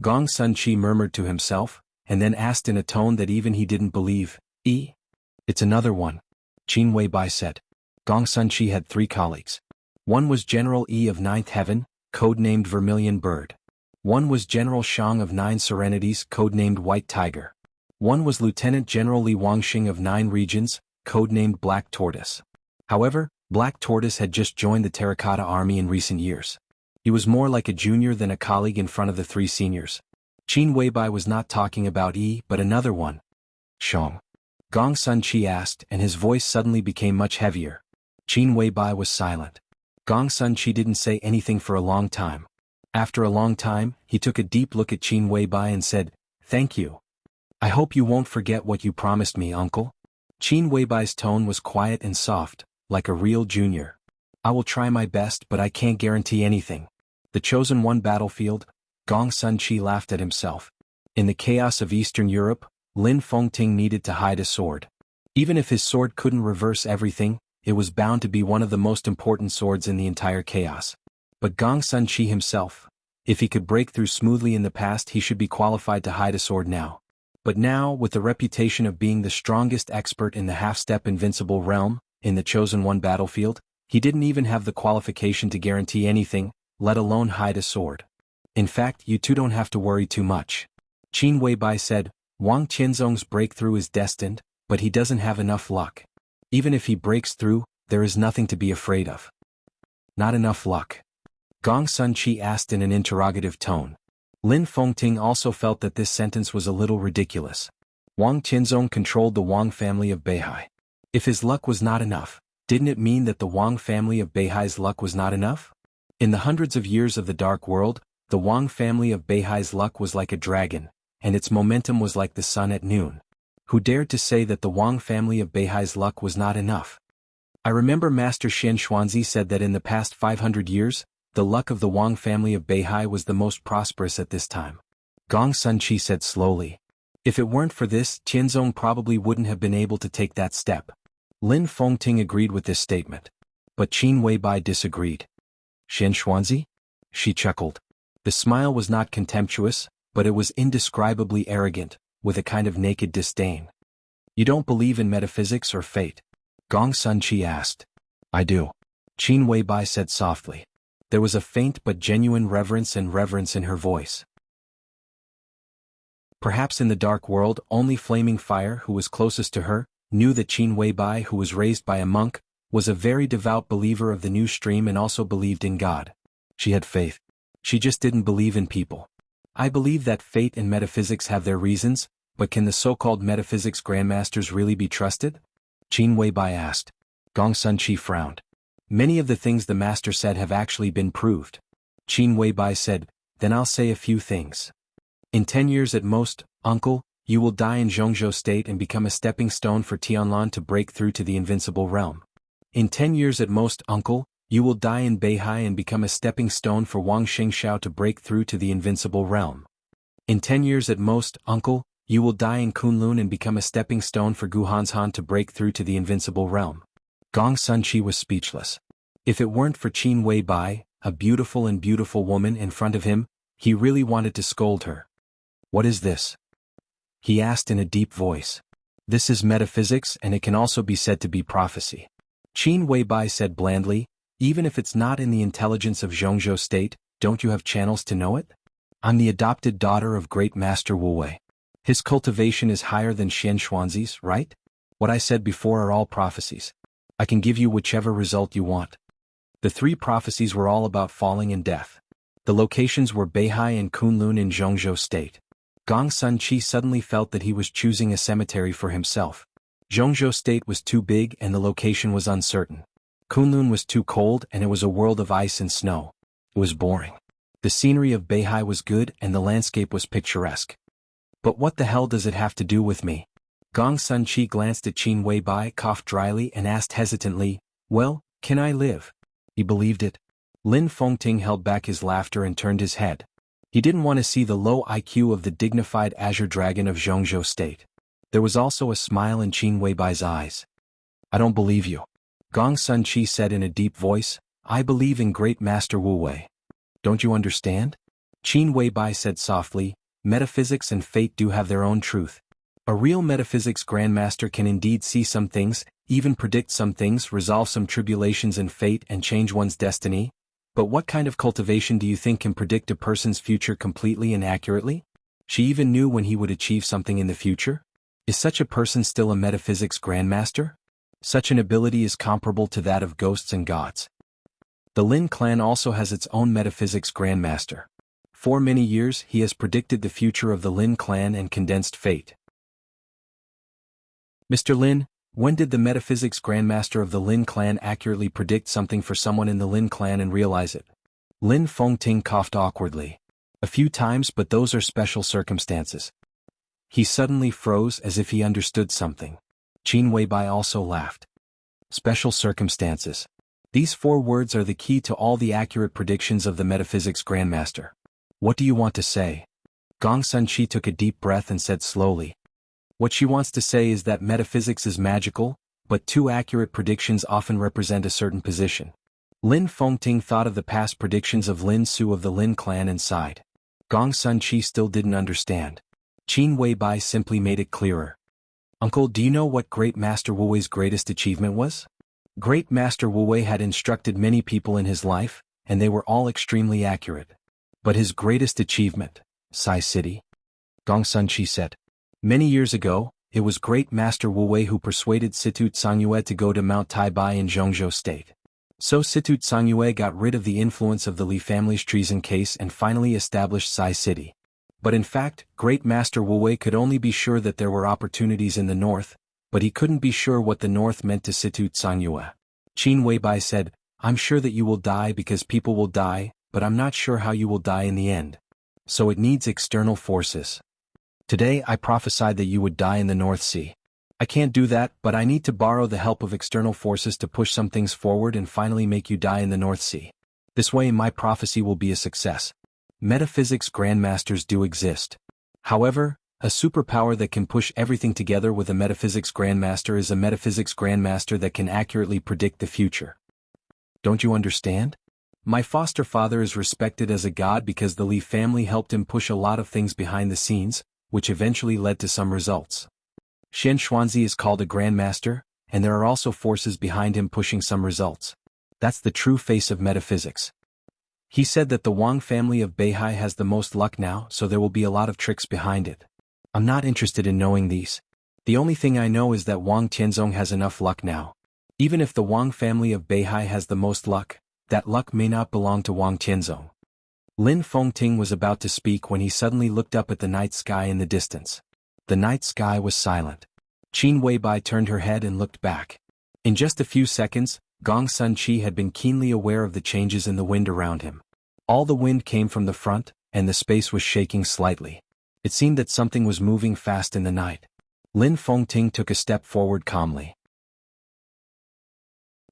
Gongsun Qi murmured to himself, and then asked in a tone that even he didn't believe, It's another one. Qin Weibai said. Gongsun Qi had 3 colleagues. One was General Yi of 9th Heaven, codenamed Vermilion Bird. One was General Shang of 9 Serenities, codenamed White Tiger. One was Lieutenant General Li Wangxing of 9 Regions, codenamed Black Tortoise. However, Black Tortoise had just joined the Terracotta Army in recent years. He was more like a junior than a colleague in front of the 3 seniors. Qin Weibai was not talking about Yi but another one. Shang. Gongsun Qi asked, and his voice suddenly became much heavier. Qin Weibai was silent. Gongsun Qi didn't say anything for a long time. After a long time, he took a deep look at Qin Weibai and said, Thank you. I hope you won't forget what you promised me, uncle. Qin Weibai's tone was quiet and soft, like a real junior. I will try my best, but I can't guarantee anything. The Chosen One battlefield, Gongsun Qi laughed at himself. In the chaos of Eastern Europe, Lin Fengting needed to hide a sword. Even if his sword couldn't reverse everything, it was bound to be one of the most important swords in the entire chaos. But Gongsun Qi himself, if he could break through smoothly in the past, he should be qualified to hide a sword now. But now, with the reputation of being the strongest expert in the half-step invincible realm, in the Chosen One battlefield, he didn't even have the qualification to guarantee anything, let alone hide a sword. In fact, you two don't have to worry too much. Qin Weibai said, Wang Qianzong's breakthrough is destined, but he doesn't have enough luck. Even if he breaks through, there is nothing to be afraid of. Not enough luck? Gongsun Qi asked in an interrogative tone. Lin Fengting also felt that this sentence was a little ridiculous. Wang Qianzong controlled the Wang family of Beihai. If his luck was not enough, didn't it mean that the Wang family of Beihai's luck was not enough? In the hundreds of years of the Dark World, the Wang family of Beihai's luck was like a dragon, and its momentum was like the sun at noon. Who dared to say that the Wang family of Beihai's luck was not enough? I remember Master Xian Xuanzi said that in the past 500 years, the luck of the Wang family of Beihai was the most prosperous at this time. Gongsun Qi said slowly. If it weren't for this, Qianzong probably wouldn't have been able to take that step. Lin Fengting agreed with this statement. But Qin Weibai disagreed. Xian Xuanzi? She chuckled. The smile was not contemptuous, but it was indescribably arrogant, with a kind of naked disdain. You don't believe in metaphysics or fate? Gongsun Qi asked. I do. Qin Weibai said softly. There was a faint but genuine reverence in her voice. Perhaps in the dark world, only Flaming Fire, who was closest to her, knew that Qin Weibai, who was raised by a monk, was a very devout believer of the new stream and also believed in God. She had faith. She just didn't believe in people. I believe that fate and metaphysics have their reasons, but can the so-called metaphysics grandmasters really be trusted? Qin Weibai asked. Gong Sunqi frowned. Many of the things the master said have actually been proved. Qin Weibai said, then I'll say a few things. In 10 years at most, uncle, you will die in Zhongzhou state and become a stepping stone for Tianlan to break through to the invincible realm. In 10 years at most, uncle, you will die in Beihai and become a stepping stone for Wang Xingxiao to break through to the invincible realm. In 10 years at most, uncle, you will die in Kunlun and become a stepping stone for Gu Hanshan to break through to the invincible realm. Gong Sunqi was speechless. If it weren't for Qin Weibai, a beautiful woman in front of him, he really wanted to scold her. What is this? He asked in a deep voice. This is metaphysics, and it can also be said to be prophecy. Qin Weibai said blandly, even if it's not in the intelligence of Zhongzhou state, don't you have channels to know it? I'm the adopted daughter of great master Wu Wei. His cultivation is higher than Xian Xuanzi's, right? What I said before are all prophecies. I can give you whichever result you want. The 3 prophecies were all about falling and death. The locations were Beihai and Kunlun in Zhongzhou state. Gong Sunqi suddenly felt that he was choosing a cemetery for himself. Zhongzhou state was too big and the location was uncertain. Kunlun was too cold and it was a world of ice and snow. It was boring. The scenery of Beihai was good and the landscape was picturesque. But what the hell does it have to do with me? Gong Sunqi glanced at Qin Weibai, coughed dryly and asked hesitantly, well, can I live? He believed it. Lin Fengting held back his laughter and turned his head. He didn't want to see the low IQ of the dignified Azure Dragon of Zhongzhou state. There was also a smile in Qin Weibai's eyes. I don't believe you. Gong Sunqi said in a deep voice, I believe in great master Wu Wei. Don't you understand? Qin Weibai said softly, metaphysics and fate do have their own truth. A real metaphysics grandmaster can indeed see some things, even predict some things, resolve some tribulations and fate and change one's destiny. But what kind of cultivation do you think can predict a person's future completely and accurately? She even knew when he would achieve something in the future? Is such a person still a metaphysics grandmaster? Such an ability is comparable to that of ghosts and gods. The Lin clan also has its own metaphysics grandmaster. For many years he has predicted the future of the Lin clan and condensed fate. Mr. Lin, when did the metaphysics grandmaster of the Lin clan accurately predict something for someone in the Lin clan and realize it? Lin Fengting coughed awkwardly. A few times, but those are special circumstances. He suddenly froze as if he understood something. Qin Weibai also laughed. Special circumstances. These 4 words are the key to all the accurate predictions of the metaphysics grandmaster. What do you want to say? Gong Sunqi took a deep breath and said slowly. What she wants to say is that metaphysics is magical, but 2 accurate predictions often represent a certain position. Lin Fengting thought of the past predictions of Lin Su of the Lin clan and sighed. Gong Sunqi still didn't understand. Qin Weibai simply made it clearer. Uncle, do you know what Great Master Wu Wei's greatest achievement was? Great Master Wu Wei had instructed many people in his life, and they were all extremely accurate. But his greatest achievement, Sai City? Gong Sunqi said. Many years ago, it was Great Master Wu Wei who persuaded Situ Tsangyue to go to Mount Taibai in Zhongzhou state. So Situ Tsangyue got rid of the influence of the Li family's treason case and finally established Sai City. But in fact, Great Master Wu Wei could only be sure that there were opportunities in the north, but he couldn't be sure what the north meant to Situ Tsangyue. Qin Weibai said, I'm sure that you will die because people will die, but I'm not sure how you will die in the end. So it needs external forces. Today I prophesied that you would die in the North Sea. I can't do that, but I need to borrow the help of external forces to push some things forward and finally make you die in the North Sea. This way my prophecy will be a success. Metaphysics grandmasters do exist. However, a superpower that can push everything together with a metaphysics grandmaster is a metaphysics grandmaster that can accurately predict the future. Don't you understand? My foster father is respected as a god because the Li family helped him push a lot of things behind the scenes, which eventually led to some results. Xian Xuanzi is called a grandmaster, and there are also forces behind him pushing some results. That's the true face of metaphysics. He said that the Wang family of Beihai has the most luck now, so there will be a lot of tricks behind it. I'm not interested in knowing these. The only thing I know is that Wang Tianzong has enough luck now. Even if the Wang family of Beihai has the most luck, that luck may not belong to Wang Tianzong. Lin Fengting was about to speak when he suddenly looked up at the night sky in the distance. The night sky was silent. Qin Weibai turned her head and looked back. In just a few seconds, Gong Sun Chi had been keenly aware of the changes in the wind around him. All the wind came from the front, and the space was shaking slightly. It seemed that something was moving fast in the night. Lin Fengting took a step forward calmly.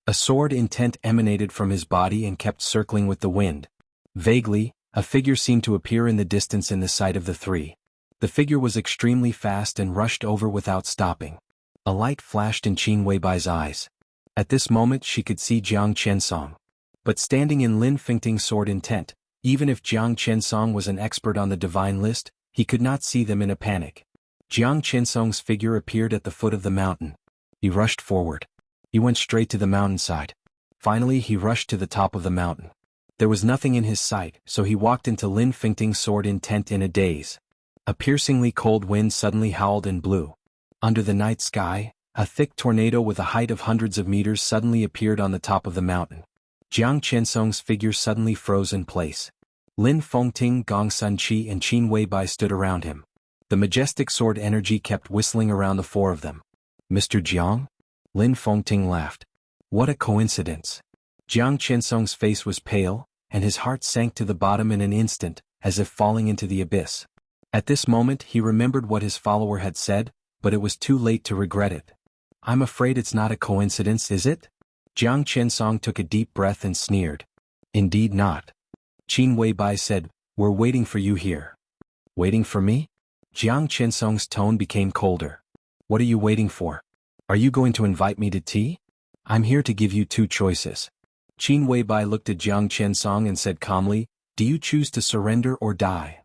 A sword intent emanated from his body and kept circling with the wind. Vaguely, a figure seemed to appear in the distance in the sight of the three. The figure was extremely fast and rushed over without stopping. A light flashed in Qin Weibai's eyes. At this moment she could see Jiang Qiansong. But standing in Lin Fengting's sword intent, even if Jiang Qiansong was an expert on the divine list, he could not see them in a panic. Jiang Qiansong's figure appeared at the foot of the mountain. He rushed forward. He went straight to the mountainside. Finally he rushed to the top of the mountain. There was nothing in his sight, so he walked into Lin Fengting's sword intent in a daze. A piercingly cold wind suddenly howled and blew. Under the night sky, a thick tornado with a height of hundreds of meters suddenly appeared on the top of the mountain. Jiang Qiansong's figure suddenly froze in place. Lin Fengting, Gong Sun Chi and Qin Weibai stood around him. The majestic sword energy kept whistling around the four of them. Mr. Jiang? Lin Fengting laughed. What a coincidence. Jiang Qiansong's face was pale, and his heart sank to the bottom in an instant, as if falling into the abyss. At this moment he remembered what his follower had said, but it was too late to regret it. I'm afraid it's not a coincidence, is it? Jiang Qiansong took a deep breath and sneered. Indeed not. Qin Weibai said, We're waiting for you here. Waiting for me? Jiang Qiansong's tone became colder. What are you waiting for? Are you going to invite me to tea? I'm here to give you two choices. Qin Weibai looked at Jiang Qiansong and said calmly, Do you choose to surrender or die?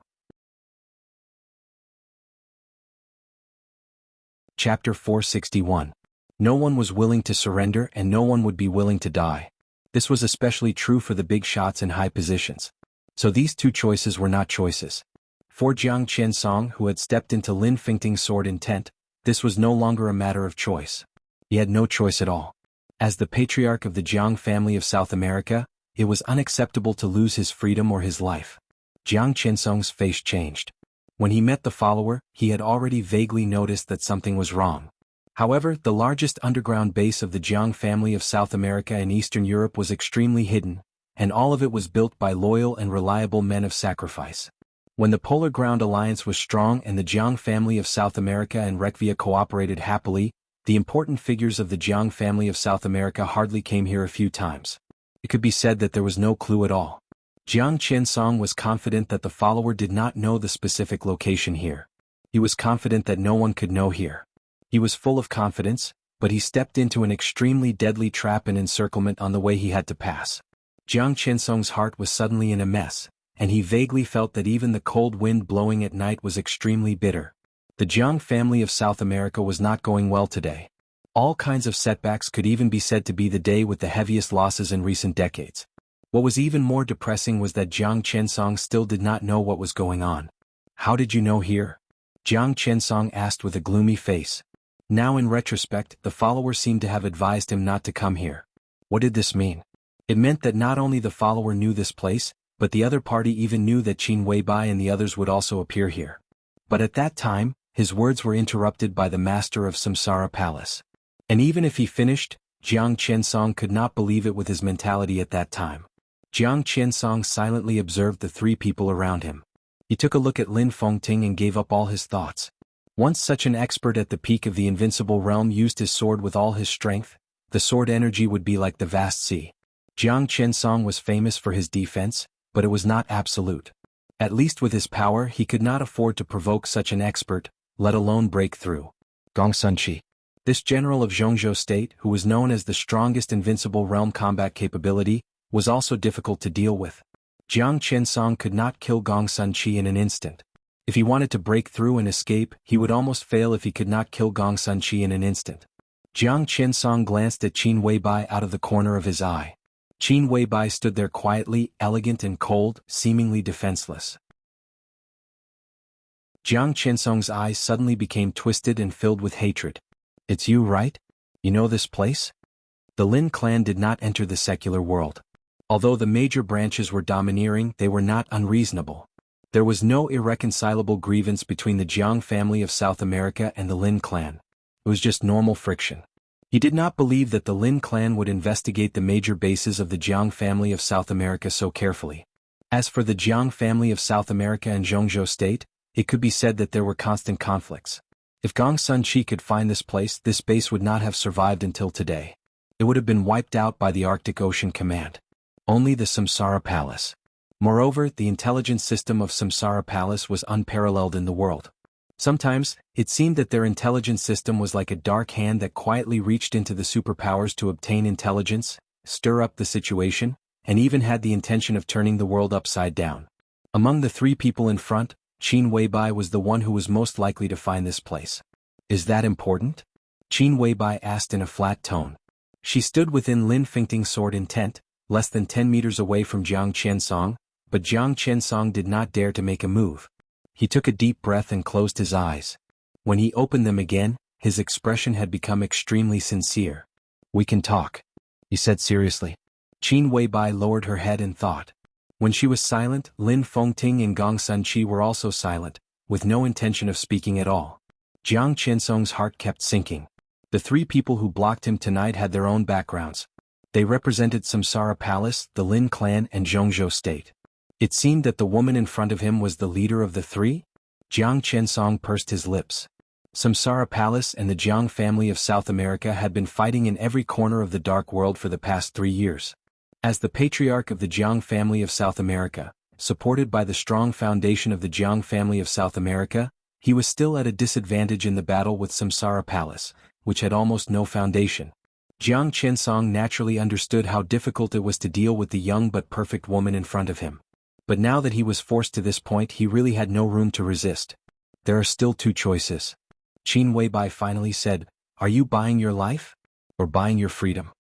Chapter 461. No one was willing to surrender and no one would be willing to die. This was especially true for the big shots in high positions. So these two choices were not choices. For Jiang Qiansong, who had stepped into Lin Fengting's sword intent, this was no longer a matter of choice. He had no choice at all. As the patriarch of the Jiang family of South America, it was unacceptable to lose his freedom or his life. Jiang Qiansong's face changed. When he met the follower, he had already vaguely noticed that something was wrong. However, the largest underground base of the Jiang family of South America and Eastern Europe was extremely hidden, and all of it was built by loyal and reliable men of sacrifice. When the Polar Ground Alliance was strong and the Jiang family of South America and Rekvia cooperated happily, the important figures of the Jiang family of South America hardly came here a few times. It could be said that there was no clue at all. Jiang Qiansong was confident that the follower did not know the specific location here. He was confident that no one could know here. He was full of confidence, but he stepped into an extremely deadly trap and encirclement on the way he had to pass. Jiang Qiansong's heart was suddenly in a mess, and he vaguely felt that even the cold wind blowing at night was extremely bitter. The Jiang family of South America was not going well today. All kinds of setbacks could even be said to be the day with the heaviest losses in recent decades. What was even more depressing was that Jiang Qiansong still did not know what was going on. How did you know here? Jiang Qiansong asked with a gloomy face. Now in retrospect, the follower seemed to have advised him not to come here. What did this mean? It meant that not only the follower knew this place, but the other party even knew that Qin Weibai and the others would also appear here. But at that time, his words were interrupted by the master of Samsara Palace. And even if he finished, Jiang Qiansong could not believe it with his mentality at that time. Jiang Qiansong silently observed the three people around him. He took a look at Lin Fengting and gave up all his thoughts. Once such an expert at the peak of the invincible realm used his sword with all his strength, the sword energy would be like the vast sea. Jiang Qiansong was famous for his defense, but it was not absolute. At least with his power he could not afford to provoke such an expert, let alone break through. Gong Sun Chi. This general of Zhongzhou state, who was known as the strongest invincible realm combat capability, was also difficult to deal with. Jiang Qiansong could not kill Gong Sun Chi in an instant. If he wanted to break through and escape, he would almost fail if he could not kill Gong Sun Chi in an instant. Jiang Qiansong glanced at Qin Weibai out of the corner of his eye. Qin Weibai stood there quietly, elegant and cold, seemingly defenseless. Jiang Qiansong's eyes suddenly became twisted and filled with hatred. It's you, right? You know this place? The Lin clan did not enter the secular world. Although the major branches were domineering, they were not unreasonable. There was no irreconcilable grievance between the Jiang family of South America and the Lin clan. It was just normal friction. He did not believe that the Lin clan would investigate the major bases of the Jiang family of South America so carefully. As for the Jiang family of South America and Zhongzhou state, it could be said that there were constant conflicts. If Gong Sun Chi could find this base would not have survived until today. It would have been wiped out by the Arctic Ocean Command. Only the Samsara Palace. Moreover, the intelligence system of Samsara Palace was unparalleled in the world. Sometimes, it seemed that their intelligence system was like a dark hand that quietly reached into the superpowers to obtain intelligence, stir up the situation, and even had the intention of turning the world upside down. Among the three people in front, Qin Weibai was the one who was most likely to find this place. Is that important? Qin Weibai asked in a flat tone. She stood within Lin Fengting's sword intent, less than 10 meters away from Jiang Qiansong, but Jiang Qiansong did not dare to make a move. He took a deep breath and closed his eyes. When he opened them again, his expression had become extremely sincere. "We can talk," he said seriously. Qin Weibai lowered her head in thought. When she was silent, Lin Fengting and Gong Sun Chi were also silent, with no intention of speaking at all. Jiang Qiansong's heart kept sinking. The three people who blocked him tonight had their own backgrounds. They represented Samsara Palace, the Lin clan, and Zhongzhou state. It seemed that the woman in front of him was the leader of the three? Jiang Qiansong pursed his lips. Samsara Palace and the Jiang family of South America had been fighting in every corner of the Dark World for the past 3 years. As the patriarch of the Jiang family of South America, supported by the strong foundation of the Jiang family of South America, he was still at a disadvantage in the battle with Samsara Palace, which had almost no foundation. Jiang Qiansong naturally understood how difficult it was to deal with the young but perfect woman in front of him. But now that he was forced to this point, he really had no room to resist. There are still two choices. Qin Weibai finally said, "Are you buying your life? Or buying your freedom?"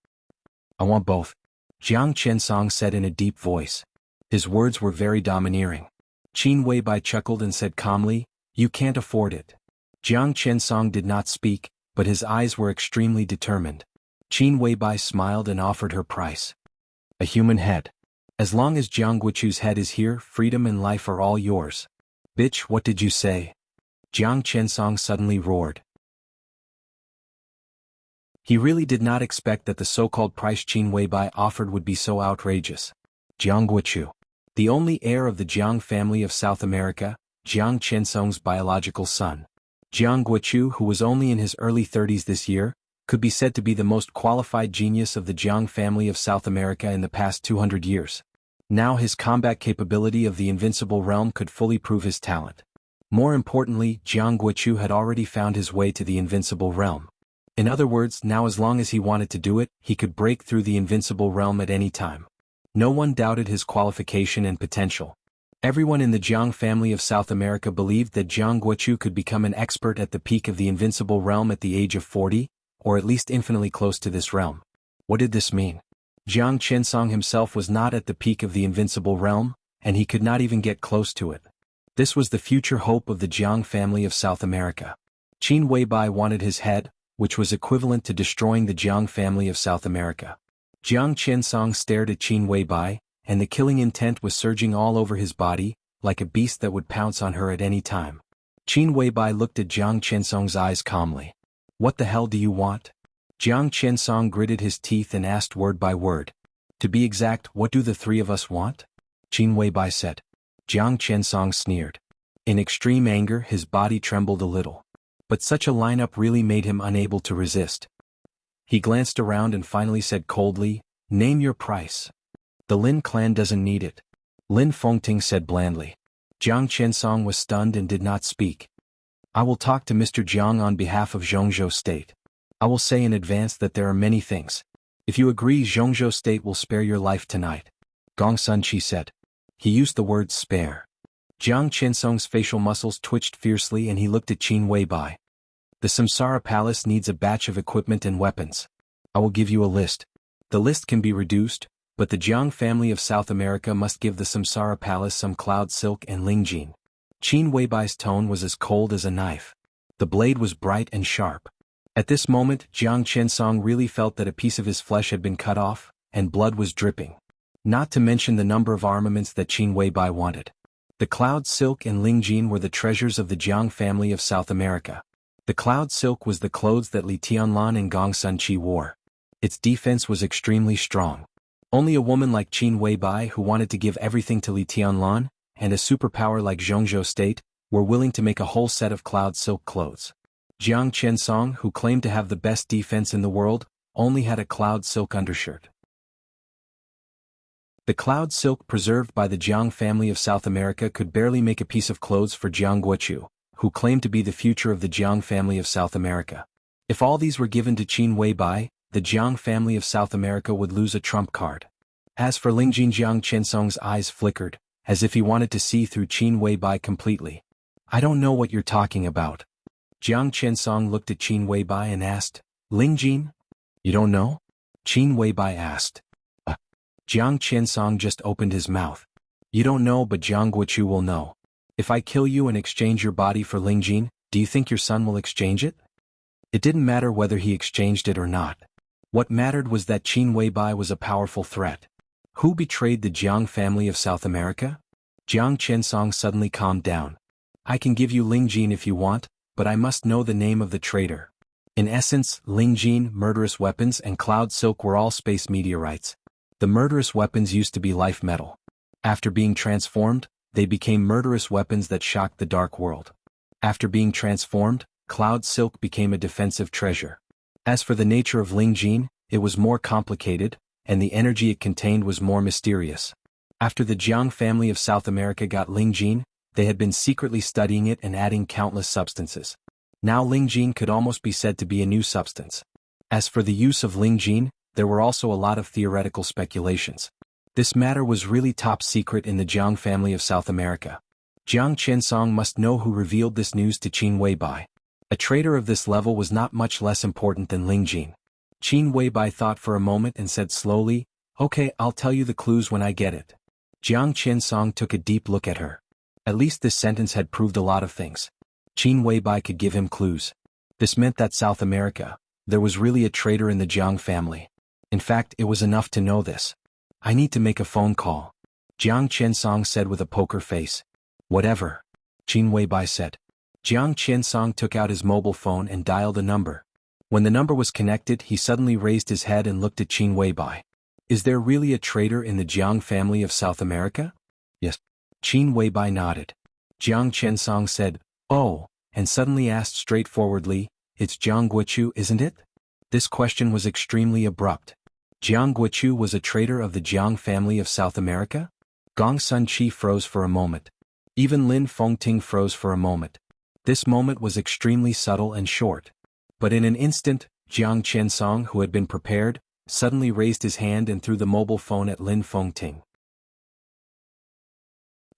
"I want both," Jiang Qiansong said in a deep voice. His words were very domineering. Qin Weibai chuckled and said calmly, "You can't afford it." Jiang Qiansong did not speak, but his eyes were extremely determined. Qin Weibai smiled and offered her price. "A human head. As long as Jiang Guichu's head is here, freedom and life are all yours." "Bitch, what did you say?" Jiang Qiansong suddenly roared. He really did not expect that the so-called price Qin Weibai offered would be so outrageous. Jiang Guichu, the only heir of the Jiang family of South America, Jiang Qiansong's biological son. Jiang Guichu, who was only in his early 30s this year, could be said to be the most qualified genius of the Jiang family of South America in the past 200 years. Now his combat capability of the invincible realm could fully prove his talent. More importantly, Jiang Guichu had already found his way to the invincible realm. In other words, now as long as he wanted to do it, he could break through the invincible realm at any time. No one doubted his qualification and potential. Everyone in the Jiang family of South America believed that Jiang Guichu could become an expert at the peak of the invincible realm at the age of 40, or at least infinitely close to this realm. What did this mean? Jiang Qiansong himself was not at the peak of the invincible realm, and he could not even get close to it. This was the future hope of the Jiang family of South America. Qin Weibai wanted his head, which was equivalent to destroying the Jiang family of South America. Jiang Qiansong stared at Qin Weibai, and the killing intent was surging all over his body, like a beast that would pounce on her at any time. Qin Weibai looked at Jiang Qiansong's eyes calmly. "What the hell do you want?" Jiang Qiansong gritted his teeth and asked word by word. "To be exact, what do the three of us want?" Qin Weibai said. Jiang Qiansong sneered. In extreme anger, his body trembled a little. But such a lineup really made him unable to resist. He glanced around and finally said coldly, "Name your price." "The Lin clan doesn't need it," Lin Fengting said blandly. Jiang Qiansong was stunned and did not speak. "I will talk to Mr. Jiang on behalf of Zhongzhou State. I will say in advance that there are many things. If you agree, Zhongzhou State will spare your life tonight," Gong Sun Chi said. He used the word spare. Jiang Qiansong's facial muscles twitched fiercely and he looked at Qin Weibai. "The Samsara Palace needs a batch of equipment and weapons. I will give you a list. The list can be reduced, but the Jiang family of South America must give the Samsara Palace some cloud silk and lingjin." Qin Weibai's tone was as cold as a knife. The blade was bright and sharp. At this moment, Jiang Qiansong really felt that a piece of his flesh had been cut off, and blood was dripping. Not to mention the number of armaments that Qin Weibai wanted. The cloud silk and Lingjin were the treasures of the Jiang family of South America. The cloud silk was the clothes that Li Tianlan and Gong Sunqi wore. Its defense was extremely strong. Only a woman like Qin Weibai, who wanted to give everything to Li Tianlan, and a superpower like Zhongzhou State, were willing to make a whole set of cloud silk clothes. Jiang Qiansong, who claimed to have the best defense in the world, only had a cloud silk undershirt. The cloud silk preserved by the Jiang family of South America could barely make a piece of clothes for Jiang Guoqiu, who claimed to be the future of the Jiang family of South America. If all these were given to Qin Weibai, the Jiang family of South America would lose a trump card. As for Lingjin, Jiang Qiansong's eyes flickered, as if he wanted to see through Qin Weibai completely. I don't know what you're talking about. Jiang Qiansong looked at Qin Weibai and asked, Lingjin? You don't know? Qin Weibai asked. Jiang Qiansong just opened his mouth. You don't know, but Jiang Guoqiu will know. If I kill you and exchange your body for Lingjin, do you think your son will exchange it? It didn't matter whether he exchanged it or not. What mattered was that Qin Weibai was a powerful threat. Who betrayed the Jiang family of South America? Jiang Qiansong suddenly calmed down. I can give you Lingjin if you want, but I must know the name of the traitor. In essence, Lingjin, murderous weapons and cloud silk were all space meteorites. The murderous weapons used to be life metal. After being transformed, they became murderous weapons that shocked the dark world. After being transformed, cloud silk became a defensive treasure. As for the nature of Lingjin, it was more complicated, and the energy it contained was more mysterious. After the Jiang family of South America got Lingjin, they had been secretly studying it and adding countless substances. Now Lingjin could almost be said to be a new substance. As for the use of Lingjin, there were also a lot of theoretical speculations. This matter was really top secret in the Jiang family of South America. Jiang Qiansong must know who revealed this news to Qin Weibai. A traitor of this level was not much less important than Lingjin. Qin Weibai thought for a moment and said slowly, Okay, I'll tell you the clues when I get it. Jiang Qiansong took a deep look at her. At least this sentence had proved a lot of things. Qin Weibai could give him clues. This meant that South America, there was really a traitor in the Jiang family. In fact, it was enough to know this. I need to make a phone call. Jiang Qiansong said with a poker face. Whatever. Qin Weibai said. Jiang Qiansong took out his mobile phone and dialed a number. When the number was connected, he suddenly raised his head and looked at Qin Weibai. Is there really a traitor in the Jiang family of South America? Yes. Qin Weibai nodded. Jiang Qiansong said, Oh, and suddenly asked straightforwardly, It's Jiang Guoqiu, isn't it? This question was extremely abrupt. Jiang Guoqiu was a traitor of the Jiang family of South America? Gong Sunqi froze for a moment. Even Lin Fengting froze for a moment. This moment was extremely subtle and short. But in an instant, Jiang Qiansong, who had been prepared, suddenly raised his hand and threw the mobile phone at Lin Fengting.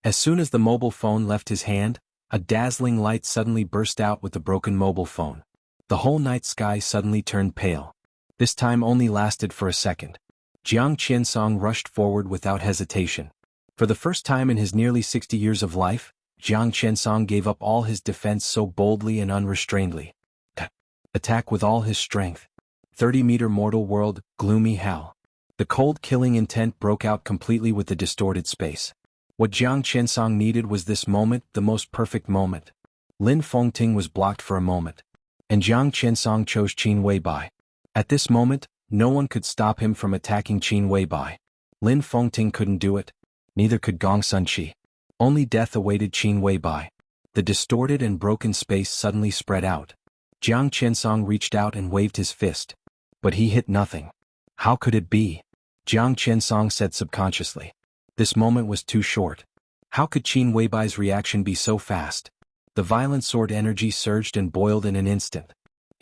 As soon as the mobile phone left his hand, a dazzling light suddenly burst out with the broken mobile phone. The whole night sky suddenly turned pale. This time only lasted for a second. Jiang Qiansong rushed forward without hesitation. For the first time in his nearly 60 years of life, Jiang Qiansong gave up all his defense so boldly and unrestrainedly. Attack with all his strength. 30-meter mortal world, gloomy hell. The cold killing intent broke out completely with the distorted space. What Jiang Qiansong needed was this moment, the most perfect moment. Lin Fengting was blocked for a moment. And Jiang Qiansong chose Qin Weibai. At this moment, no one could stop him from attacking Qin Weibai. Lin Fengting couldn't do it. Neither could Gong Sunqi. Only death awaited Qin Weibai. The distorted and broken space suddenly spread out. Jiang Qiansong reached out and waved his fist. But he hit nothing. How could it be? Jiang Qiansong said subconsciously. This moment was too short. How could Qin Weibai's reaction be so fast? The violent sword energy surged and boiled in an instant.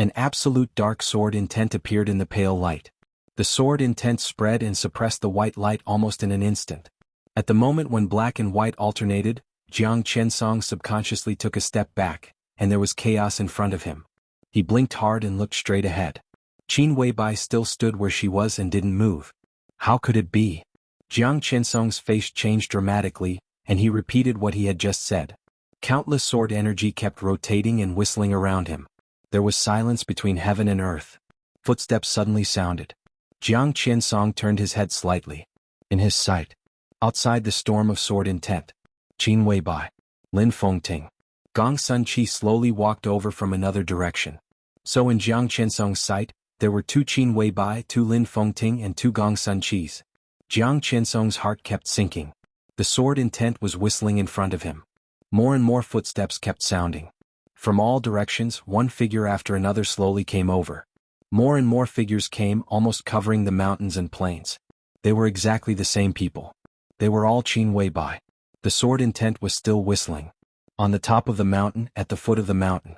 An absolute dark sword intent appeared in the pale light. The sword intent spread and suppressed the white light almost in an instant. At the moment when black and white alternated, Jiang Qiansong subconsciously took a step back, and there was chaos in front of him. He blinked hard and looked straight ahead. Qin Weibai still stood where she was and didn't move. How could it be? Jiang Qiansong's face changed dramatically, and he repeated what he had just said. Countless sword energy kept rotating and whistling around him. There was silence between heaven and earth. Footsteps suddenly sounded. Jiang Qiansong turned his head slightly. In his sight, outside the storm of sword intent, Qin Weibai, Lin Fengting, Gong Sun Qi slowly walked over from another direction. So in Jiang Qinsong's sight, there were 2 Qin Weibai, 2 Lin Fengting and 2 Gong Sun Qis. Jiang Qinsong's heart kept sinking. The sword intent was whistling in front of him. More and more footsteps kept sounding. From all directions, one figure after another slowly came over. More and more figures came, almost covering the mountains and plains. They were exactly the same people. They were all Qin Weibai. The sword intent was still whistling. On the top of the mountain, at the foot of the mountain,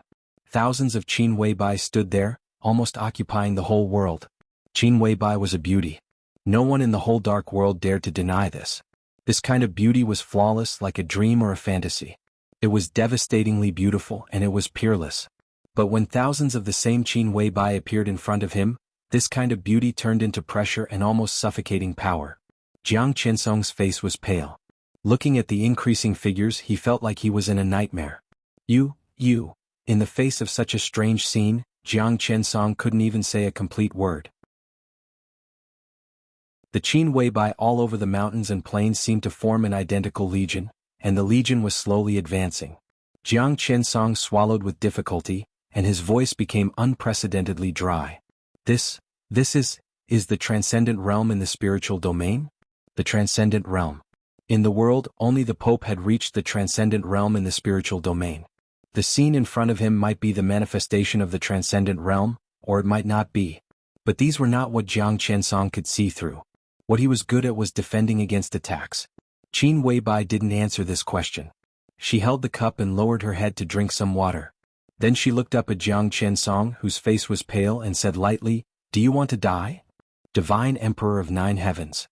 thousands of Qin Weibai stood there, almost occupying the whole world. Qin Weibai was a beauty. No one in the whole dark world dared to deny this. This kind of beauty was flawless, like a dream or a fantasy. It was devastatingly beautiful and it was peerless. But when thousands of the same Qin Weibai appeared in front of him, this kind of beauty turned into pressure and almost suffocating power. Jiang Qinsong's face was pale. Looking at the increasing figures, he felt like he was in a nightmare. You. In the face of such a strange scene, Jiang Qinsong couldn't even say a complete word. The Qin Weibai all over the mountains and plains seemed to form an identical legion, and the legion was slowly advancing. Jiang Qinsong swallowed with difficulty, and his voice became unprecedentedly dry. This is the transcendent realm in the spiritual domain? The transcendent realm. In the world, only the Pope had reached the transcendent realm in the spiritual domain. The scene in front of him might be the manifestation of the transcendent realm, or it might not be. But these were not what Jiang Qinsong could see through. What he was good at was defending against attacks. Qin Weibai didn't answer this question. She held the cup and lowered her head to drink some water. Then she looked up at Jiang Qinsong, whose face was pale, and said lightly, "Do you want to die? Divine Emperor of 9 Heavens."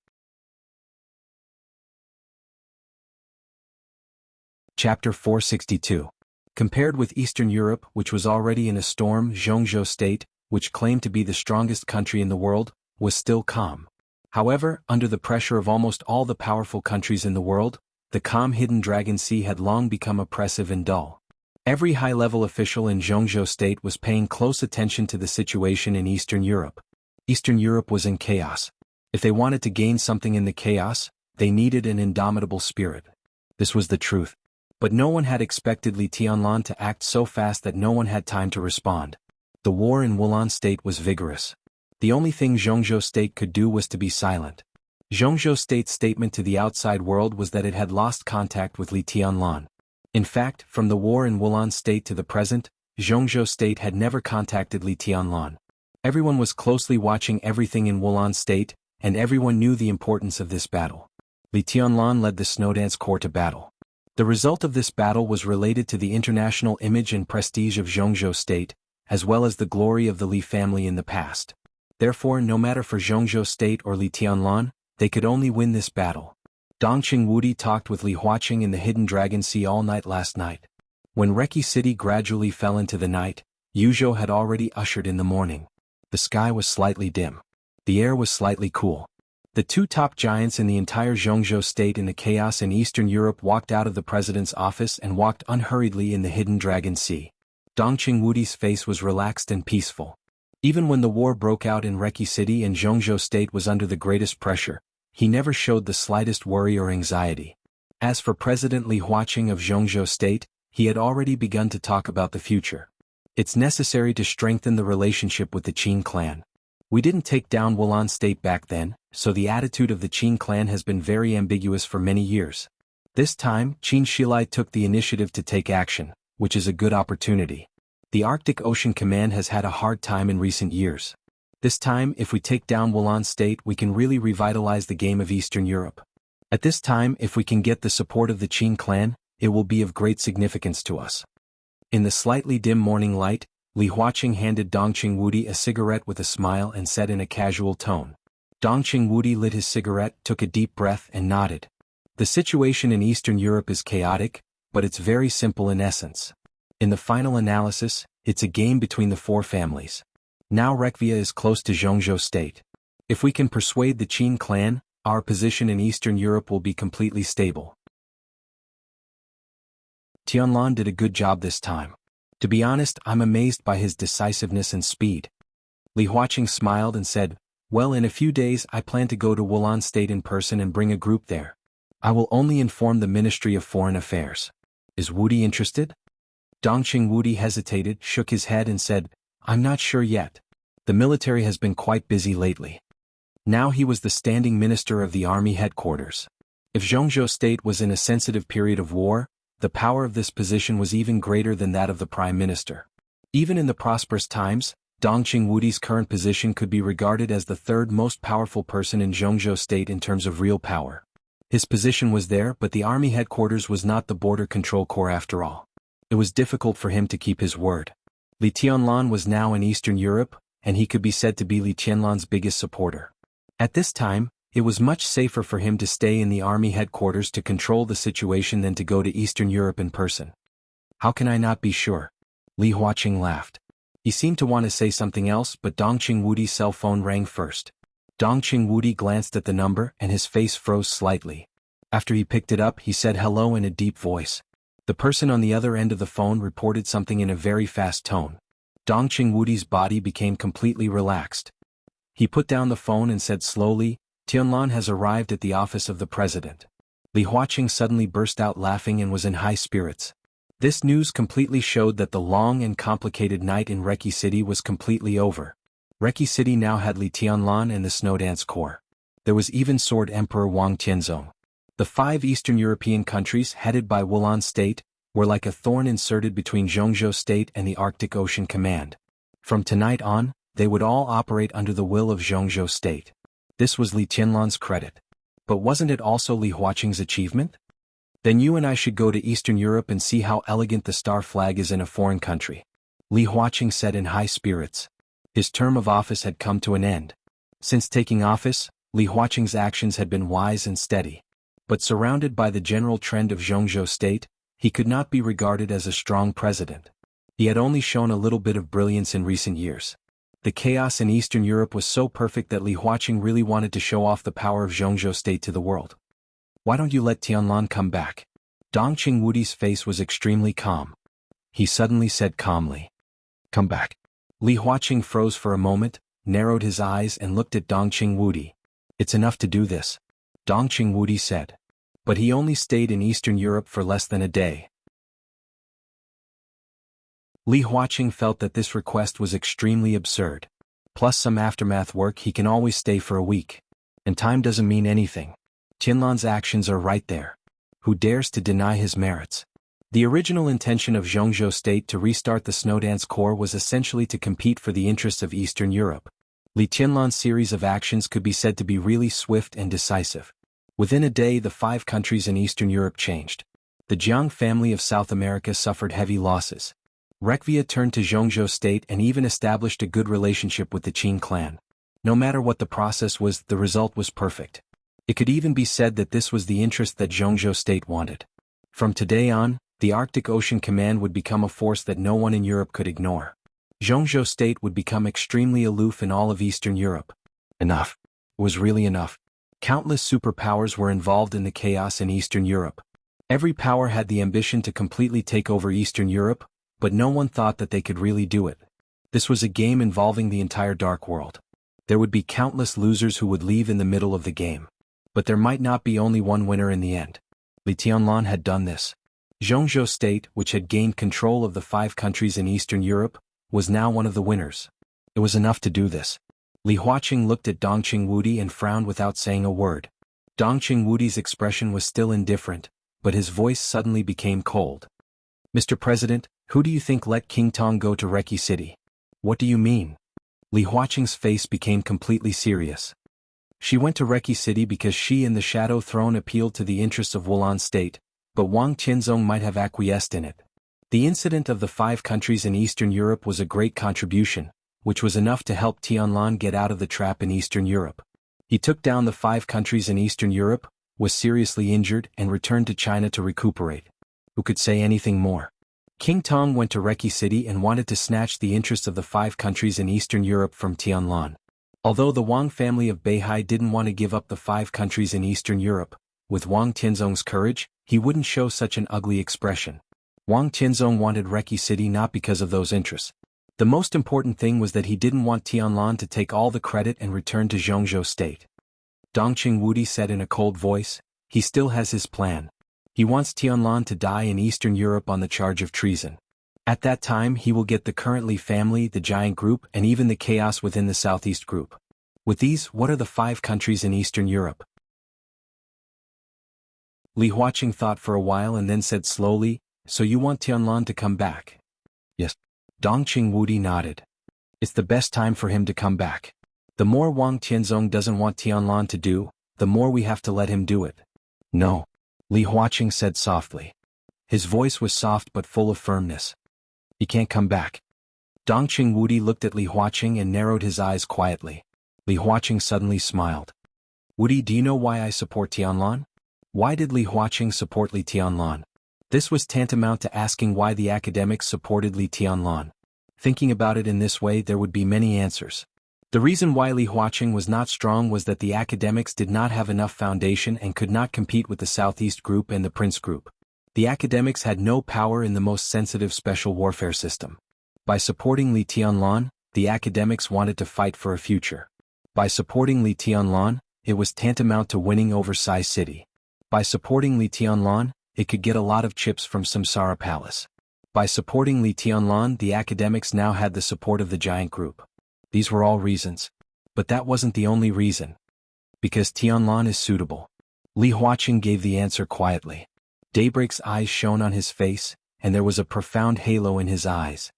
Chapter 462. Compared with Eastern Europe, which was already in a storm, Zhongzhou state, which claimed to be the strongest country in the world, was still calm. However, under the pressure of almost all the powerful countries in the world, the calm hidden Dragon Sea had long become oppressive and dull. Every high-level official in Zhongzhou state was paying close attention to the situation in Eastern Europe. Eastern Europe was in chaos. If they wanted to gain something in the chaos, they needed an indomitable spirit. This was the truth. But no one had expected Li Tianlan to act so fast that no one had time to respond. The war in Wulan state was vigorous. The only thing Zhongzhou state could do was to be silent. Zhongzhou state's statement to the outside world was that it had lost contact with Li Tianlan. In fact, from the war in Wulan state to the present, Zhongzhou state had never contacted Li Tianlan. Everyone was closely watching everything in Wulan state, and everyone knew the importance of this battle. Li Tianlan led the Snowdance Corps to battle. The result of this battle was related to the international image and prestige of Zhongzhou state, as well as the glory of the Li family in the past. Therefore, no matter for Zhongzhou state or Li Tianlan, they could only win this battle. Dongqing Wudi talked with Li Huaqing in the hidden Dragon Sea all night last night. When Reki City gradually fell into the night, Yuzhou had already ushered in the morning. The sky was slightly dim. The air was slightly cool. The 2 top giants in the entire Zhongzhou state in the chaos in Eastern Europe walked out of the president's office and walked unhurriedly in the hidden Dragon Sea. Dongqing Wudi's face was relaxed and peaceful. Even when the war broke out in Reki City and Zhongzhou state was under the greatest pressure, he never showed the slightest worry or anxiety. As for President Li Huaqing of Zhongzhou state, he had already begun to talk about the future. It's necessary to strengthen the relationship with the Qin clan. We didn't take down Wulan state back then, so the attitude of the Qin clan has been very ambiguous for many years. This time, Qin Shilai took the initiative to take action, which is a good opportunity. The Arctic Ocean Command has had a hard time in recent years. This time, if we take down Wulan state, we can really revitalize the game of Eastern Europe. At this time, if we can get the support of the Qin clan, it will be of great significance to us. In the slightly dim morning light, Li Huaqing handed Dongqing Wudi a cigarette with a smile and said in a casual tone. Dongqing Wudi lit his cigarette, took a deep breath and nodded. The situation in Eastern Europe is chaotic, but it's very simple in essence. In the final analysis, it's a game between the 4 families. Now Rekvia is close to Zhongzhou state. If we can persuade the Qin clan, our position in Eastern Europe will be completely stable. Tianlan did a good job this time. To be honest, I'm amazed by his decisiveness and speed. Li Huaqing smiled and said, Well, in a few days I plan to go to Wulan State in person and bring a group there. I will only inform the Ministry of Foreign Affairs. Is Wudi interested? Dongqing Wudi hesitated, shook his head and said, I'm not sure yet. The military has been quite busy lately. Now he was the standing minister of the army headquarters. If Zhongzhou State was in a sensitive period of war, the power of this position was even greater than that of the prime minister. Even in the prosperous times, Dongqing Wudi's current position could be regarded as the third most powerful person in Zhongzhou State in terms of real power. His position was there, but the army headquarters was not the border control corps after all. It was difficult for him to keep his word. Li Tianlan was now in Eastern Europe, and he could be said to be Li Tianlan's biggest supporter. At this time, it was much safer for him to stay in the army headquarters to control the situation than to go to Eastern Europe in person. How can I not be sure? Li Huaqing laughed. He seemed to want to say something else, but Dongqing Wudi's cell phone rang first. Dongqing Wudi glanced at the number and his face froze slightly. After he picked it up, he said hello in a deep voice. The person on the other end of the phone reported something in a very fast tone. Dongqing Wudi's body became completely relaxed. He put down the phone and said slowly, Tianlan has arrived at the office of the president. Li Huaqing suddenly burst out laughing and was in high spirits. This news completely showed that the long and complicated night in Reki City was completely over. Reki City now had Li Tianlan and the Snowdance Corps. There was even Sword Emperor Wang Tianzong. The 5 Eastern European countries headed by Wulan State were like a thorn inserted between Zhongzhou State and the Arctic Ocean Command. From tonight on, they would all operate under the will of Zhongzhou State. This was Li Tianlan's credit. But wasn't it also Li Huaqing's achievement? Then you and I should go to Eastern Europe and see how elegant the star flag is in a foreign country. Li Huaqing said in high spirits. His term of office had come to an end. Since taking office, Li Huaqing's actions had been wise and steady. But surrounded by the general trend of Zhongzhou State, he could not be regarded as a strong president. He had only shown a little bit of brilliance in recent years. The chaos in Eastern Europe was so perfect that Li Huaqing really wanted to show off the power of Zhongzhou State to the world. Why don't you let Tianlan come back? Dongqing Wudi's face was extremely calm. He suddenly said calmly, Come back. Li Huaqing froze for a moment, narrowed his eyes and looked at Dongqing Wudi. It's enough to do this, Dongqing Wudi said. But he only stayed in Eastern Europe for less than a day. Li Huaqing felt that this request was extremely absurd. Plus some aftermath work, he can always stay for a week. And time doesn't mean anything. Tianlan's actions are right there. Who dares to deny his merits? The original intention of Zhongzhou State to restart the Snowdance Corps was essentially to compete for the interests of Eastern Europe. Li Tianlan's series of actions could be said to be really swift and decisive. Within a day, the 5 countries in Eastern Europe changed. The Jiang family of South America suffered heavy losses. Rekvia turned to Zhongzhou State and even established a good relationship with the Qin clan. No matter what the process was, the result was perfect. It could even be said that this was the interest that Zhongzhou State wanted. From today on, the Arctic Ocean Command would become a force that no one in Europe could ignore. Zhongzhou State would become extremely aloof in all of Eastern Europe. Enough. It was really enough. Countless superpowers were involved in the chaos in Eastern Europe. Every power had the ambition to completely take over Eastern Europe, but no one thought that they could really do it. This was a game involving the entire dark world. There would be countless losers who would leave in the middle of the game. But there might not be only one winner in the end. Li Tianlan had done this. Zhongzhou State, which had gained control of the 5 countries in Eastern Europe, was now one of the winners. It was enough to do this. Li Huaqing looked at Dongqing Wudi and frowned without saying a word. Dongqing Wudi's expression was still indifferent, but his voice suddenly became cold. Mr. President, who do you think let King Tong go to Reki City? What do you mean? Li Huaqing's face became completely serious. She went to Reki City because she and the Shadow Throne appealed to the interests of Wulan State, but Wang Tianzong might have acquiesced in it. The incident of the 5 countries in Eastern Europe was a great contribution, which was enough to help Tianlan get out of the trap in Eastern Europe. He took down the 5 countries in Eastern Europe, was seriously injured and returned to China to recuperate. Who could say anything more? King Tong went to Reki City and wanted to snatch the interests of the 5 countries in Eastern Europe from Tianlan. Although the Wang family of Beihai didn't want to give up the 5 countries in Eastern Europe, with Wang Tianzong's courage, he wouldn't show such an ugly expression. Wang Tianzong wanted Reki City not because of those interests. The most important thing was that he didn't want Tianlan to take all the credit and return to Zhongzhou state. Dongqing Wudi said in a cold voice, he still has his plan. He wants Tianlan to die in Eastern Europe on the charge of treason. At that time he will get the current Li family, the giant group, and even the chaos within the Southeast group. With these, what are the 5 countries in Eastern Europe? Li Huaqing thought for a while and then said slowly, so you want Tianlan to come back? Yes. Dongqing Wudi nodded. It's the best time for him to come back. The more Wang Tianzong doesn't want Tianlan to do, the more we have to let him do it. No. Li Huaqing said softly. His voice was soft but full of firmness. He can't come back. Dongqing Wudi looked at Li Huaqing and narrowed his eyes quietly. Li Huaqing suddenly smiled. Wudi, do you know why I support Tianlan? Why did Li Huaqing support Li Tianlan? This was tantamount to asking why the academics supported Li Tianlan. Thinking about it in this way, there would be many answers. The reason why Li Huaqing was not strong was that the academics did not have enough foundation and could not compete with the Southeast Group and the Prince Group. The academics had no power in the most sensitive special warfare system. By supporting Li Tianlan, the academics wanted to fight for a future. By supporting Li Tianlan, it was tantamount to winning over Sai City. By supporting Li Tianlan, it could get a lot of chips from Samsara Palace. By supporting Li Tianlan, the academics now had the support of the giant group. These were all reasons. But that wasn't the only reason. Because Tianlan is suitable. Li Huaqing gave the answer quietly. Daybreak's eyes shone on his face, and there was a profound halo in his eyes.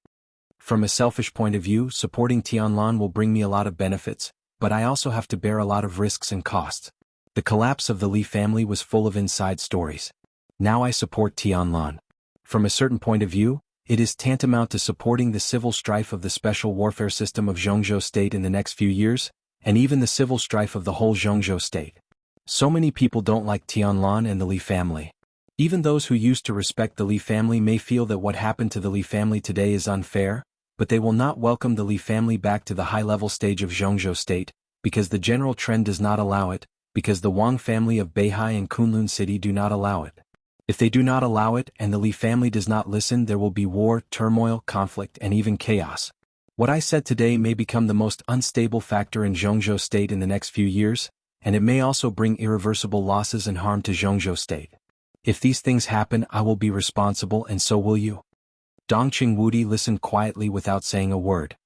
From a selfish point of view, supporting Tianlan will bring me a lot of benefits, but I also have to bear a lot of risks and costs. The collapse of the Li family was full of inside stories. Now I support Tianlan. From a certain point of view, it is tantamount to supporting the civil strife of the special warfare system of Zhongzhou state in the next few years, and even the civil strife of the whole Zhongzhou state. So many people don't like Tianlan and the Li family. Even those who used to respect the Li family may feel that what happened to the Li family today is unfair, but they will not welcome the Li family back to the high-level stage of Zhongzhou state, because the general trend does not allow it, because the Wang family of Beihai and Kunlun City do not allow it. If they do not allow it and the Li family does not listen, there will be war, turmoil, conflict, and even chaos. What I said today may become the most unstable factor in Zhongzhou state in the next few years, and it may also bring irreversible losses and harm to Zhongzhou state. If these things happen, I will be responsible, and so will you. Dongqing Wudi listened quietly without saying a word.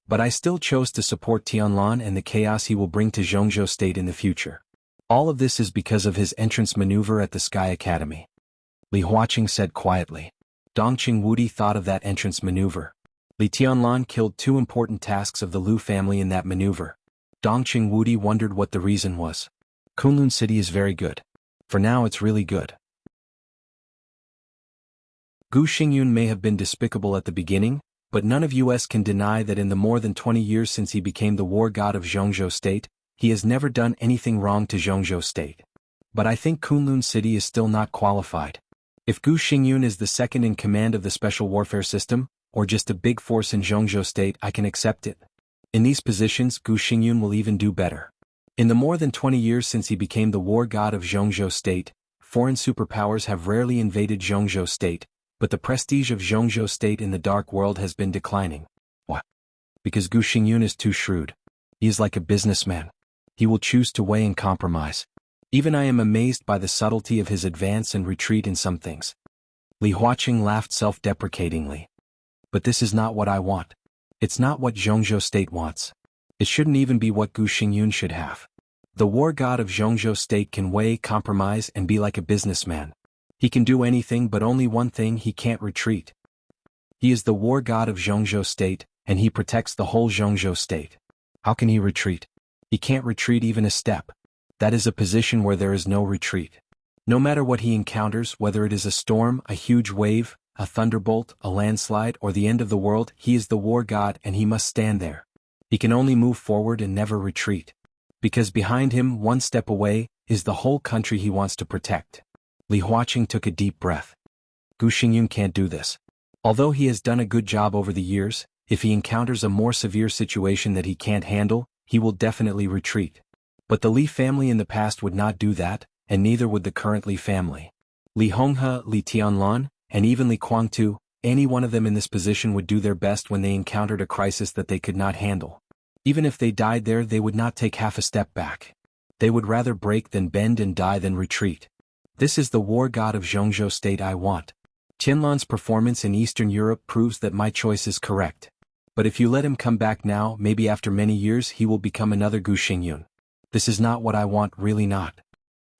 But I still chose to support Tianlan and the chaos he will bring to Zhongzhou state in the future. All of this is because of his entrance maneuver at the Sky Academy. Li Huaqing said quietly. Dongqing Wudi thought of that entrance maneuver. Li Tianlan killed 2 important tasks of the Lu family in that maneuver. Dongqing Wudi wondered what the reason was. Kunlun City is very good. For now it's really good. Gu Xingyun may have been despicable at the beginning, but none of us can deny that in the more than 20 years since he became the war god of Zhongzhou state, he has never done anything wrong to Zhongzhou state. But I think Kunlun City is still not qualified. If Gu Xingyun is the second in command of the special warfare system, or just a big force in Zhongzhou state, I can accept it. In these positions, Gu Xingyun will even do better. In the more than 20 years since he became the war god of Zhongzhou state, foreign superpowers have rarely invaded Zhongzhou state, but the prestige of Zhongzhou state in the dark world has been declining. Why? Because Gu Xingyun is too shrewd. He is like a businessman. He will choose to weigh and compromise. Even I am amazed by the subtlety of his advance and retreat in some things. Li Huaqing laughed self-deprecatingly. But this is not what I want. It's not what Zhongzhou state wants. It shouldn't even be what Gu Xingyun should have. The war god of Zhongzhou state can weigh, compromise, and be like a businessman. He can do anything, but only one thing: he can't retreat. He is the war god of Zhongzhou state, and he protects the whole Zhongzhou state. How can he retreat? He can't retreat even a step. That is a position where there is no retreat. No matter what he encounters, whether it is a storm, a huge wave, a thunderbolt, a landslide, or the end of the world, he is the war god and he must stand there. He can only move forward and never retreat. Because behind him, one step away, is the whole country he wants to protect. Li Huaqing took a deep breath. Gu Xingyun can't do this. Although he has done a good job over the years, if he encounters a more severe situation that he can't handle, he will definitely retreat. But the Li family in the past would not do that, and neither would the current Li family. Li Honghe, Li Tianlan, and even Li Guangtu, Any one of them in this position would do their best when they encountered a crisis that they could not handle. Even if they died there, they would not take half a step back. They would rather break than bend and die than retreat. This is the war god of Zhongzhou state I want. Tianlan's performance in Eastern Europe proves that my choice is correct. But if you let him come back now, maybe after many years he will become another Gu Xingyun. This is not what I want, really not.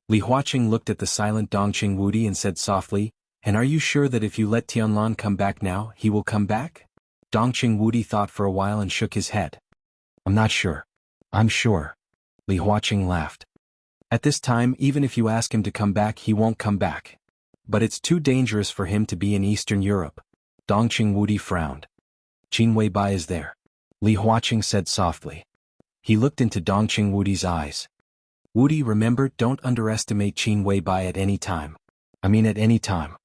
Li Huaqing looked at the silent Dongqing Wudi and said softly, "And are you sure that if you let Tianlan come back now, he will come back?" Dongqing Wudi thought for a while and shook his head. "I'm not sure." "I'm sure." Li Huaqing laughed. "At this time, even if you ask him to come back, he won't come back. But it's too dangerous for him to be in Eastern Europe." Dongqing Wudi frowned. "Qin Weibai is there," Li Huaqing said softly. He looked into Dongqing Wudi's eyes. "Wudi, remember, don't underestimate Qin Weibai at any time. I mean at any time.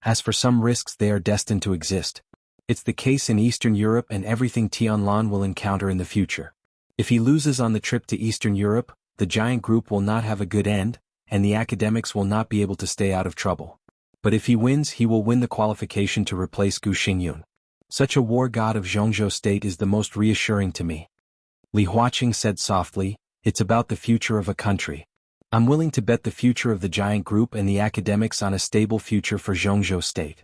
As for some risks, they are destined to exist. It's the case in Eastern Europe and everything Tianlan will encounter in the future. If he loses on the trip to Eastern Europe, the giant group will not have a good end, and the academics will not be able to stay out of trouble. But if he wins, he will win the qualification to replace Gu Xingyun. Such a war god of Zhongzhou state is the most reassuring to me." Li Huaqing said softly, "It's about the future of a country. I'm willing to bet the future of the giant group and the academics on a stable future for Zhongzhou state."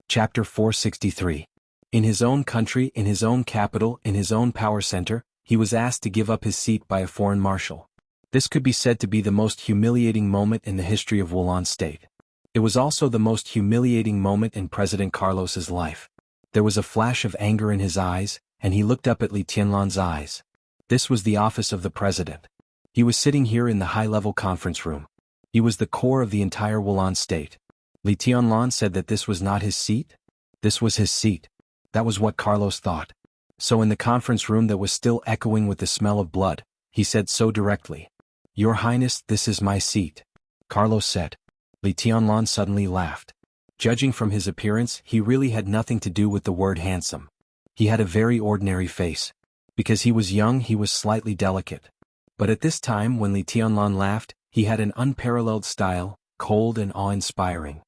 Chapter 463. In his own country, in his own capital, in his own power center, he was asked to give up his seat by a foreign marshal. This could be said to be the most humiliating moment in the history of Wulan state. It was also the most humiliating moment in President Carlos's life. There was a flash of anger in his eyes, and he looked up at Li Tianlan's eyes. This was the office of the president. He was sitting here in the high-level conference room. He was the core of the entire Wulan state. Li Tianlan said that this was not his seat? This was his seat. That was what Carlos thought. So in the conference room that was still echoing with the smell of blood, he said so directly, "Your Highness, this is my seat." Carlos said. Li Tianlan suddenly laughed. Judging from his appearance, he really had nothing to do with the word handsome. He had a very ordinary face. Because he was young, he was slightly delicate. But at this time, when Li Tianlan laughed, he had an unparalleled style, cold and awe-inspiring.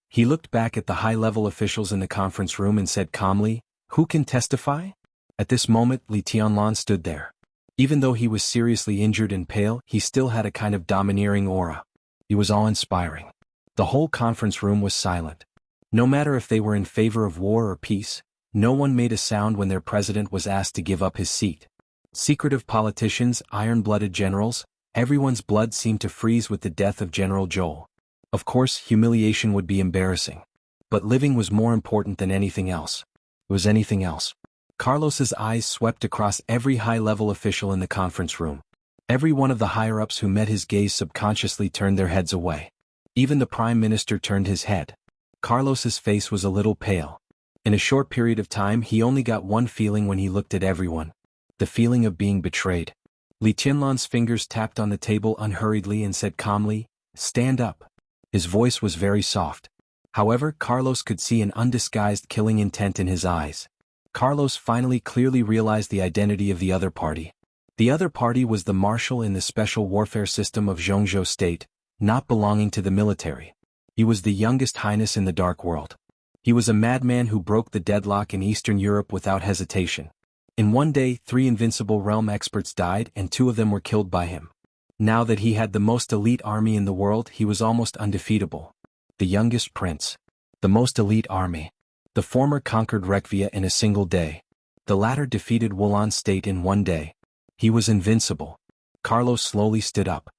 He looked back at the high-level officials in the conference room and said calmly, "Who can testify?" At this moment, Li Tianlan stood there. Even though he was seriously injured and pale, he still had a kind of domineering aura. He was awe-inspiring. The whole conference room was silent. No matter if they were in favor of war or peace, no one made a sound when their president was asked to give up his seat. Secretive politicians, iron-blooded generals, everyone's blood seemed to freeze with the death of General Joel. Of course, humiliation would be embarrassing. But living was more important than anything else. Was anything else? Carlos's eyes swept across every high-level official in the conference room. Every one of the higher-ups who met his gaze subconsciously turned their heads away. Even the prime minister turned his head. Carlos's face was a little pale. In a short period of time, he only got one feeling when he looked at everyone. The feeling of being betrayed. Li Tianlan's fingers tapped on the table unhurriedly and said calmly, "Stand up." His voice was very soft. However, Carlos could see an undisguised killing intent in his eyes. Carlos finally clearly realized the identity of the other party. The other party was the marshal in the special warfare system of Zhongzhou state, not belonging to the military. He was the youngest highness in the dark world. He was a madman who broke the deadlock in Eastern Europe without hesitation. In one day, 3 invincible realm experts died and 2 of them were killed by him. Now that he had the most elite army in the world, he was almost undefeatable. The youngest prince. The most elite army. The former conquered Rekvia in a single day. The latter defeated Wulan state in one day. He was invincible. Carlos slowly stood up.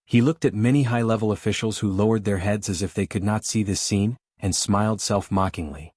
He looked at many high-level officials who lowered their heads as if they could not see this scene, and smiled self-mockingly.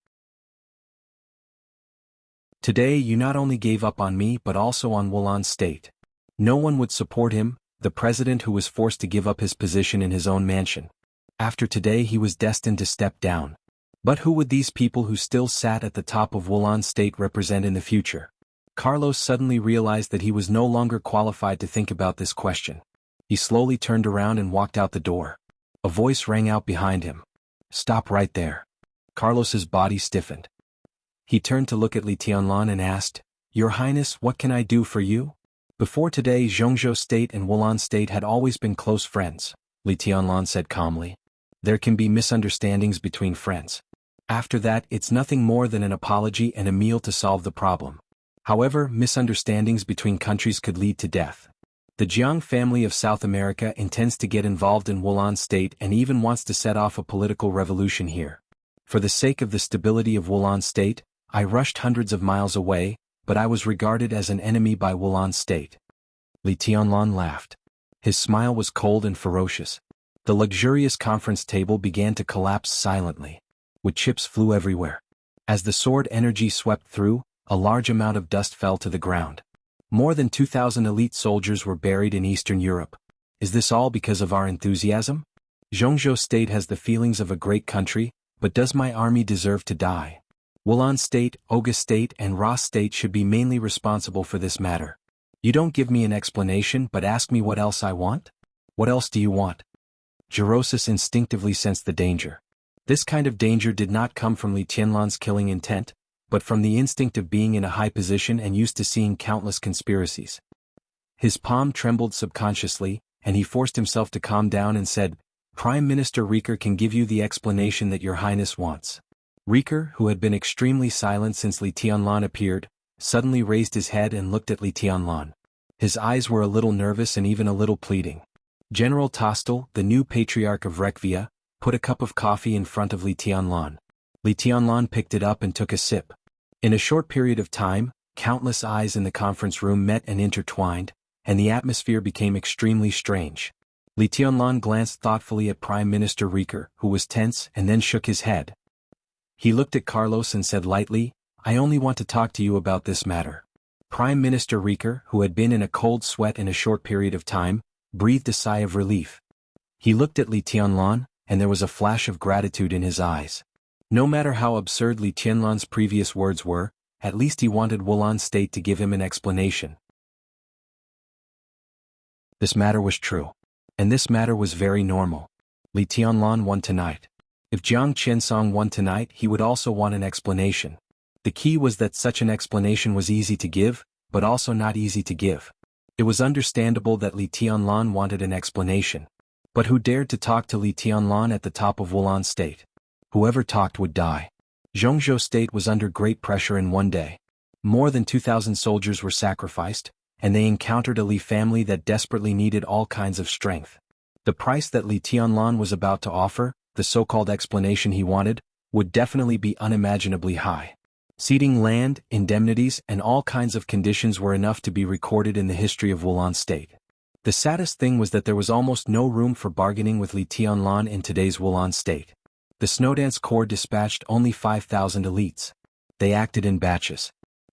"Today you not only gave up on me but also on Wulan state." No one would support him, the president who was forced to give up his position in his own mansion. After today he was destined to step down. But who would these people who still sat at the top of Wulan state represent in the future? Carlos suddenly realized that he was no longer qualified to think about this question. He slowly turned around and walked out the door. A voice rang out behind him. "Stop right there." Carlos's body stiffened. He turned to look at Li Tianlan and asked, "Your Highness, what can I do for you?" Before today, Zhongzhou State and Wulan State had always been close friends, Li Tianlan said calmly. There can be misunderstandings between friends. After that, it's nothing more than an apology and a meal to solve the problem. However, misunderstandings between countries could lead to death. The Jiang family of South America intends to get involved in Wulan State and even wants to set off a political revolution here. For the sake of the stability of Wulan State, I rushed hundreds of miles away, but I was regarded as an enemy by Wulan State. Li Tianlan laughed. His smile was cold and ferocious. The luxurious conference table began to collapse silently. Wood chips flew everywhere. As the sword energy swept through, a large amount of dust fell to the ground. More than 2,000 elite soldiers were buried in Eastern Europe. Is this all because of our enthusiasm? Zhongzhou State has the feelings of a great country, but does my army deserve to die? Wulan State, Oga State and Ras State should be mainly responsible for this matter. You don't give me an explanation but ask me what else I want? What else do you want? Jirosis instinctively sensed the danger. This kind of danger did not come from Li Tianlan's killing intent, but from the instinct of being in a high position and used to seeing countless conspiracies. His palm trembled subconsciously, and he forced himself to calm down and said, Prime Minister Rieker can give you the explanation that your highness wants. Rieker, who had been extremely silent since Li Tianlan appeared, suddenly raised his head and looked at Li Tianlan. His eyes were a little nervous and even a little pleading. General Tostel, the new patriarch of Rekvia, put a cup of coffee in front of Li Tianlan. Li Tianlan picked it up and took a sip. In a short period of time, countless eyes in the conference room met and intertwined, and the atmosphere became extremely strange. Li Tianlan glanced thoughtfully at Prime Minister Rieker, who was tense, and then shook his head. He looked at Carlos and said lightly, I only want to talk to you about this matter. Prime Minister Rieker, who had been in a cold sweat in a short period of time, breathed a sigh of relief. He looked at Li Tianlan, and there was a flash of gratitude in his eyes. No matter how absurd Li Tianlan's previous words were, at least he wanted Wulan State to give him an explanation. This matter was true. And this matter was very normal. Li Tianlan won tonight. If Jiang Qinsong won tonight, he would also want an explanation. The key was that such an explanation was easy to give, but also not easy to give. It was understandable that Li Tianlan wanted an explanation. But who dared to talk to Li Tianlan at the top of Wulan State? Whoever talked would die. Zhongzhou State was under great pressure in one day. More than 2,000 soldiers were sacrificed, and they encountered a Li family that desperately needed all kinds of strength. The price that Li Tianlan was about to offer, the so-called explanation he wanted, would definitely be unimaginably high. Ceding land, indemnities, and all kinds of conditions were enough to be recorded in the history of Wulan State. The saddest thing was that there was almost no room for bargaining with Li Tianlan in today's Wulan State. The Snowdance Corps dispatched only 5,000 elites. They acted in batches.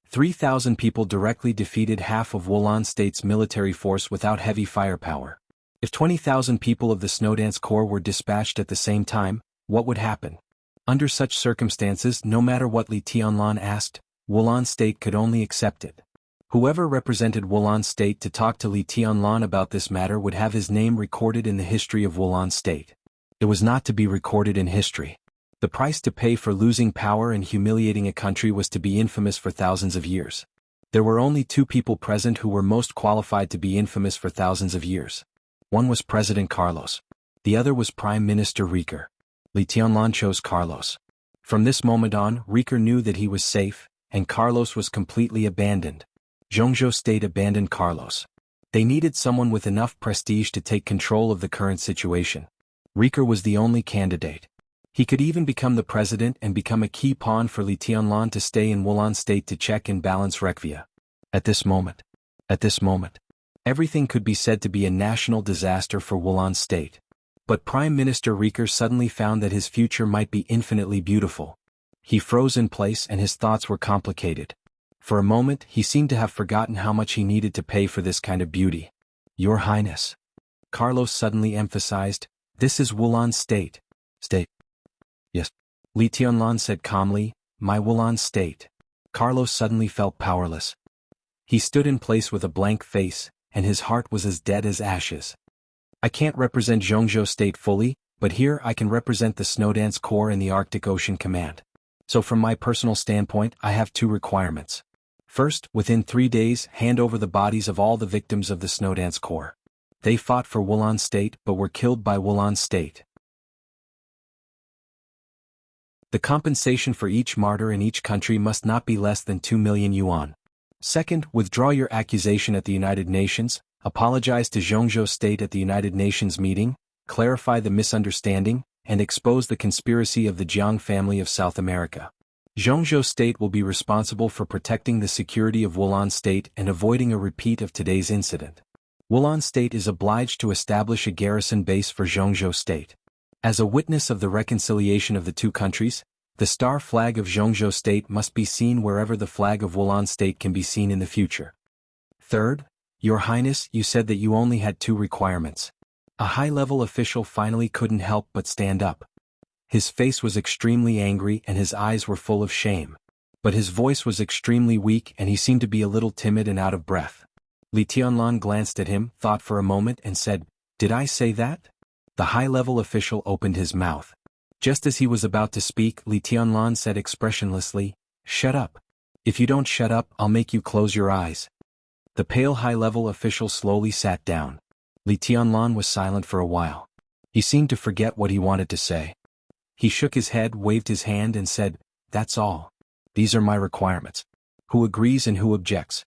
3,000 people directly defeated half of Wulan State's military force without heavy firepower. If 20,000 people of the Snowdance Corps were dispatched at the same time, what would happen? Under such circumstances, no matter what Li Tianlan asked, Wulan State could only accept it. Whoever represented Wulan State to talk to Li Tianlan about this matter would have his name recorded in the history of Wulan State. It was not to be recorded in history. The price to pay for losing power and humiliating a country was to be infamous for thousands of years. There were only two people present who were most qualified to be infamous for thousands of years. One was President Carlos. The other was Prime Minister Rieker. Li Tianlan chose Carlos. From this moment on, Rieker knew that he was safe, and Carlos was completely abandoned. Zhongzhou State abandoned Carlos. They needed someone with enough prestige to take control of the current situation. Rieker was the only candidate. He could even become the president and become a key pawn for Li Tianlan to stay in Wulan State to check and balance Rekvia. At this moment, everything could be said to be a national disaster for Wulan State. But Prime Minister Rieker suddenly found that his future might be infinitely beautiful. He froze in place and his thoughts were complicated. For a moment, he seemed to have forgotten how much he needed to pay for this kind of beauty. Your Highness. Carlos suddenly emphasized, this is Wulan State. State. Yes. Li Tianlan said calmly, my Wulan State. Carlos suddenly felt powerless. He stood in place with a blank face, and his heart was as dead as ashes. I can't represent Zhongzhou State fully, but here I can represent the Snowdance Corps and the Arctic Ocean Command. So from my personal standpoint, I have two requirements. First, within 3 days, hand over the bodies of all the victims of the Snowdance Corps. They fought for Wulan State but were killed by Wulan State. The compensation for each martyr in each country must not be less than 2 million yuan. Second, withdraw your accusation at the United Nations, apologize to Zhongzhou State at the United Nations meeting, clarify the misunderstanding, and expose the conspiracy of the Jiang family of South America. Zhongzhou State will be responsible for protecting the security of Wulan State and avoiding a repeat of today's incident. Wulan State is obliged to establish a garrison base for Zhongzhou State. As a witness of the reconciliation of the two countries, the star flag of Zhongzhou State must be seen wherever the flag of Wulan State can be seen in the future. Third, Your Highness, you said that you only had 2 requirements. A high-level official finally couldn't help but stand up. His face was extremely angry and his eyes were full of shame. But his voice was extremely weak and he seemed to be a little timid and out of breath. Li Tianlan glanced at him, thought for a moment and said, "Did I say that?" The high-level official opened his mouth. Just as he was about to speak, Li Tianlan said expressionlessly, "Shut up. If you don't shut up, I'll make you close your eyes." The pale high-level official slowly sat down. Li Tianlan was silent for a while. He seemed to forget what he wanted to say. He shook his head, waved his hand and said, "That's all. These are my requirements. Who agrees and who objects?"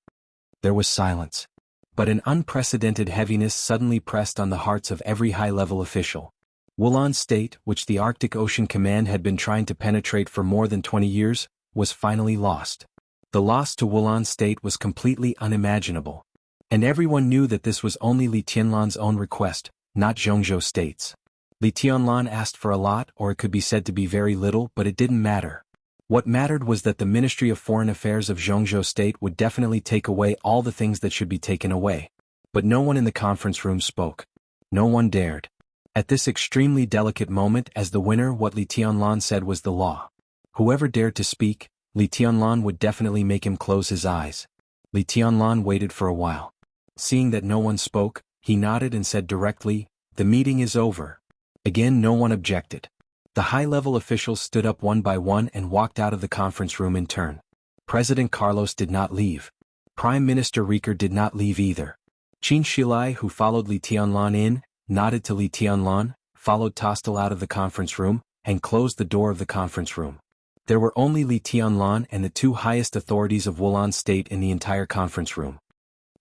There was silence. But an unprecedented heaviness suddenly pressed on the hearts of every high-level official. Wulan State, which the Arctic Ocean Command had been trying to penetrate for more than 20 years, was finally lost. The loss to Wulan State was completely unimaginable. And everyone knew that this was only Li Tianlan's own request, not Zhongzhou State's. Li Tianlan asked for a lot, or it could be said to be very little, but it didn't matter. What mattered was that the Ministry of Foreign Affairs of Zhongzhou State would definitely take away all the things that should be taken away. But no one in the conference room spoke. No one dared. At this extremely delicate moment, as the winner, what Li Tianlan said was the law. Whoever dared to speak, Li Tianlan would definitely make him close his eyes. Li Tianlan waited for a while. Seeing that no one spoke, he nodded and said directly, "The meeting is over." Again no one objected. The high-level officials stood up one by one and walked out of the conference room in turn. President Carlos did not leave. Prime Minister Rieker did not leave either. Qin Shilai, who followed Li Tianlan in, nodded to Li Tianlan, followed Tostel out of the conference room, and closed the door of the conference room. There were only Li Tianlan and the 2 highest authorities of Wulan State in the entire conference room.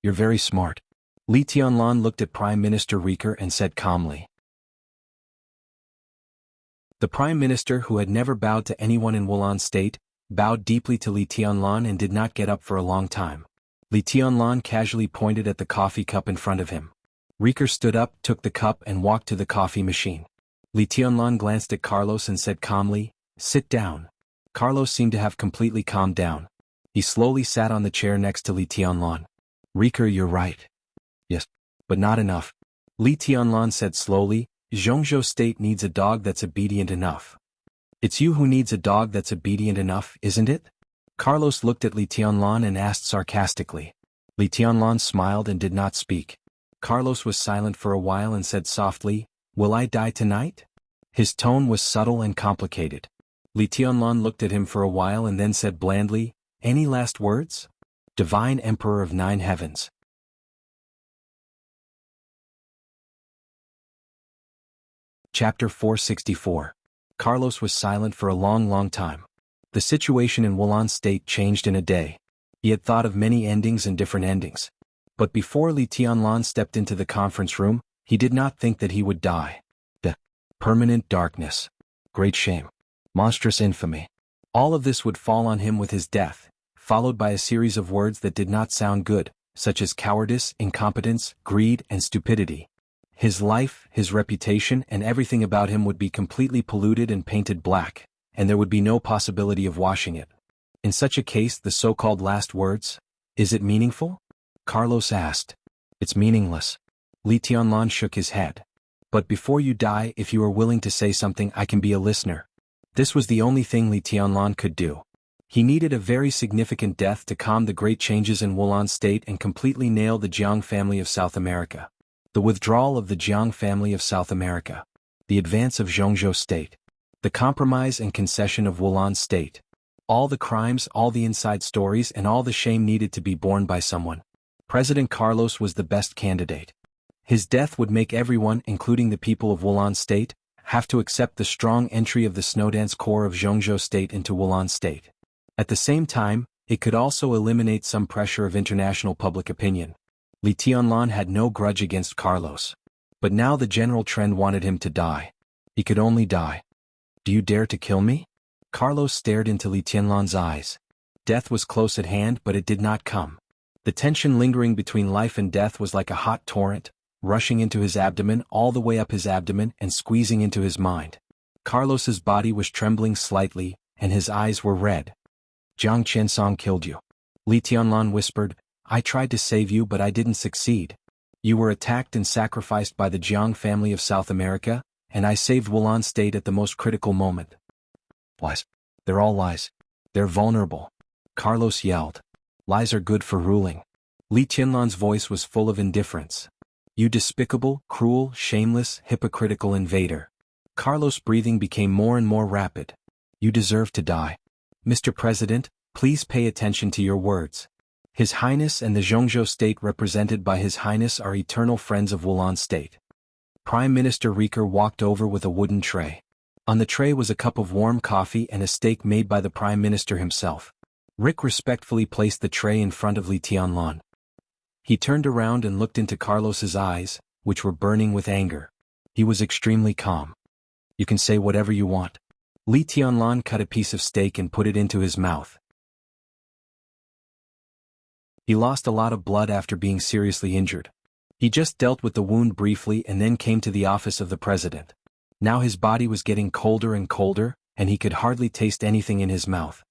"You're very smart." Li Tianlan looked at Prime Minister Rieker and said calmly. The Prime Minister, who had never bowed to anyone in Wulan State, bowed deeply to Li Tianlan and did not get up for a long time. Li Tianlan casually pointed at the coffee cup in front of him. Rieker stood up, took the cup and walked to the coffee machine. Li Tianlan glanced at Carlos and said calmly, "Sit down." Carlos seemed to have completely calmed down. He slowly sat on the chair next to Li Tianlan. "Rieker, you're right." "Yes, but not enough." Li Tianlan said slowly, "Zhongzhou State needs a dog that's obedient enough." "It's you who needs a dog that's obedient enough, isn't it?" Carlos looked at Li Tianlan and asked sarcastically. Li Tianlan smiled and did not speak. Carlos was silent for a while and said softly, "Will I die tonight?" His tone was subtle and complicated. Li Tianlan looked at him for a while and then said blandly, "Any last words?" Divine Emperor of 9 Heavens. Chapter 464. Carlos was silent for a long time. The situation in Wulan State changed in a day. He had thought of many endings and different endings. But before Li Tianlan stepped into the conference room, he did not think that he would die. The permanent darkness. Great shame. Monstrous infamy. All of this would fall on him with his death, followed by a series of words that did not sound good, such as cowardice, incompetence, greed, and stupidity. His life, his reputation, and everything about him would be completely polluted and painted black, and there would be no possibility of washing it. In such a case, the so-called last words, "Is it meaningful?" Carlos asked. "It's meaningless." Li Tianlan shook his head. "But before you die, if you are willing to say something, I can be a listener." This was the only thing Li Tianlan could do. He needed a very significant death to calm the great changes in Wulan State and completely nail the Jiang family of South America. The withdrawal of the Jiang family of South America. The advance of Zhongzhou State. The compromise and concession of Wulan State. All the crimes, all the inside stories, and all the shame needed to be borne by someone. President Carlos was the best candidate. His death would make everyone, including the people of Wulan State, have to accept the strong entry of the Snowdance Corps of Zhongzhou State into Wulan State. At the same time, it could also eliminate some pressure of international public opinion. Li Tianlan had no grudge against Carlos. But now the general trend wanted him to die. He could only die. Do you dare to kill me? Carlos stared into Li Tianlan's eyes. Death was close at hand, but it did not come. The tension lingering between life and death was like a hot torrent, rushing into his abdomen, all the way up his abdomen and squeezing into his mind. Carlos's body was trembling slightly, and his eyes were red. Jiang Qiansong killed you. Li Tianlan whispered, I tried to save you but I didn't succeed. You were attacked and sacrificed by the Jiang family of South America, and I saved Wulan State at the most critical moment. Lies. They're all lies. They're vulnerable. Carlos yelled. Lies are good for ruling. Li Tianlan's voice was full of indifference. You despicable, cruel, shameless, hypocritical invader. Carlos' breathing became more and more rapid. You deserve to die. Mr. President, please pay attention to your words. His Highness and the Zhongzhou State represented by His Highness are eternal friends of Wulan State. Prime Minister Rieker walked over with a wooden tray. On the tray was a cup of warm coffee and a steak made by the Prime Minister himself. Rick respectfully placed the tray in front of Li Tianlan. He turned around and looked into Carlos's eyes, which were burning with anger. He was extremely calm. You can say whatever you want. Li Tianlan cut a piece of steak and put it into his mouth. He lost a lot of blood after being seriously injured. He just dealt with the wound briefly and then came to the office of the president. Now his body was getting colder and colder, and he could hardly taste anything in his mouth.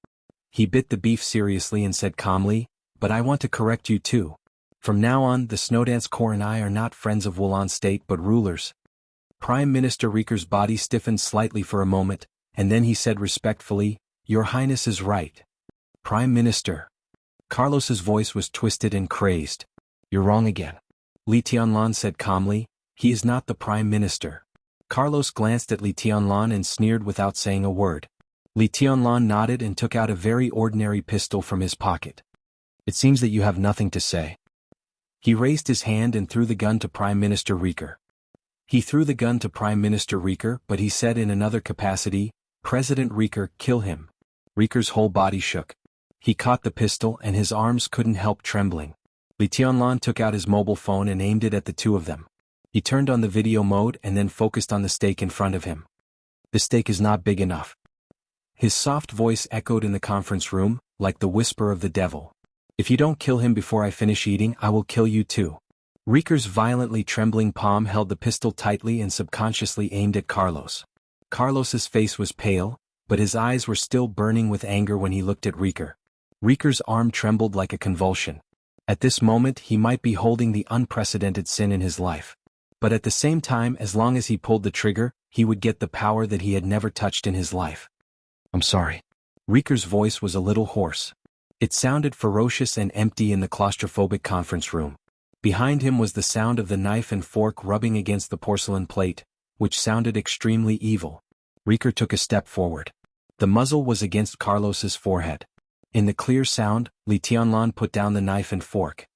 He bit the beef seriously and said calmly, but I want to correct you too. From now on, the Snowdance Corps and I are not friends of Wulan State but rulers. Prime Minister Rieker's body stiffened slightly for a moment, and then he said respectfully, Your Highness is right. Prime Minister. Carlos's voice was twisted and crazed. You're wrong again. Li Tianlan said calmly, He is not the Prime Minister. Carlos glanced at Li Tianlan and sneered without saying a word. Li Tianlan nodded and took out a very ordinary pistol from his pocket. It seems that you have nothing to say. He raised his hand and threw the gun to Prime Minister Rieker. He threw the gun to Prime Minister Rieker, but he said in another capacity, President Rieker, kill him. Rieker's whole body shook. He caught the pistol and his arms couldn't help trembling. Li Tianlan took out his mobile phone and aimed it at the two of them. He turned on the video mode and then focused on the steak in front of him. The steak is not big enough. His soft voice echoed in the conference room, like the whisper of the devil. If you don't kill him before I finish eating, I will kill you too. Rieker's violently trembling palm held the pistol tightly and subconsciously aimed at Carlos. Carlos's face was pale, but his eyes were still burning with anger when he looked at Rieker. Rieker's arm trembled like a convulsion. At this moment he might be holding the unprecedented sin in his life. But at the same time, as long as he pulled the trigger, he would get the power that he had never touched in his life. I'm sorry. Rieker's voice was a little hoarse. It sounded ferocious and empty in the claustrophobic conference room. Behind him was the sound of the knife and fork rubbing against the porcelain plate, which sounded extremely evil. Rieker took a step forward. The muzzle was against Carlos's forehead. In the clear sound, Li Tianlan put down the knife and fork.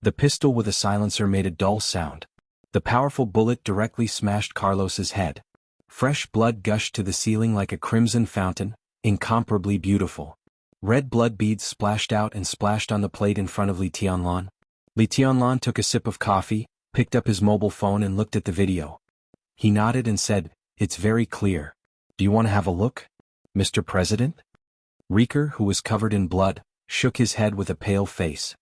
The pistol with a silencer made a dull sound. The powerful bullet directly smashed Carlos's head. Fresh blood gushed to the ceiling like a crimson fountain, incomparably beautiful. Red blood beads splashed out and splashed on the plate in front of Li Tianlan. Li Tianlan took a sip of coffee, picked up his mobile phone and looked at the video. He nodded and said, It's very clear. Do you want to have a look, Mr. President? Rieker, who was covered in blood, shook his head with a pale face.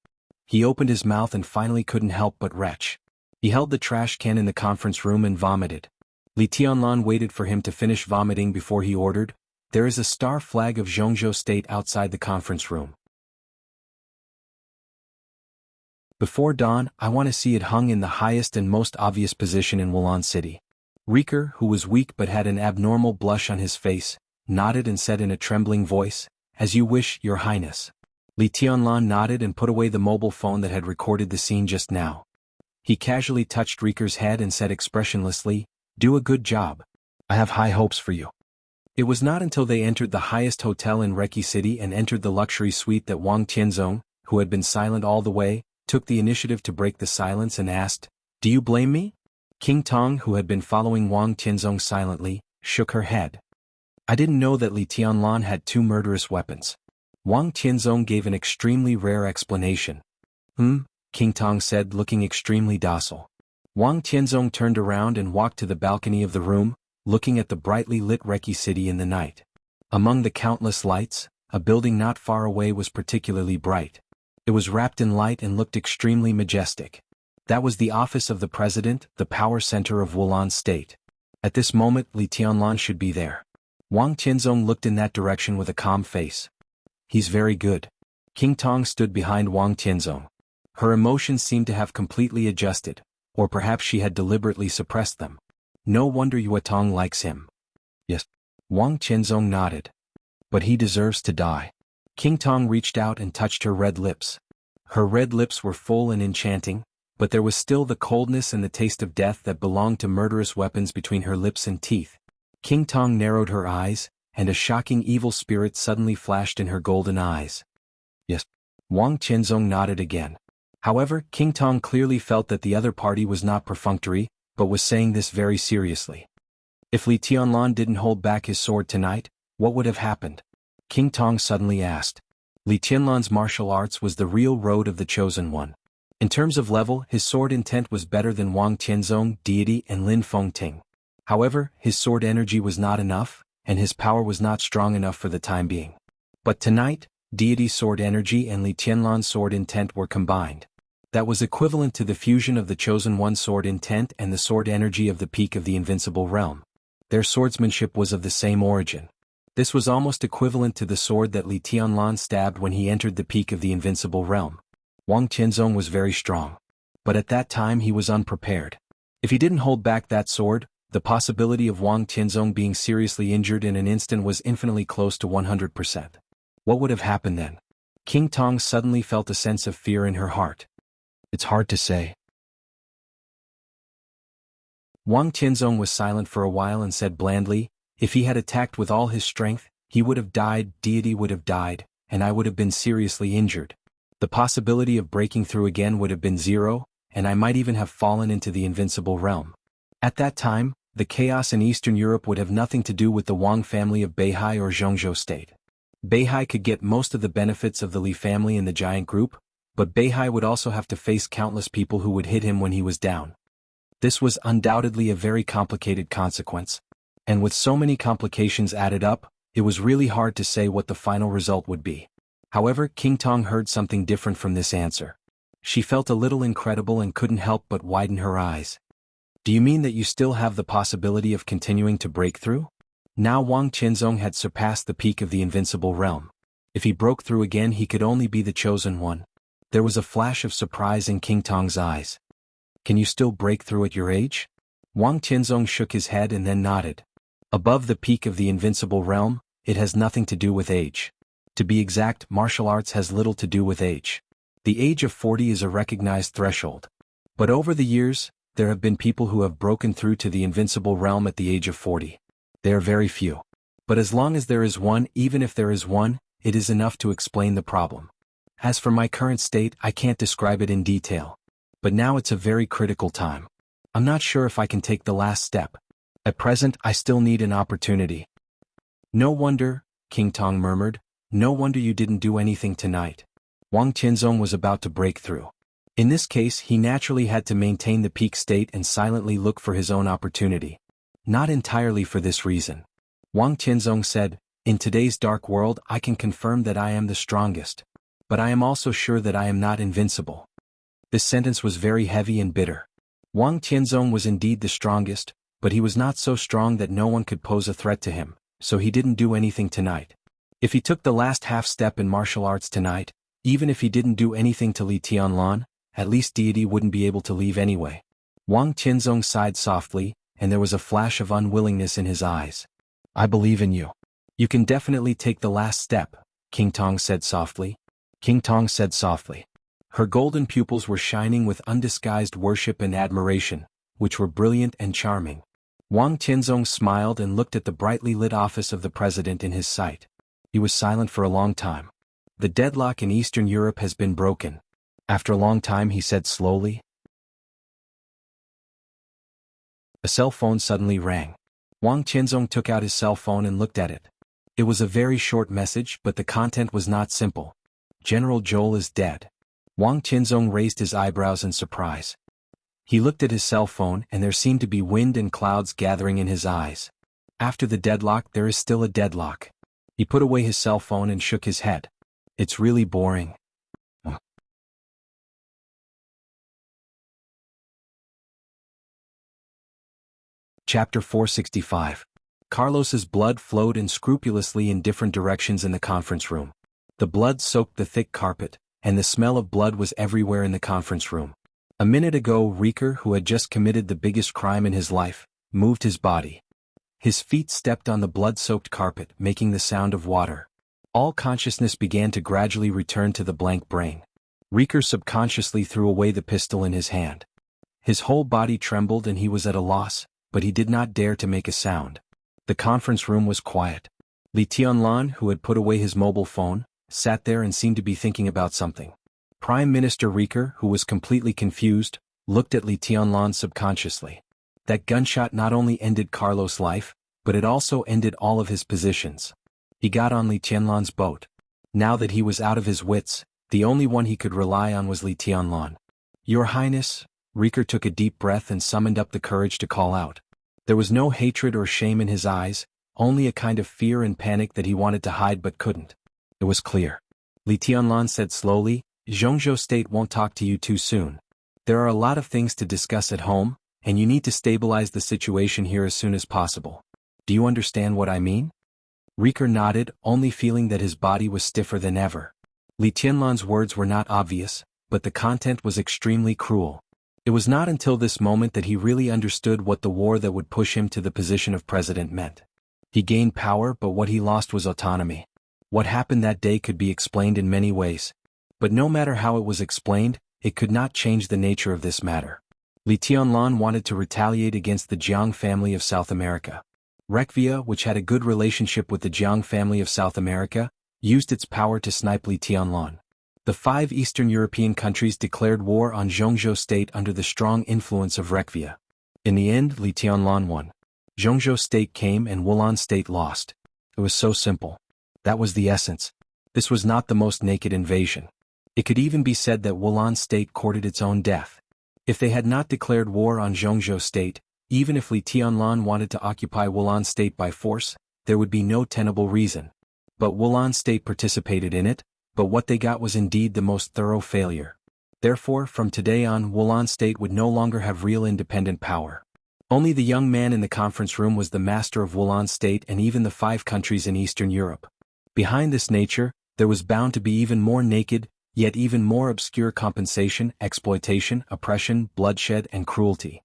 He opened his mouth and finally couldn't help but retch. He held the trash can in the conference room and vomited. Li Tianlan waited for him to finish vomiting before he ordered, There is a star flag of Zhongzhou State outside the conference room. Before dawn, I want to see it hung in the highest and most obvious position in Wulan City. Rieker, who was weak but had an abnormal blush on his face, nodded and said in a trembling voice, As you wish, Your Highness. Li Tianlan nodded and put away the mobile phone that had recorded the scene just now. He casually touched Rieker's head and said expressionlessly, Do a good job. I have high hopes for you. It was not until they entered the highest hotel in Reki City and entered the luxury suite that Wang Tianzong, who had been silent all the way, took the initiative to break the silence and asked, "Do you blame me?" King Tong, who had been following Wang Tianzong silently, shook her head. "I didn't know that Li Tianlan had 2 murderous weapons." Wang Tianzong gave an extremely rare explanation. King Tong said, looking extremely docile. Wang Tianzong turned around and walked to the balcony of the room, looking at the brightly lit Reki City in the night. Among the countless lights, a building not far away was particularly bright. It was wrapped in light and looked extremely majestic. That was the office of the president, the power center of Wulan State. At this moment Li Tianlan should be there. Wang Tianzong looked in that direction with a calm face. "He's very good." King Tong stood behind Wang Tianzong. Her emotions seemed to have completely adjusted, or perhaps she had deliberately suppressed them. "No wonder Yuetong likes him." "Yes." Wang Tianzong nodded. "But he deserves to die." King Tong reached out and touched her red lips. Her red lips were full and enchanting, but there was still the coldness and the taste of death that belonged to murderous weapons between her lips and teeth. King Tong narrowed her eyes, and a shocking evil spirit suddenly flashed in her golden eyes. "Yes." Wang Tianzong nodded again. However, King Tong clearly felt that the other party was not perfunctory, but was saying this very seriously. If Li Tianlan didn't hold back his sword tonight, what would have happened? King Tong suddenly asked. Li Tianlan's martial arts was the real road of the chosen one. In terms of level, his sword intent was better than Wang Tianzong, Deity and Lin Fengting. However, his sword energy was not enough, and his power was not strong enough for the time being. But tonight, Deity's sword energy and Li Tianlan's sword intent were combined. That was equivalent to the fusion of the Chosen One's sword intent and the sword energy of the peak of the invincible realm. Their swordsmanship was of the same origin. This was almost equivalent to the sword that Li Tianlan stabbed when he entered the peak of the invincible realm. Wang Tianzong was very strong. But at that time he was unprepared. If he didn't hold back that sword, the possibility of Wang Tianzong being seriously injured in an instant was infinitely close to 100%. What would have happened then? King Tong suddenly felt a sense of fear in her heart. "It's hard to say." Wang Tianzong was silent for a while and said blandly, "If he had attacked with all his strength, he would have died, Deity would have died, and I would have been seriously injured. The possibility of breaking through again would have been 0, and I might even have fallen into the invincible realm. At that time, the chaos in Eastern Europe would have nothing to do with the Wang family of Beihai or Zhongzhou state. Beihai could get most of the benefits of the Li family in the giant group, but Beihai would also have to face countless people who would hit him when he was down. This was undoubtedly a very complicated consequence. And with so many complications added up, it was really hard to say what the final result would be. However, King Tong heard something different from this answer. She felt a little incredible and couldn't help but widen her eyes. "Do you mean that you still have the possibility of continuing to break through?" Now Wang Tianzong had surpassed the peak of the invincible realm. If he broke through again he could only be the chosen one. There was a flash of surprise in King Tong's eyes. "Can you still break through at your age?" Wang Tianzong shook his head and then nodded. "Above the peak of the invincible realm, it has nothing to do with age. To be exact, martial arts has little to do with age. The age of 40 is a recognized threshold. But over the years, there have been people who have broken through to the invincible realm at the age of 40. They are very few. But as long as there is one, even if there is one, it is enough to explain the problem. As for my current state, I can't describe it in detail. But now it's a very critical time. I'm not sure if I can take the last step. At present, I still need an opportunity." "No wonder," King Tong murmured, "no wonder you didn't do anything tonight." Wang Tianzong was about to break through. In this case, he naturally had to maintain the peak state and silently look for his own opportunity. Not entirely for this reason. Wang Tianzong said, "In today's dark world, I can confirm that I am the strongest. But I am also sure that I am not invincible." This sentence was very heavy and bitter. Wang Tianzong was indeed the strongest, but he was not so strong that no one could pose a threat to him, so he didn't do anything tonight. If he took the last half step in martial arts tonight, even if he didn't do anything to Li Tianlan, at least Deity wouldn't be able to leave anyway. Wang Tianzong sighed softly, and there was a flash of unwillingness in his eyes. "I believe in you. You can definitely take the last step," King Tong said softly. King Tong said softly. Her golden pupils were shining with undisguised worship and admiration, which were brilliant and charming. Wang Tianzong smiled and looked at the brightly lit office of the president in his sight. He was silent for a long time. The deadlock in Eastern Europe has been broken. After a long time he said slowly. A cell phone suddenly rang. Wang Tianzong took out his cell phone and looked at it. It was a very short message, but the content was not simple. General Joel is dead. Wang Tianzong raised his eyebrows in surprise. He looked at his cell phone and there seemed to be wind and clouds gathering in his eyes. After the deadlock there is still a deadlock. He put away his cell phone and shook his head. It's really boring. Chapter 465. Carlos's blood flowed unscrupulously in different directions in the conference room. The blood soaked the thick carpet, and the smell of blood was everywhere in the conference room. A minute ago Riker, who had just committed the biggest crime in his life, moved his body. His feet stepped on the blood-soaked carpet, making the sound of water. All consciousness began to gradually return to the blank brain. Riker subconsciously threw away the pistol in his hand. His whole body trembled and he was at a loss, but he did not dare to make a sound. The conference room was quiet. Li Tianlan, who had put away his mobile phone, sat there and seemed to be thinking about something. Prime Minister Riker, who was completely confused, looked at Li Tianlan subconsciously. That gunshot not only ended Carlos' life, but it also ended all of his positions. He got on Li Tianlan's boat. Now that he was out of his wits, the only one he could rely on was Li Tianlan. Your Highness, Riker took a deep breath and summoned up the courage to call out. There was no hatred or shame in his eyes, only a kind of fear and panic that he wanted to hide but couldn't. It was clear. Li Tianlan said slowly, Zhongzhou State won't talk to you too soon. There are a lot of things to discuss at home, and you need to stabilize the situation here as soon as possible. Do you understand what I mean? Riker nodded, only feeling that his body was stiffer than ever. Li Tianlan's words were not obvious, but the content was extremely cruel. It was not until this moment that he really understood what the war that would push him to the position of president meant. He gained power, but what he lost was autonomy. What happened that day could be explained in many ways. But no matter how it was explained, it could not change the nature of this matter. Li Tianlan wanted to retaliate against the Jiang family of South America. Rekvia, which had a good relationship with the Jiang family of South America, used its power to snipe Li Tianlan. The 5 Eastern European countries declared war on Zhongzhou State under the strong influence of Rekvia. In the end, Li Tianlan won. Zhongzhou State came and Wulan State lost. It was so simple. That was the essence. This was not the most naked invasion. It could even be said that Wulan State courted its own death. If they had not declared war on Zhongzhou State, even if Li Tianlan wanted to occupy Wulan State by force, there would be no tenable reason. But Wulan State participated in it, but what they got was indeed the most thorough failure. Therefore, from today on, Wulan State would no longer have real independent power. Only the young man in the conference room was the master of Wulan State and even the 5 countries in Eastern Europe. Behind this nature, there was bound to be even more naked, yet even more obscure compensation, exploitation, oppression, bloodshed, and cruelty.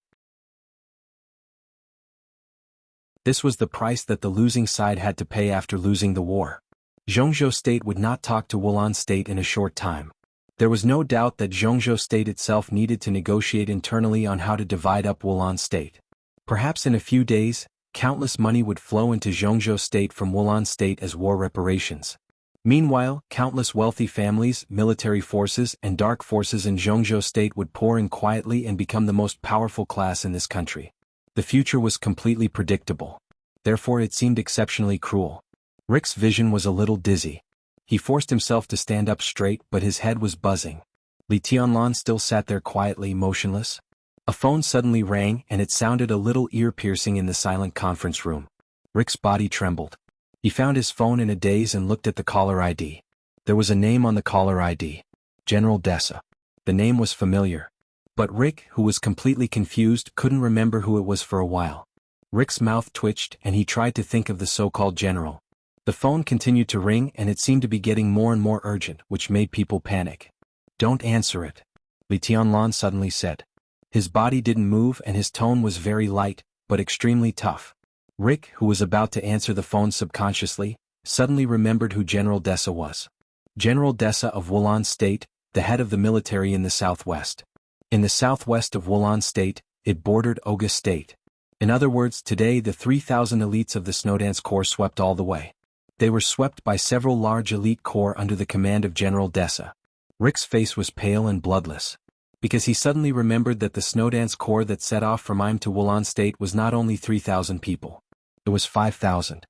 This was the price that the losing side had to pay after losing the war. Zhongzhou State would not talk to Wulan State in a short time. There was no doubt that Zhongzhou State itself needed to negotiate internally on how to divide up Wulan State. Perhaps in a few days, countless money would flow into Zhongzhou State from Wulan State as war reparations. Meanwhile, countless wealthy families, military forces, and dark forces in Zhongzhou State would pour in quietly and become the most powerful class in this country. The future was completely predictable. Therefore it seemed exceptionally cruel. Rick's vision was a little dizzy. He forced himself to stand up straight, but his head was buzzing. Li Tianlan still sat there quietly motionless. A phone suddenly rang and it sounded a little ear-piercing in the silent conference room. Rick's body trembled. He found his phone in a daze and looked at the caller ID. There was a name on the caller ID. General Dessa. The name was familiar. But Rick, who was completely confused, couldn't remember who it was for a while. Rick's mouth twitched and he tried to think of the so-called general. The phone continued to ring and it seemed to be getting more and more urgent, which made people panic. Don't answer it, Li Tianlan suddenly said. His body didn't move and his tone was very light, but extremely tough. Rick, who was about to answer the phone subconsciously, suddenly remembered who General Dessa was. General Dessa of Wulan State, the head of the military in the southwest. In the southwest of Wulan State, it bordered Oga State. In other words, today the 3,000 elites of the Snowdance Corps swept all the way. They were swept by several large elite corps under the command of General Dessa. Rick's face was pale and bloodless, because he suddenly remembered that the Snowdance Corps that set off from Im to Wulan State was not only 3,000 people. It was 5,000.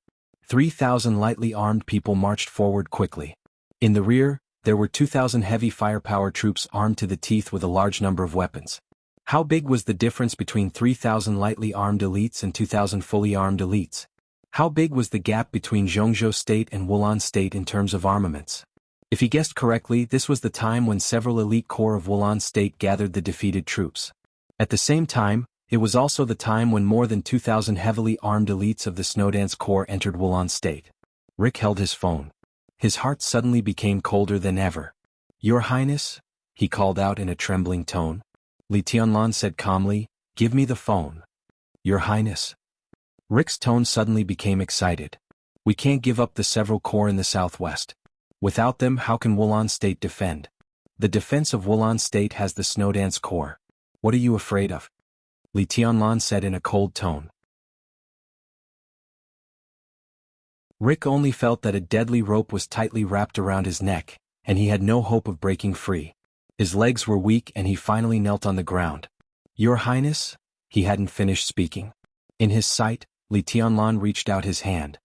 3,000 lightly armed people marched forward quickly. In the rear, there were 2,000 heavy firepower troops armed to the teeth with a large number of weapons. How big was the difference between 3,000 lightly armed elites and 2,000 fully armed elites? How big was the gap between Zhongzhou State and Wulan State in terms of armaments? If he guessed correctly, this was the time when several elite corps of Wulan State gathered the defeated troops. At the same time, it was also the time when more than 2,000 heavily armed elites of the Snowdance Corps entered Wulan State. Rick held his phone. His heart suddenly became colder than ever. "Your Highness?" he called out in a trembling tone. Li Tianlan said calmly, "Give me the phone." "Your Highness?" Rick's tone suddenly became excited. "We can't give up the several corps in the southwest. Without them, how can Wulan State defend? The defense of Wulan State has the Snowdance Corps. What are you afraid of?" Li Tianlan said in a cold tone. Rick only felt that a deadly rope was tightly wrapped around his neck, and he had no hope of breaking free. His legs were weak and he finally knelt on the ground. "Your Highness?" He hadn't finished speaking. In his sight, Li Tianlan reached out his hand.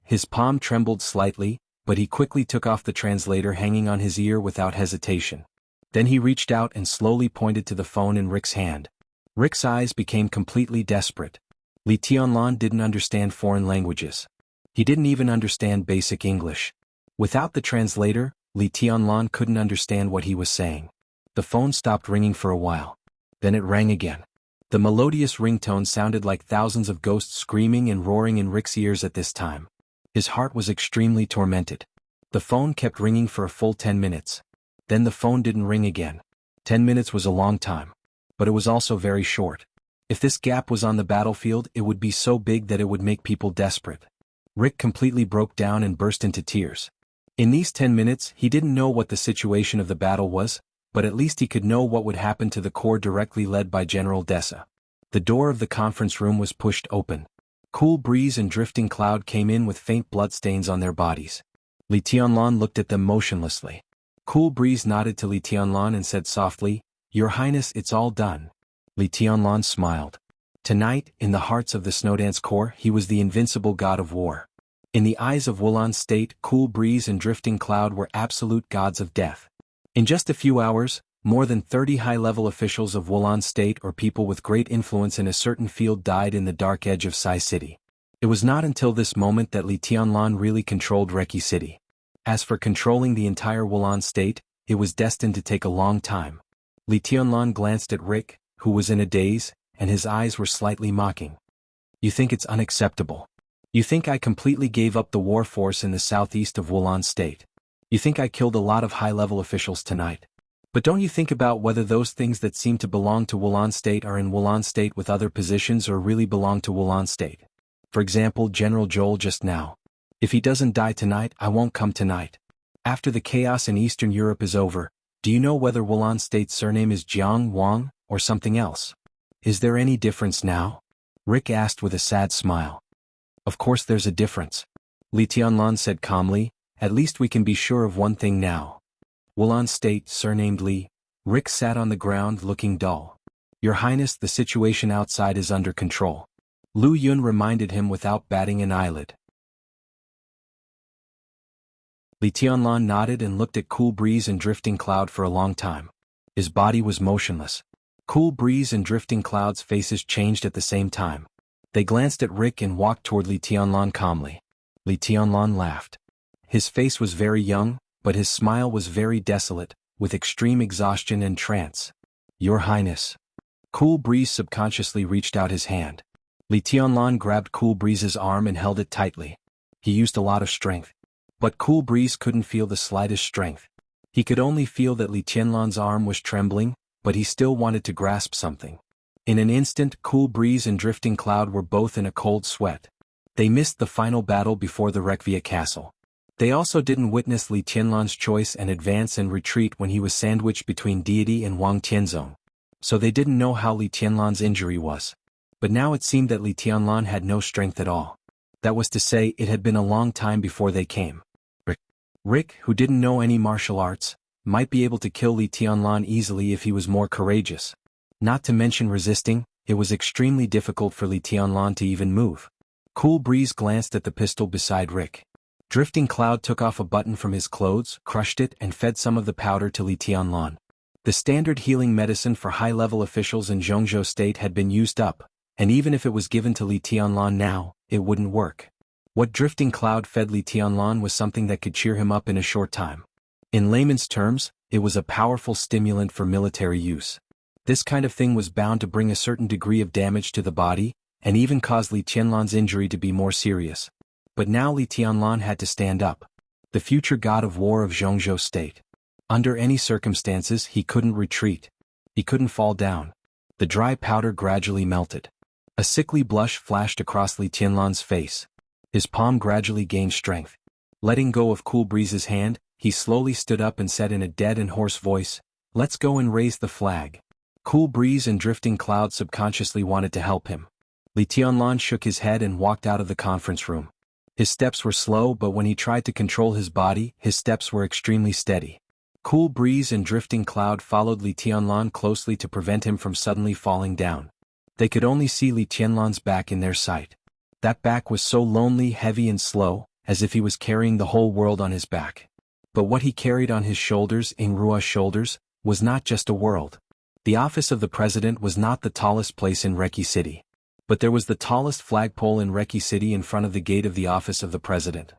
His palm trembled slightly, but he quickly took off the translator hanging on his ear without hesitation. Then he reached out and slowly pointed to the phone in Rick's hand. Rick's eyes became completely desperate. Li Tianlan didn't understand foreign languages. He didn't even understand basic English. Without the translator, Li Tianlan couldn't understand what he was saying. The phone stopped ringing for a while. Then it rang again. The melodious ringtone sounded like thousands of ghosts screaming and roaring in Rick's ears at this time. His heart was extremely tormented. The phone kept ringing for a full 10 minutes. Then the phone didn't ring again. 10 minutes was a long time. But it was also very short. If this gap was on the battlefield, it would be so big that it would make people desperate. Rick completely broke down and burst into tears. In these 10 minutes, he didn't know what the situation of the battle was, but at least he could know what would happen to the corps directly led by General Dessa. The door of the conference room was pushed open. Cool breeze and drifting cloud came in with faint bloodstains on their bodies. Li Tianlan looked at them motionlessly. Cool breeze nodded to Li Tianlan and said softly, "Your Highness, it's all done." Li Tianlan smiled. Tonight, in the hearts of the Snowdance Corps, he was the invincible god of war. In the eyes of Wulan State, cool breeze and drifting cloud were absolute gods of death. In just a few hours, more than 30 high-level officials of Wulan State or people with great influence in a certain field died in the dark edge of Sai City. It was not until this moment that Li Tianlan really controlled Reki City. As for controlling the entire Wulan State, it was destined to take a long time. Li Tianlan glanced at Rick, who was in a daze, and his eyes were slightly mocking. "You think it's unacceptable? You think I completely gave up the war force in the southeast of Wulan State? You think I killed a lot of high-level officials tonight? But don't you think about whether those things that seem to belong to Wulan State are in Wulan State with other positions or really belong to Wulan State? For example, General Joel just now. If he doesn't die tonight, I won't come tonight. After the chaos in Eastern Europe is over, do you know whether Wulan State's surname is Jiang Wang or something else? Is there any difference now?" Rick asked with a sad smile. "Of course there's a difference," Li Tianlan said calmly. "At least we can be sure of one thing now. Wulan State, surnamed Li." Rick sat on the ground looking dull. "Your Highness, the situation outside is under control," Lu Yun reminded him without batting an eyelid. Li Tianlan nodded and looked at Cool Breeze and Drifting Cloud for a long time. His body was motionless. Cool Breeze and Drifting Cloud's faces changed at the same time. They glanced at Rick and walked toward Li Tianlan calmly. Li Tianlan laughed. His face was very young, but his smile was very desolate, with extreme exhaustion and trance. "Your Highness." Cool Breeze subconsciously reached out his hand. Li Tianlan grabbed Cool Breeze's arm and held it tightly. He used a lot of strength. But Cool Breeze couldn't feel the slightest strength. He could only feel that Li Tianlan's arm was trembling, but he still wanted to grasp something. In an instant, Cool Breeze and Drifting Cloud were both in a cold sweat. They missed the final battle before the Rekvia castle. They also didn't witness Li Tianlan's choice and advance and retreat when he was sandwiched between Deity and Wang Tianzong. So they didn't know how Li Tianlan's injury was. But now it seemed that Li Tianlan had no strength at all. That was to say, it had been a long time before they came. Rick, who didn't know any martial arts, might be able to kill Li Tianlan easily if he was more courageous. Not to mention resisting, it was extremely difficult for Li Tianlan to even move. Cool Breeze glanced at the pistol beside Rick. Drifting Cloud took off a button from his clothes, crushed it, and fed some of the powder to Li Tianlan. The standard healing medicine for high-level officials in Zhongzhou State had been used up, and even if it was given to Li Tianlan now, it wouldn't work. What Drifting Cloud fed Li Tianlan was something that could cheer him up in a short time. In layman's terms, it was a powerful stimulant for military use. This kind of thing was bound to bring a certain degree of damage to the body, and even cause Li Tianlan's injury to be more serious. But now Li Tianlan had to stand up. The future god of war of Zhongzhou State. Under any circumstances he couldn't retreat. He couldn't fall down. The dry powder gradually melted. A sickly blush flashed across Li Tianlan's face. His palm gradually gained strength. Letting go of Cool Breeze's hand, he slowly stood up and said in a dead and hoarse voice, "Let's go and raise the flag." Cool Breeze and Drifting Cloud subconsciously wanted to help him. Li Tianlan shook his head and walked out of the conference room. His steps were slow, but when he tried to control his body, his steps were extremely steady. Cool Breeze and Drifting Cloud followed Li Tianlan closely to prevent him from suddenly falling down. They could only see Li Tianlan's back in their sight. That back was so lonely, heavy and slow, as if he was carrying the whole world on his back. But what he carried on his shoulders, Ingrua's shoulders, was not just a world. The office of the president was not the tallest place in Reki City. But there was the tallest flagpole in Reki City in front of the gate of the office of the president.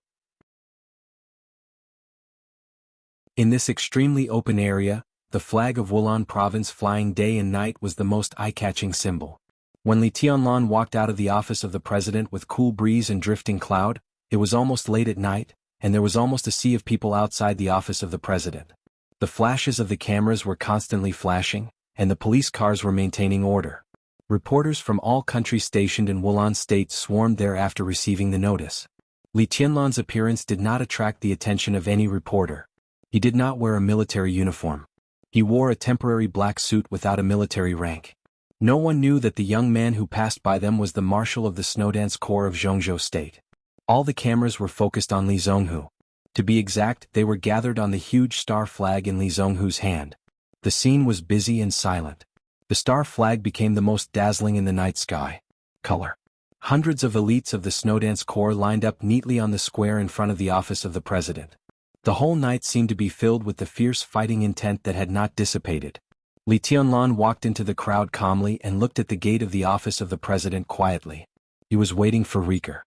In this extremely open area, the flag of Wulan province flying day and night was the most eye-catching symbol. When Li Tianlan walked out of the office of the president with Cool Breeze and Drifting Cloud, it was almost late at night, and there was almost a sea of people outside the office of the president. The flashes of the cameras were constantly flashing, and the police cars were maintaining order. Reporters from all countries stationed in Wulan State swarmed there after receiving the notice. Li Tianlan's appearance did not attract the attention of any reporter. He did not wear a military uniform. He wore a temporary black suit without a military rank. No one knew that the young man who passed by them was the marshal of the Snowdance Corps of Zhongzhou State. All the cameras were focused on Li Zhonghu. To be exact, they were gathered on the huge star flag in Li Zhonghu's hand. The scene was busy and silent. The star flag became the most dazzling in the night sky. Color. Hundreds of elites of the Snowdance Corps lined up neatly on the square in front of the office of the president. The whole night seemed to be filled with the fierce fighting intent that had not dissipated. Li Tianlan walked into the crowd calmly and looked at the gate of the office of the president quietly. He was waiting for Rieker.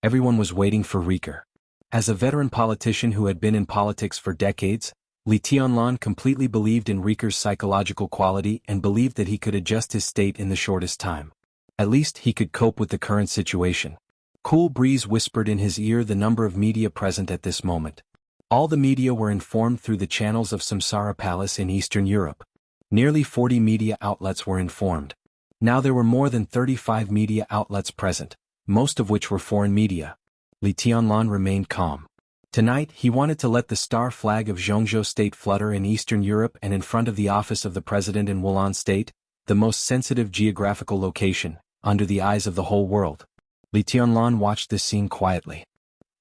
Everyone was waiting for Rieker. As a veteran politician who had been in politics for decades, Li Tianlan completely believed in Rieker's psychological quality and believed that he could adjust his state in the shortest time. At least he could cope with the current situation. Cool Breeze whispered in his ear the number of media present at this moment. All the media were informed through the channels of Samsara Palace in Eastern Europe. Nearly 40 media outlets were informed. Now there were more than 35 media outlets present, most of which were foreign media. Li Tianlan remained calm. Tonight he wanted to let the star flag of Zhongzhou State flutter in Eastern Europe and in front of the office of the president in Wulan State, the most sensitive geographical location, under the eyes of the whole world. Li Tianlan watched this scene quietly.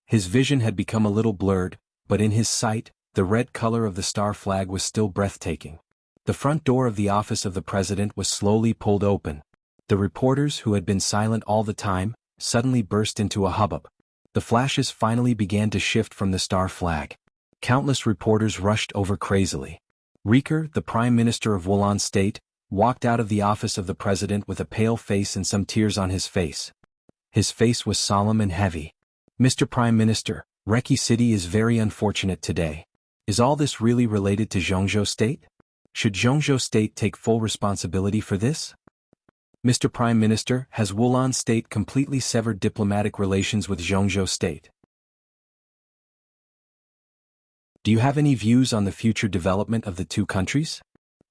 His vision had become a little blurred, but in his sight, the red color of the star flag was still breathtaking. The front door of the office of the president was slowly pulled open. The reporters who had been silent all the time, suddenly burst into a hubbub. The flashes finally began to shift from the star flag. Countless reporters rushed over crazily. Rieker, the prime minister of Wulan State, walked out of the office of the president with a pale face and some tears on his face. His face was solemn and heavy. "Mr. Prime Minister, Reki City is very unfortunate today. Is all this really related to Zhongzhou State? Should Zhongzhou State take full responsibility for this? Mr. Prime Minister, has Wulan State completely severed diplomatic relations with Zhongzhou State? Do you have any views on the future development of the two countries?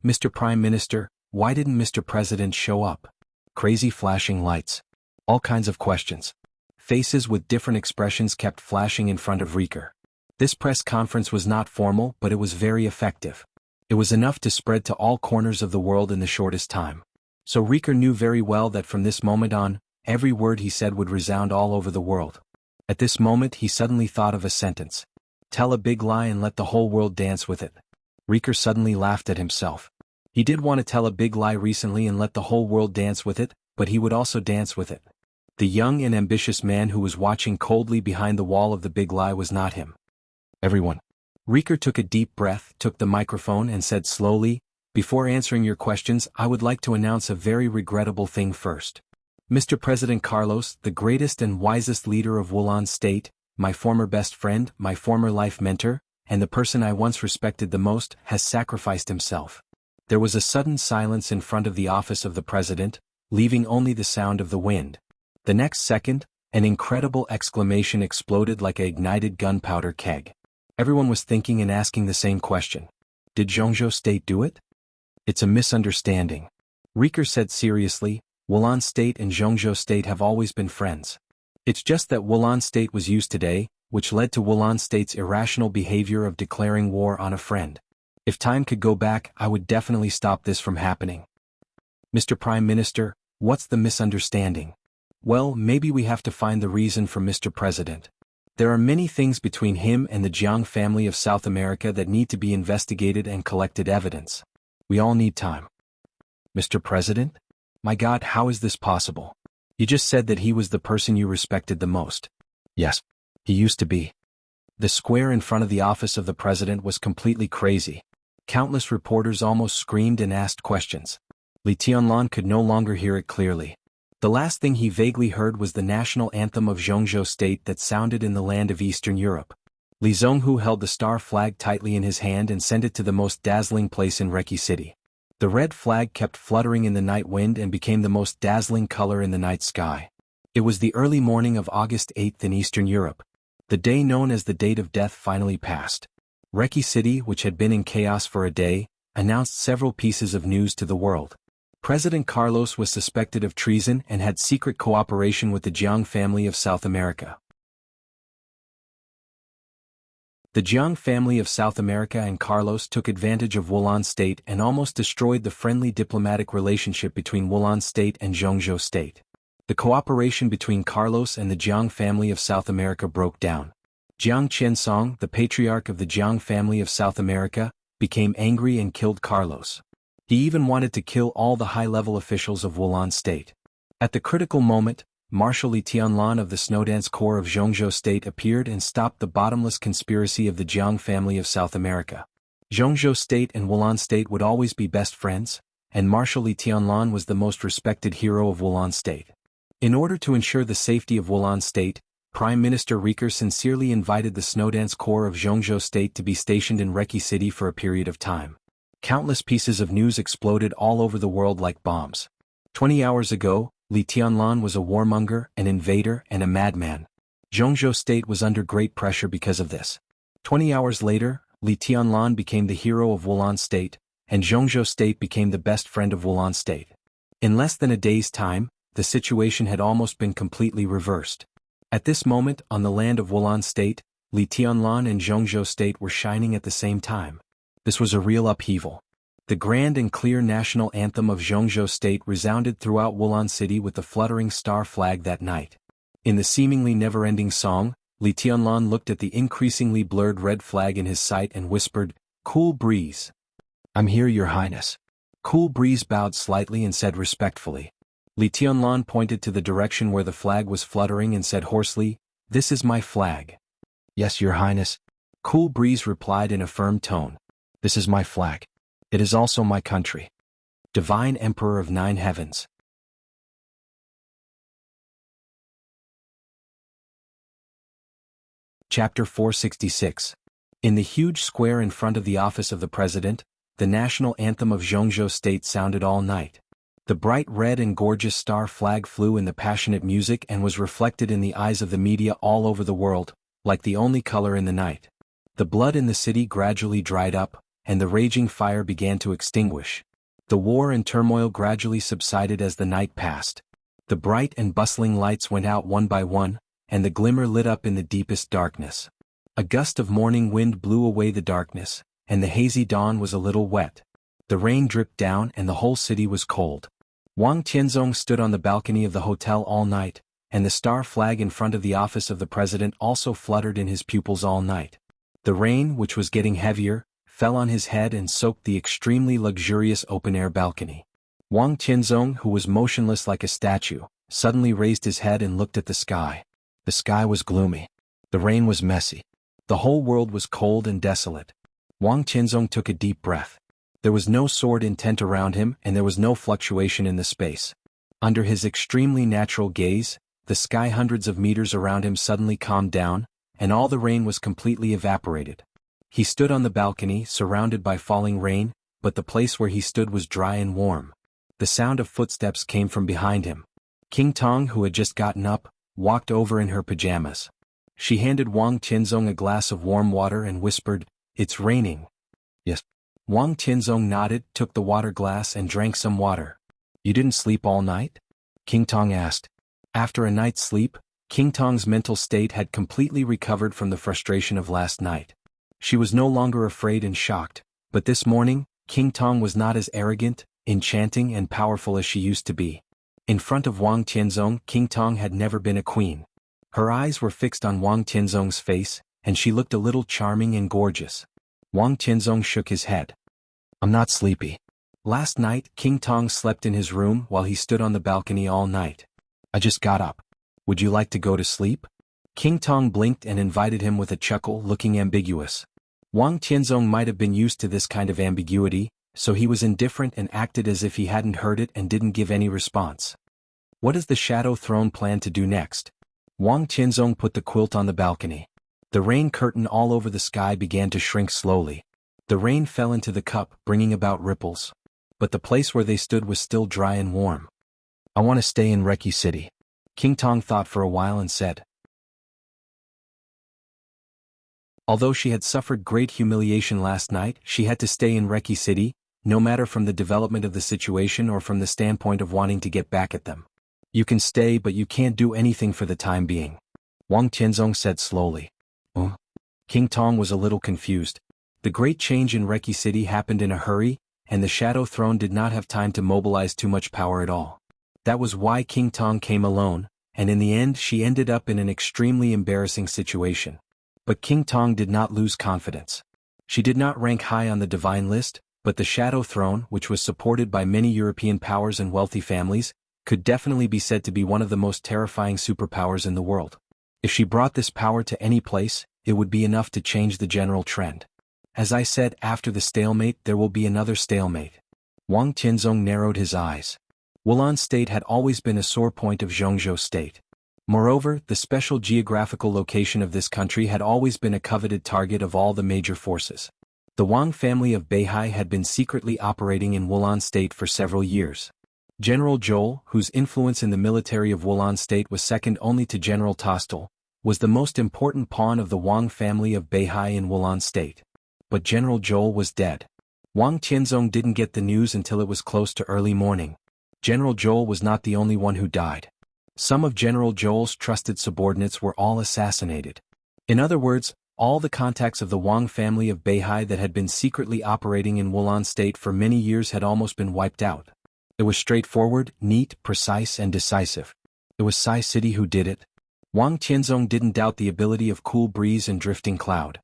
Mr. Prime Minister, why didn't Mr. President show up? Crazy flashing lights. All kinds of questions. Faces with different expressions kept flashing in front of Rieker. This press conference was not formal, but it was very effective. It was enough to spread to all corners of the world in the shortest time. So Rieker knew very well that from this moment on, every word he said would resound all over the world. At this moment he suddenly thought of a sentence. Tell a big lie and let the whole world dance with it. Rieker suddenly laughed at himself. He did want to tell a big lie recently and let the whole world dance with it, but he would also dance with it. The young and ambitious man who was watching coldly behind the wall of the big lie was not him. Everyone. Rieker took a deep breath, took the microphone and said slowly, before answering your questions, I would like to announce a very regrettable thing first. Mr. President Carlos, the greatest and wisest leader of Wulan State, my former best friend, my former life mentor, and the person I once respected the most, has sacrificed himself. There was a sudden silence in front of the office of the president, leaving only the sound of the wind. The next second, an incredible exclamation exploded like a ignited gunpowder keg. Everyone was thinking and asking the same question. Did Zhongzhou State do it? It's a misunderstanding. Rieker said seriously, Wulan State and Zhongzhou State have always been friends. It's just that Wulan State was used today, which led to Wulan State's irrational behavior of declaring war on a friend. If time could go back, I would definitely stop this from happening. Mr. Prime Minister, what's the misunderstanding? Well, maybe we have to find the reason for Mr. President. There are many things between him and the Jiang family of South America that need to be investigated and collected evidence. We all need time. Mr. President? My God, how is this possible? You just said that he was the person you respected the most. Yes, he used to be. The square in front of the office of the president was completely crazy. Countless reporters almost screamed and asked questions. Li Tianlan could no longer hear it clearly. The last thing he vaguely heard was the national anthem of Zhongzhou State that sounded in the land of Eastern Europe. Li Zhonghu held the star flag tightly in his hand and sent it to the most dazzling place in Reki City. The red flag kept fluttering in the night wind and became the most dazzling color in the night sky. It was the early morning of August 8th in Eastern Europe. The day known as the date of death finally passed. Reki City, which had been in chaos for a day, announced several pieces of news to the world. President Carlos was suspected of treason and had secret cooperation with the Jiang family of South America. The Jiang family of South America and Carlos took advantage of Wulan State and almost destroyed the friendly diplomatic relationship between Wulan State and Zhongzhou State. The cooperation between Carlos and the Jiang family of South America broke down. Jiang Qiansong, the patriarch of the Jiang family of South America, became angry and killed Carlos. He even wanted to kill all the high-level officials of Wulan State. At the critical moment, Marshal Li Tianlan of the Snowdance Corps of Zhongzhou State appeared and stopped the bottomless conspiracy of the Jiang family of South America. Zhongzhou State and Wulan State would always be best friends, and Marshal Li Tianlan was the most respected hero of Wulan State. In order to ensure the safety of Wulan State, Prime Minister Rieker sincerely invited the Snowdance Corps of Zhongzhou State to be stationed in Reki City for a period of time. Countless pieces of news exploded all over the world like bombs. 20 hours ago, Li Tianlan was a warmonger, an invader, and a madman. Zhongzhou State was under great pressure because of this. 20 hours later, Li Tianlan became the hero of Wulan State, and Zhongzhou State became the best friend of Wulan State. In less than a day's time, the situation had almost been completely reversed. At this moment, on the land of Wulan State, Li Tianlan and Zhongzhou State were shining at the same time. This was a real upheaval. The grand and clear national anthem of Zhongzhou State resounded throughout Wulan City with the fluttering star flag that night. In the seemingly never-ending song, Li Tianlan looked at the increasingly blurred red flag in his sight and whispered, "Cool breeze." "I'm here, Your Highness." Cool Breeze bowed slightly and said respectfully. Li Tianlan pointed to the direction where the flag was fluttering and said hoarsely, "This is my flag." "Yes, Your Highness." Cool Breeze replied in a firm tone. "This is my flag. It is also my country." Divine Emperor of Nine Heavens. Chapter 466. In the huge square in front of the office of the president, the national anthem of Zhongzhou State sounded all night. The bright red and gorgeous star flag flew in the passionate music and was reflected in the eyes of the media all over the world, like the only color in the night. The blood in the city gradually dried up, and the raging fire began to extinguish. The war and turmoil gradually subsided as the night passed. The bright and bustling lights went out one by one, and the glimmer lit up in the deepest darkness. A gust of morning wind blew away the darkness, and the hazy dawn was a little wet. The rain dripped down and the whole city was cold. Wang Tianzong stood on the balcony of the hotel all night, and the star flag in front of the office of the president also fluttered in his pupils all night. The rain, which was getting heavier, fell on his head and soaked the extremely luxurious open-air balcony. Wang Tianzong, who was motionless like a statue, suddenly raised his head and looked at the sky. The sky was gloomy. The rain was messy. The whole world was cold and desolate. Wang Tianzong took a deep breath. There was no sword intent around him and there was no fluctuation in the space. Under his extremely natural gaze, the sky hundreds of meters around him suddenly calmed down, and all the rain was completely evaporated. He stood on the balcony, surrounded by falling rain, but the place where he stood was dry and warm. The sound of footsteps came from behind him. King Tong, who had just gotten up, walked over in her pajamas. She handed Wang Tianzong a glass of warm water and whispered, "It's raining." "Yes." Wang Tianzong nodded, took the water glass and drank some water. "You didn't sleep all night?" King Tong asked. After a night's sleep, King Tong's mental state had completely recovered from the frustration of last night. She was no longer afraid and shocked, but this morning, King Tong was not as arrogant, enchanting and powerful as she used to be. In front of Wang Tianzong, King Tong had never been a queen. Her eyes were fixed on Wang Tianzong's face, and she looked a little charming and gorgeous. Wang Tianzong shook his head. "I'm not sleepy." Last night, King Tong slept in his room while he stood on the balcony all night. "I just got up. Would you like to go to sleep?" King Tong blinked and invited him with a chuckle, looking ambiguous. Wang Tianzong might have been used to this kind of ambiguity, so he was indifferent and acted as if he hadn't heard it and didn't give any response. What does the Shadow Throne plan to do next? Wang Tianzong put the quilt on the balcony. The rain curtain all over the sky began to shrink slowly. The rain fell into the cup, bringing about ripples. But the place where they stood was still dry and warm. "I want to stay in Reki City." King Tong thought for a while and said. Although she had suffered great humiliation last night, she had to stay in Reki City, no matter from the development of the situation or from the standpoint of wanting to get back at them. "You can stay, but you can't do anything for the time being," Wang Tianzong said slowly. "Oh?" King Tong was a little confused. The great change in Reki City happened in a hurry, and the Shadow Throne did not have time to mobilize too much power at all. That was why King Tong came alone, and in the end she ended up in an extremely embarrassing situation. But King Tong did not lose confidence. She did not rank high on the divine list, but the Shadow Throne, which was supported by many European powers and wealthy families, could definitely be said to be one of the most terrifying superpowers in the world. If she brought this power to any place, it would be enough to change the general trend. As I said, after the stalemate there will be another stalemate. Wang Tianzong narrowed his eyes. Wulan State had always been a sore point of Zhongzhou State. Moreover, the special geographical location of this country had always been a coveted target of all the major forces. The Wang family of Beihai had been secretly operating in Wulan State for several years. General Zhou, whose influence in the military of Wulan State was second only to General Tostel, was the most important pawn of the Wang family of Beihai in Wulan State. But General Zhou was dead. Wang Tianzong didn't get the news until it was close to early morning. General Zhou was not the only one who died. Some of General Zhou's trusted subordinates were all assassinated. In other words, all the contacts of the Wang family of Beihai that had been secretly operating in Wulan State for many years had almost been wiped out. It was straightforward, neat, precise and decisive. It was Sai City who did it. Wang Tianzong didn't doubt the ability of Cool Breeze and Drifting Cloud.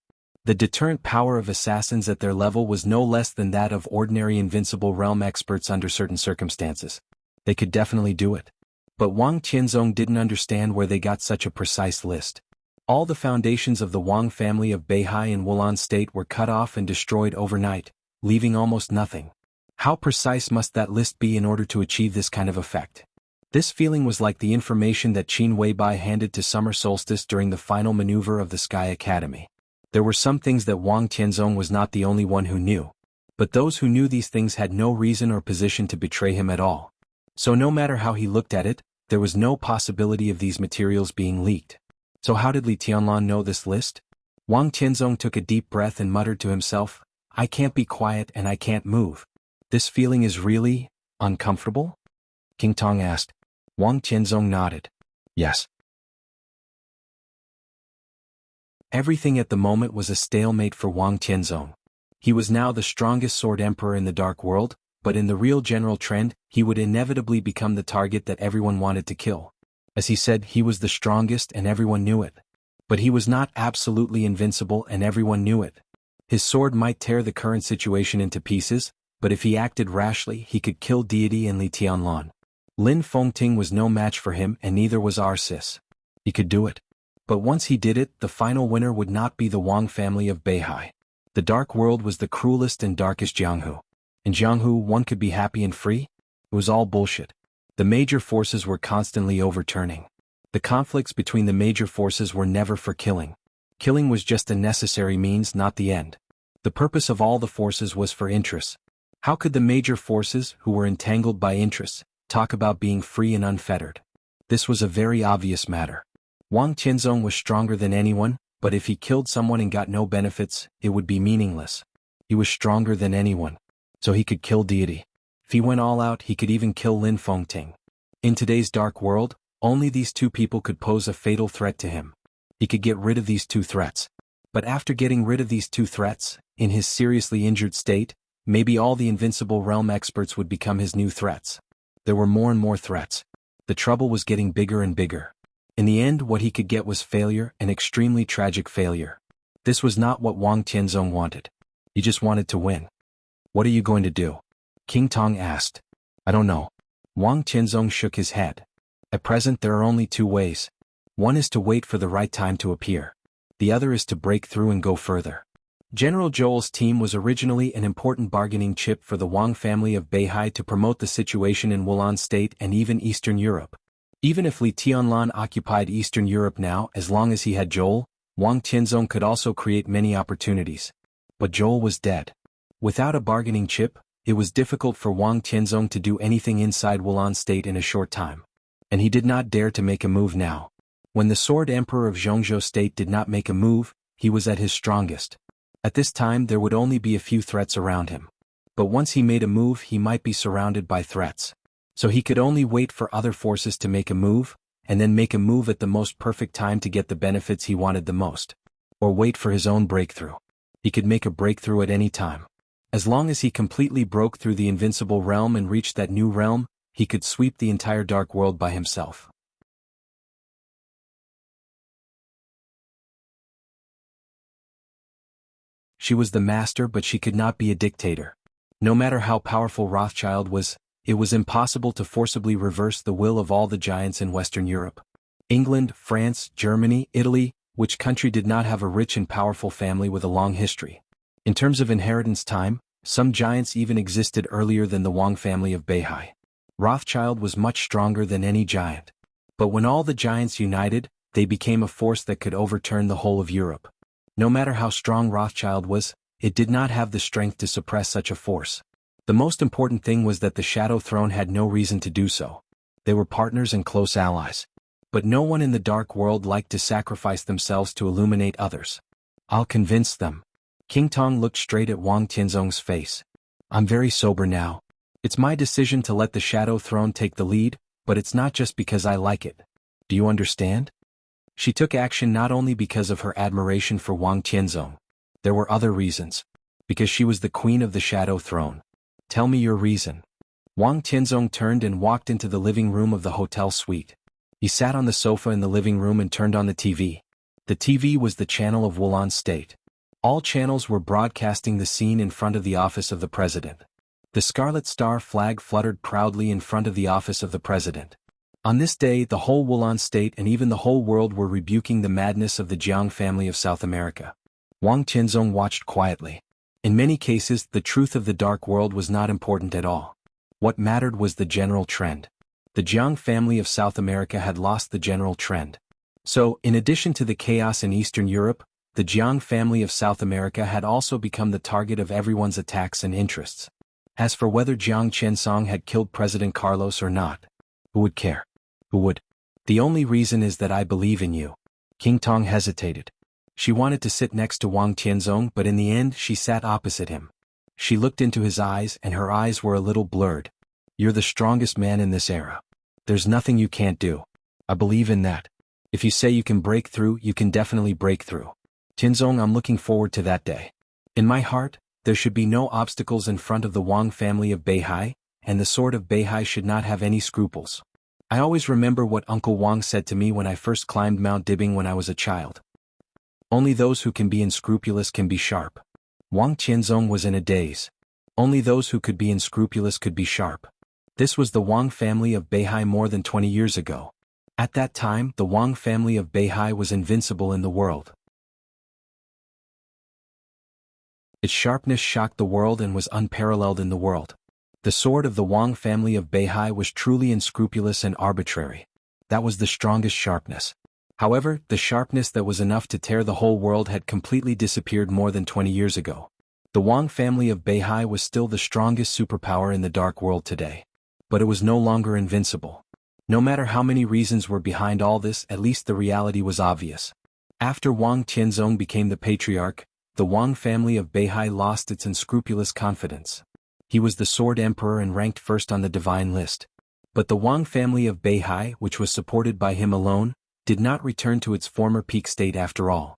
The deterrent power of assassins at their level was no less than that of ordinary invincible realm experts under certain circumstances. They could definitely do it. But Wang Tianzong didn't understand where they got such a precise list. All the foundations of the Wang family of Beihai in Wulan State were cut off and destroyed overnight, leaving almost nothing. How precise must that list be in order to achieve this kind of effect? This feeling was like the information that Qin Weibai handed to Summer Solstice during the final maneuver of the Sky Academy. There were some things that Wang Tianzong was not the only one who knew. But those who knew these things had no reason or position to betray him at all. So no matter how he looked at it, there was no possibility of these materials being leaked. So how did Li Tianlan know this list? Wang Tianzong took a deep breath and muttered to himself, "I can't be quiet and I can't move. This feeling is really uncomfortable?" King Tong asked. Wang Tianzong nodded. "Yes." Everything at the moment was a stalemate for Wang Tianzong. He was now the strongest sword emperor in the Dark World, but in the real general trend, he would inevitably become the target that everyone wanted to kill. As he said, he was the strongest and everyone knew it. But he was not absolutely invincible and everyone knew it. His sword might tear the current situation into pieces, but if he acted rashly, he could kill deity and Li Tianlan. Lin Fengting was no match for him and neither was Arcis. He could do it. But once he did it, the final winner would not be the Wang family of Beihai. The Dark World was the cruelest and darkest Jianghu. In Jianghu, one could be happy and free? It was all bullshit. The major forces were constantly overturning. The conflicts between the major forces were never for killing. Killing was just a necessary means, not the end. The purpose of all the forces was for interests. How could the major forces, who were entangled by interests, talk about being free and unfettered? This was a very obvious matter. Wang Qianzong was stronger than anyone, but if he killed someone and got no benefits, it would be meaningless. He was stronger than anyone, so he could kill deity. If he went all out, he could even kill Lin Fengting. In today's dark world, only these two people could pose a fatal threat to him. He could get rid of these two threats. But after getting rid of these two threats, in his seriously injured state, maybe all the invincible realm experts would become his new threats. There were more and more threats. The trouble was getting bigger and bigger. In the end, what he could get was failure, an extremely tragic failure. This was not what Wang Qianzong wanted. He just wanted to win. What are you going to do? King Tong asked. I don't know. Wang Qianzong shook his head. At present there are only two ways. One is to wait for the right time to appear. The other is to break through and go further. General Zhou's team was originally an important bargaining chip for the Wang family of Beihai to promote the situation in Wulan State and even Eastern Europe. Even if Li Tianlan occupied Eastern Europe now, as long as he had Zhou, Wang Qianzong could also create many opportunities. But Zhou was dead. Without a bargaining chip, it was difficult for Wang Qianzong to do anything inside Wulan State in a short time. And he did not dare to make a move now. When the Sword Emperor of Zhongzhou State did not make a move, he was at his strongest. At this time there would only be a few threats around him. But once he made a move, he might be surrounded by threats. So he could only wait for other forces to make a move, and then make a move at the most perfect time to get the benefits he wanted the most. Or wait for his own breakthrough. He could make a breakthrough at any time. As long as he completely broke through the invincible realm and reached that new realm, he could sweep the entire dark world by himself. She was the master, but she could not be a dictator. No matter how powerful Rothschild was, it was impossible to forcibly reverse the will of all the giants in Western Europe. England, France, Germany, Italy, which country did not have a rich and powerful family with a long history? In terms of inheritance time, some giants even existed earlier than the Wang family of Beihai. Rothschild was much stronger than any giant. But when all the giants united, they became a force that could overturn the whole of Europe. No matter how strong Rothschild was, it did not have the strength to suppress such a force. The most important thing was that the Shadow Throne had no reason to do so. They were partners and close allies. But no one in the dark world liked to sacrifice themselves to illuminate others. I'll convince them. King Tong looked straight at Wang Qianzong's face. I'm very sober now. It's my decision to let the Shadow Throne take the lead, but it's not just because I like it. Do you understand? She took action not only because of her admiration for Wang Qianzong. There were other reasons. Because she was the queen of the Shadow Throne. Tell me your reason. Wang Qianzong turned and walked into the living room of the hotel suite. He sat on the sofa in the living room and turned on the TV. The TV was the channel of Wulan State. All channels were broadcasting the scene in front of the office of the president. The Scarlet Star flag fluttered proudly in front of the office of the president. On this day, the whole Wulan State and even the whole world were rebuking the madness of the Jiang family of South America. Wang Qianzong watched quietly. In many cases, the truth of the dark world was not important at all. What mattered was the general trend. The Jiang family of South America had lost the general trend. So, in addition to the chaos in Eastern Europe, the Jiang family of South America had also become the target of everyone's attacks and interests. As for whether Jiang Qiansong had killed President Carlos or not, who would care? Who would? The only reason is that I believe in you. King Tong hesitated. She wanted to sit next to Wang Qianzong, but in the end she sat opposite him. She looked into his eyes and her eyes were a little blurred. You're the strongest man in this era. There's nothing you can't do. I believe in that. If you say you can break through, you can definitely break through. Qianzong, I'm looking forward to that day. In my heart, There should be no obstacles in front of the Wang family of Beihai, and the sword of Beihai should not have any scruples. I always remember what Uncle Wang said to me when I first climbed Mount Dibing when I was a child. Only those who can be unscrupulous can be sharp. Wang Qianzong was in a daze. Only those who could be unscrupulous could be sharp. This was the Wang family of Beihai more than 20 years ago. At that time, the Wang family of Beihai was invincible in the world. Its sharpness shocked the world and was unparalleled in the world. The sword of the Wang family of Beihai was truly unscrupulous and arbitrary. That was the strongest sharpness. However, the sharpness that was enough to tear the whole world had completely disappeared more than 20 years ago. The Wang family of Beihai was still the strongest superpower in the dark world today. But it was no longer invincible. No matter how many reasons were behind all this, at least the reality was obvious. After Wang Qianzong became the patriarch, the Wang family of Beihai lost its unscrupulous confidence. He was the sword emperor and ranked first on the divine list. But the Wang family of Beihai, which was supported by him alone, did not return to its former peak state after all.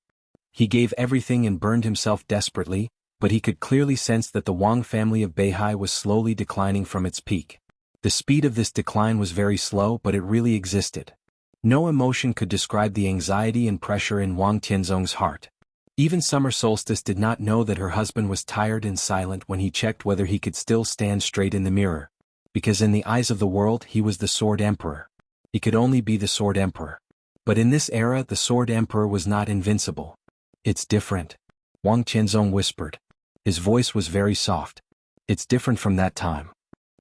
He gave everything and burned himself desperately, but he could clearly sense that the Wang family of Beihai was slowly declining from its peak. The speed of this decline was very slow, but it really existed. No emotion could describe the anxiety and pressure in Wang Tianzong's heart. Even Summer Solstice did not know that her husband was tired and silent when he checked whether he could still stand straight in the mirror. Because in the eyes of the world he was the Sword Emperor. He could only be the Sword Emperor. But in this era the Sword Emperor was not invincible. It's different. Wang Qianzong whispered. His voice was very soft. It's different from that time.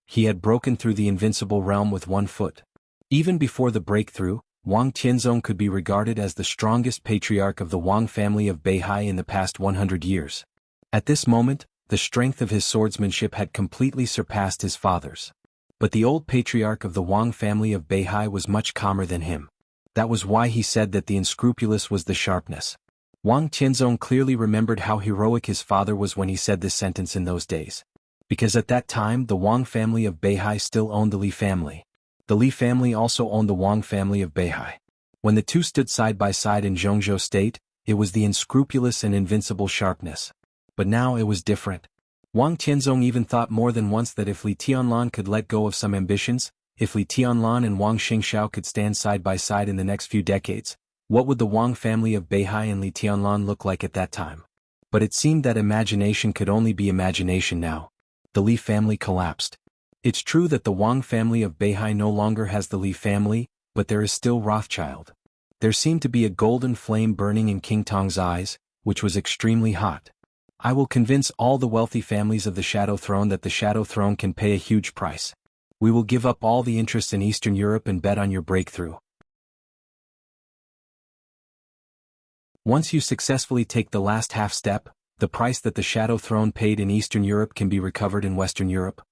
He had broken through the invincible realm with one foot. Even before the breakthrough, Wang Qianzong could be regarded as the strongest patriarch of the Wang family of Beihai in the past 100 years. At this moment, the strength of his swordsmanship had completely surpassed his father's. But the old patriarch of the Wang family of Beihai was much calmer than him. That was why he said that the unscrupulous was the sharpness. Wang Qianzong clearly remembered how heroic his father was when he said this sentence in those days. Because at that time the Wang family of Beihai still owned the Li family. The Li family also owned the Wang family of Beihai. When the two stood side by side in Zhongzhou state, it was the unscrupulous and invincible sharpness. But now it was different. Wang Tianzong even thought more than once that if Li Tianlan could let go of some ambitions, if Li Tianlan and Wang Xingxiao could stand side by side in the next few decades, what would the Wang family of Beihai and Li Tianlan look like at that time? But it seemed that imagination could only be imagination now. The Li family collapsed. It's true that the Wang family of Beihai no longer has the Li family, but there is still Rothschild. There seemed to be a golden flame burning in King Tong's eyes, which was extremely hot. I will convince all the wealthy families of the Shadow Throne that the Shadow Throne can pay a huge price. We will give up all the interests in Eastern Europe and bet on your breakthrough. Once you successfully take the last half step, the price that the Shadow Throne paid in Eastern Europe can be recovered in Western Europe.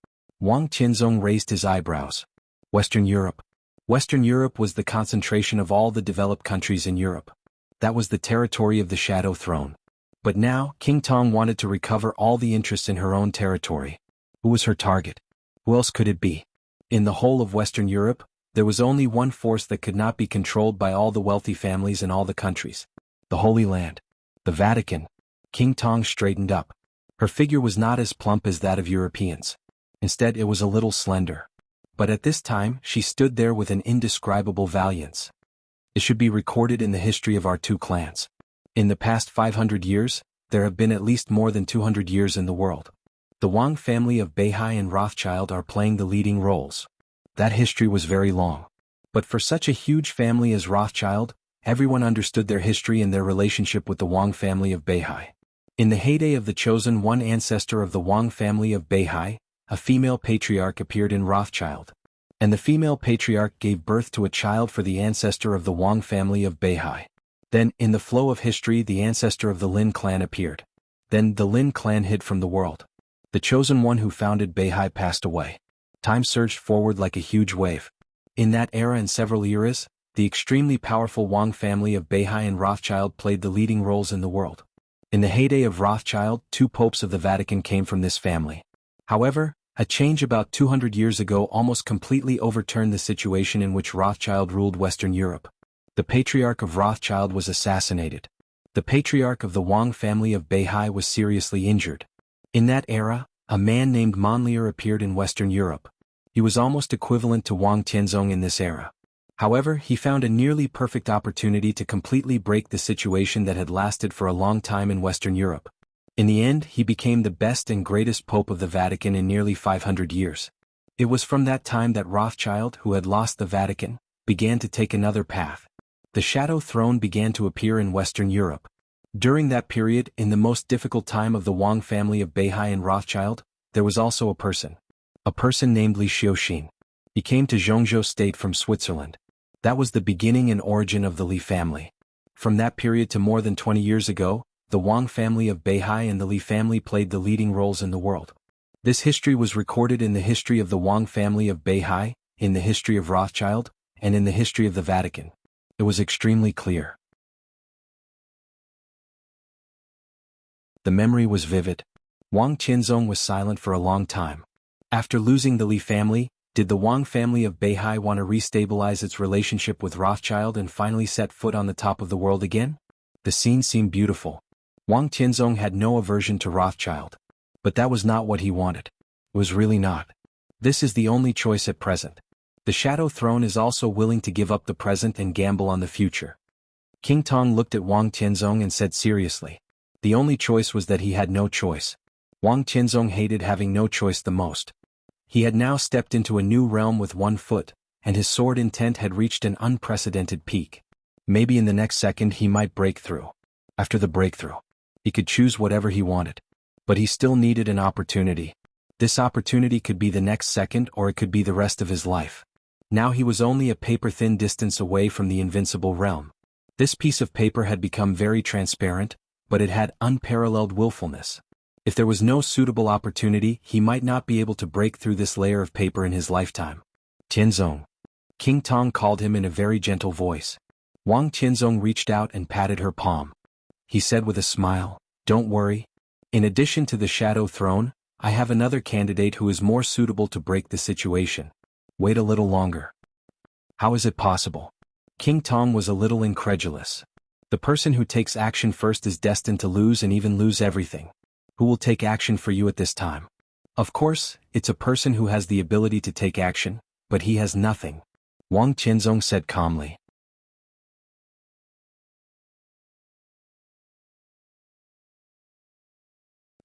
Wang Qianzong raised his eyebrows. Western Europe. Western Europe was the concentration of all the developed countries in Europe. That was the territory of the Shadow Throne. But now, King Tong wanted to recover all the interests in her own territory. Who was her target? Who else could it be? In the whole of Western Europe, there was only one force that could not be controlled by all the wealthy families in all the countries. The Holy Land. The Vatican. King Tong straightened up. Her figure was not as plump as that of Europeans. Instead it was a little slender. But at this time she stood there with an indescribable valiance. It should be recorded in the history of our two clans. In the past 500 years, there have been at least more than 200 years in the world. The Wang family of Beihai and Rothschild are playing the leading roles. That history was very long. But for such a huge family as Rothschild, everyone understood their history and their relationship with the Wang family of Beihai. In the heyday of the chosen one ancestor of the Wang family of Beihai, a female patriarch appeared in Rothschild. And the female patriarch gave birth to a child for the ancestor of the Wang family of Beihai. Then, in the flow of history, the ancestor of the Lin clan appeared. Then the Lin clan hid from the world. The chosen one who founded Beihai passed away. Time surged forward like a huge wave. In that era and several eras, the extremely powerful Wang family of Beihai and Rothschild played the leading roles in the world. In the heyday of Rothschild, 2 popes of the Vatican came from this family. However, a change about 200 years ago almost completely overturned the situation in which Rothschild ruled Western Europe. The patriarch of Rothschild was assassinated. The patriarch of the Wang family of Beihai was seriously injured. In that era, a man named Monlier appeared in Western Europe. He was almost equivalent to Wang Tianzong in this era. However, he found a nearly perfect opportunity to completely break the situation that had lasted for a long time in Western Europe. In the end, he became the best and greatest pope of the Vatican in nearly 500 years. It was from that time that Rothschild, who had lost the Vatican, began to take another path. The shadow throne began to appear in Western Europe. During that period, in the most difficult time of the Wang family of Beihai and Rothschild, there was also a person named Li Xiuxin. He came to Zhongzhou state from Switzerland. That was the beginning and origin of the Li family. From that period to more than 20 years ago, the Wang family of Beihai and the Li family played the leading roles in the world. This history was recorded in the history of the Wang family of Beihai, in the history of Rothschild, and in the history of the Vatican. It was extremely clear. The memory was vivid. Wang Tianzong was silent for a long time. After losing the Li family, did the Wang family of Beihai want to restabilize its relationship with Rothschild and finally set foot on the top of the world again? The scene seemed beautiful. Wang Tianzong had no aversion to Rothschild. But that was not what he wanted. It was really not. This is the only choice at present. The Shadow Throne is also willing to give up the present and gamble on the future. King Tong looked at Wang Tianzong and said seriously. The only choice was that he had no choice. Wang Tianzong hated having no choice the most. He had now stepped into a new realm with one foot, and his sword intent had reached an unprecedented peak. Maybe in the next second he might break through. After the breakthrough, he could choose whatever he wanted. But he still needed an opportunity. This opportunity could be the next second or it could be the rest of his life. Now he was only a paper-thin distance away from the invincible realm. This piece of paper had become very transparent, but it had unparalleled willfulness. If there was no suitable opportunity, he might not be able to break through this layer of paper in his lifetime. Tianzong. King Tong called him in a very gentle voice. Wang Tianzong reached out and patted her palm. He said with a smile, "Don't worry. In addition to the Shadow Throne, I have another candidate who is more suitable to break the situation. Wait a little longer." How is it possible? King Tong was a little incredulous. The person who takes action first is destined to lose and even lose everything. Who will take action for you at this time? Of course, it's a person who has the ability to take action, but he has nothing. Wang Tianzong said calmly.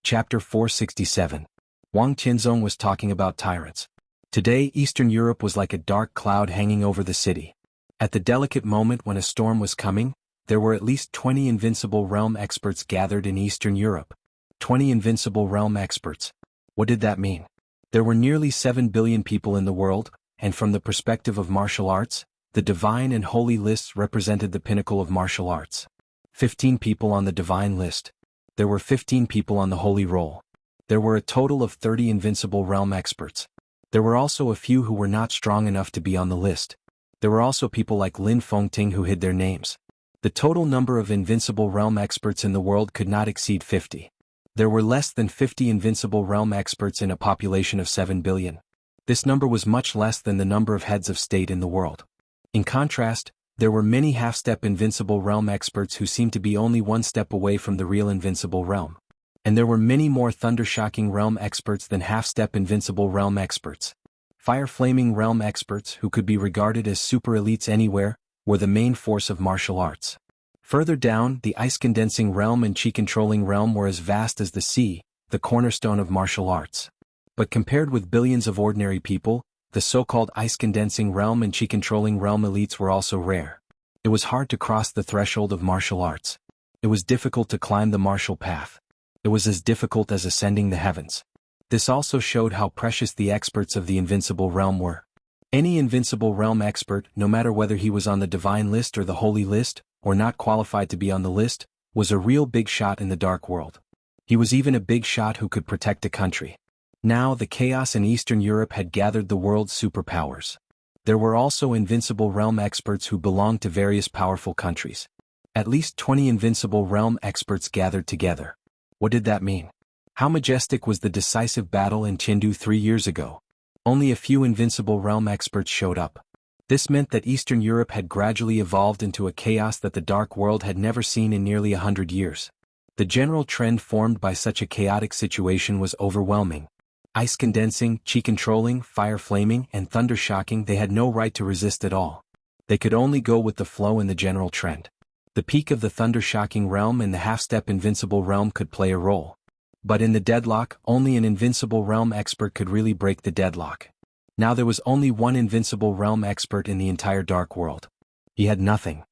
Chapter 467. Wang Tianzong was talking about tyrants. Today, Eastern Europe was like a dark cloud hanging over the city. At the delicate moment when a storm was coming, there were at least 20 invincible realm experts gathered in Eastern Europe. 20 invincible realm experts. What did that mean? There were nearly 7 billion people in the world, and from the perspective of martial arts, the divine and holy lists represented the pinnacle of martial arts. 15 people on the divine list. There were 15 people on the holy roll. There were a total of 30 invincible realm experts. There were also a few who were not strong enough to be on the list. There were also people like Lin Fengting who hid their names. The total number of invincible realm experts in the world could not exceed 50. There were less than 50 invincible realm experts in a population of 7 billion. This number was much less than the number of heads of state in the world. In contrast, there were many half-step invincible realm experts who seemed to be only one step away from the real invincible realm. And there were many more thunder-shocking realm experts than half-step invincible realm experts. Fire-flaming realm experts who could be regarded as super-elites anywhere, were the main force of martial arts. Further down, the ice-condensing realm and chi-controlling realm were as vast as the sea, the cornerstone of martial arts. But compared with billions of ordinary people, the so-called ice-condensing realm and chi-controlling realm elites were also rare. It was hard to cross the threshold of martial arts. It was difficult to climb the martial path. It was as difficult as ascending the heavens. This also showed how precious the experts of the invincible realm were. Any invincible realm expert, no matter whether he was on the divine list or the holy list, or not qualified to be on the list, was a real big shot in the dark world. He was even a big shot who could protect a country. Now the chaos in Eastern Europe had gathered the world's superpowers. There were also invincible realm experts who belonged to various powerful countries. At least 20 invincible realm experts gathered together. What did that mean? How majestic was the decisive battle in Chengdu 3 years ago? Only a few invincible realm experts showed up. This meant that Eastern Europe had gradually evolved into a chaos that the dark world had never seen in nearly 100 years. The general trend formed by such a chaotic situation was overwhelming. Ice condensing, chi controlling, fire flaming, and thunder shocking, they had no right to resist at all. They could only go with the flow in the general trend. The peak of the thunder shocking realm and the half-step invincible realm could play a role. But in the deadlock, only an invincible realm expert could really break the deadlock. Now there was only one invincible realm expert in the entire dark world. He had nothing.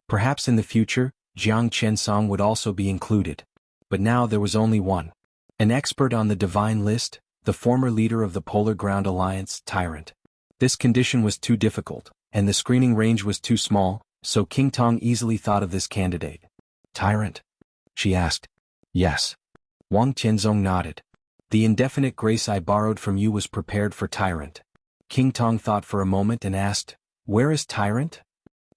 Perhaps in the future, Jiang Qiansong would also be included. But now there was only one. An expert on the divine list, the former leader of the Polar Ground Alliance, Tyrant. This condition was too difficult, and the screening range was too small, so King Tong easily thought of this candidate. Tyrant? She asked. Yes. Wang Qianzong nodded. The indefinite grace I borrowed from you was prepared for Tyrant. King Tong thought for a moment and asked, Where is Tyrant?